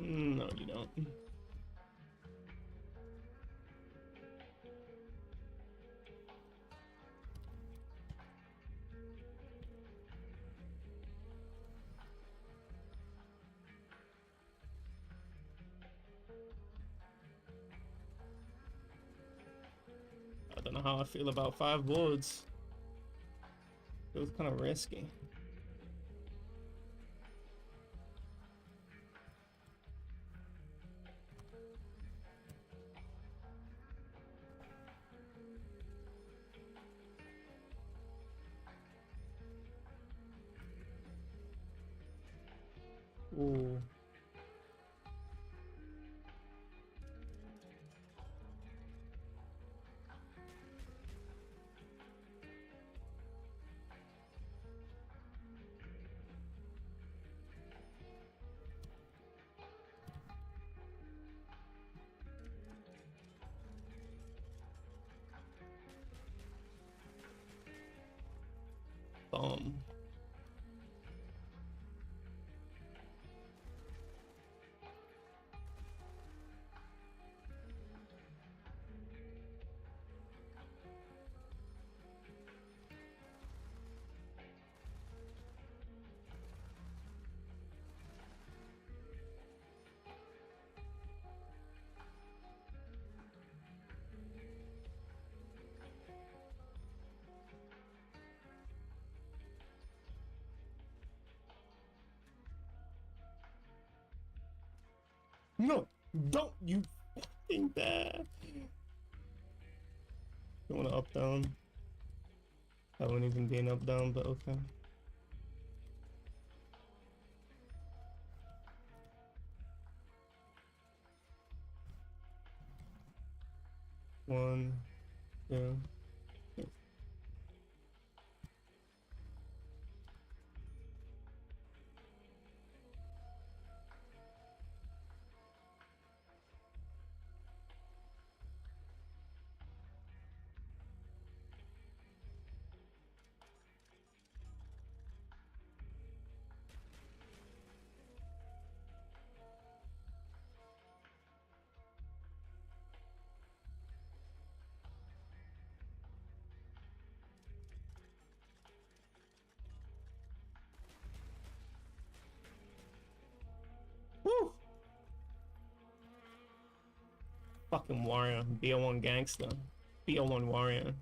No, you don't. I don't know how I feel about 5 boards. Feels kind of risky. Ooh. No, don't you fucking dare. You wanna up down? That won't even be an up down, but okay. One, two. Woo! Fucking warrior, BO1 gangster, BO1 warrior.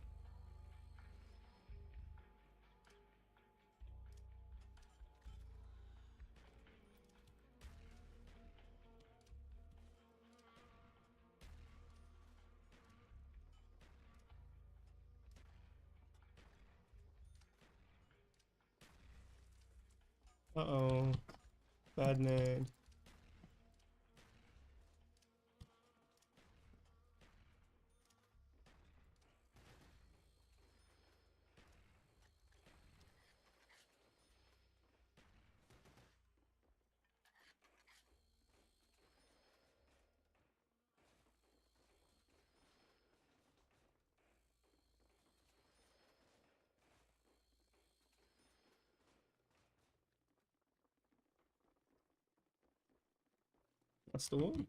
Uh-oh. Bad name. That's the one.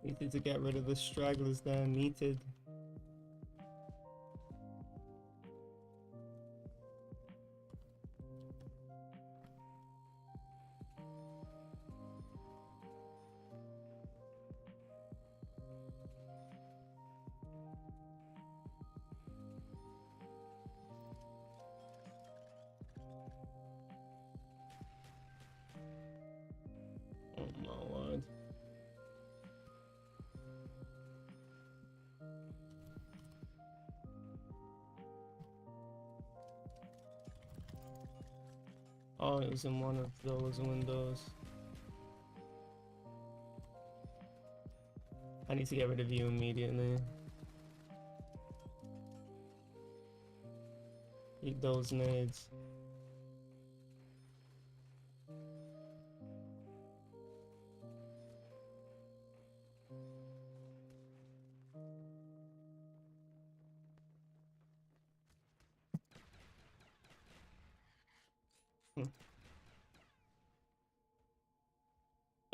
Needed to get rid of the stragglers there. Needed. Oh my word. Oh, it was in one of those windows. I need to get rid of you immediately. Eat those nades.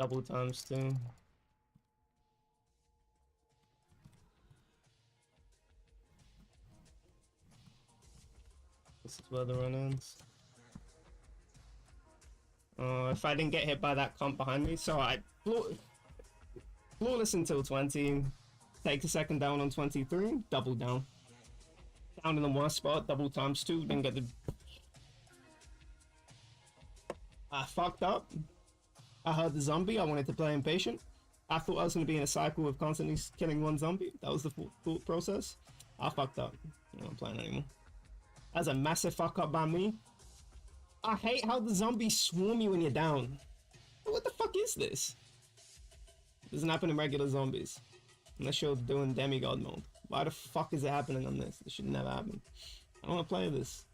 Double times 2. This is where the run ends. If I didn't get hit by that comp behind me, so I flawless until 20. Take a second down on 23. Double down. Down in the worst spot. Double times 2. Didn't get the. I fucked up. I heard the zombie. I wanted to play impatient. I thought I was going to be in a cycle of constantly killing one zombie. That was the thought process. I fucked up. I'm not playing anymore. That's a massive fuck up by me. I hate how the zombies swarm you when you're down. What the fuck is this? Doesn't happen in regular zombies. Unless you're doing demigod mode. Why the fuck is it happening on this? This should never happen. I don't want to play this.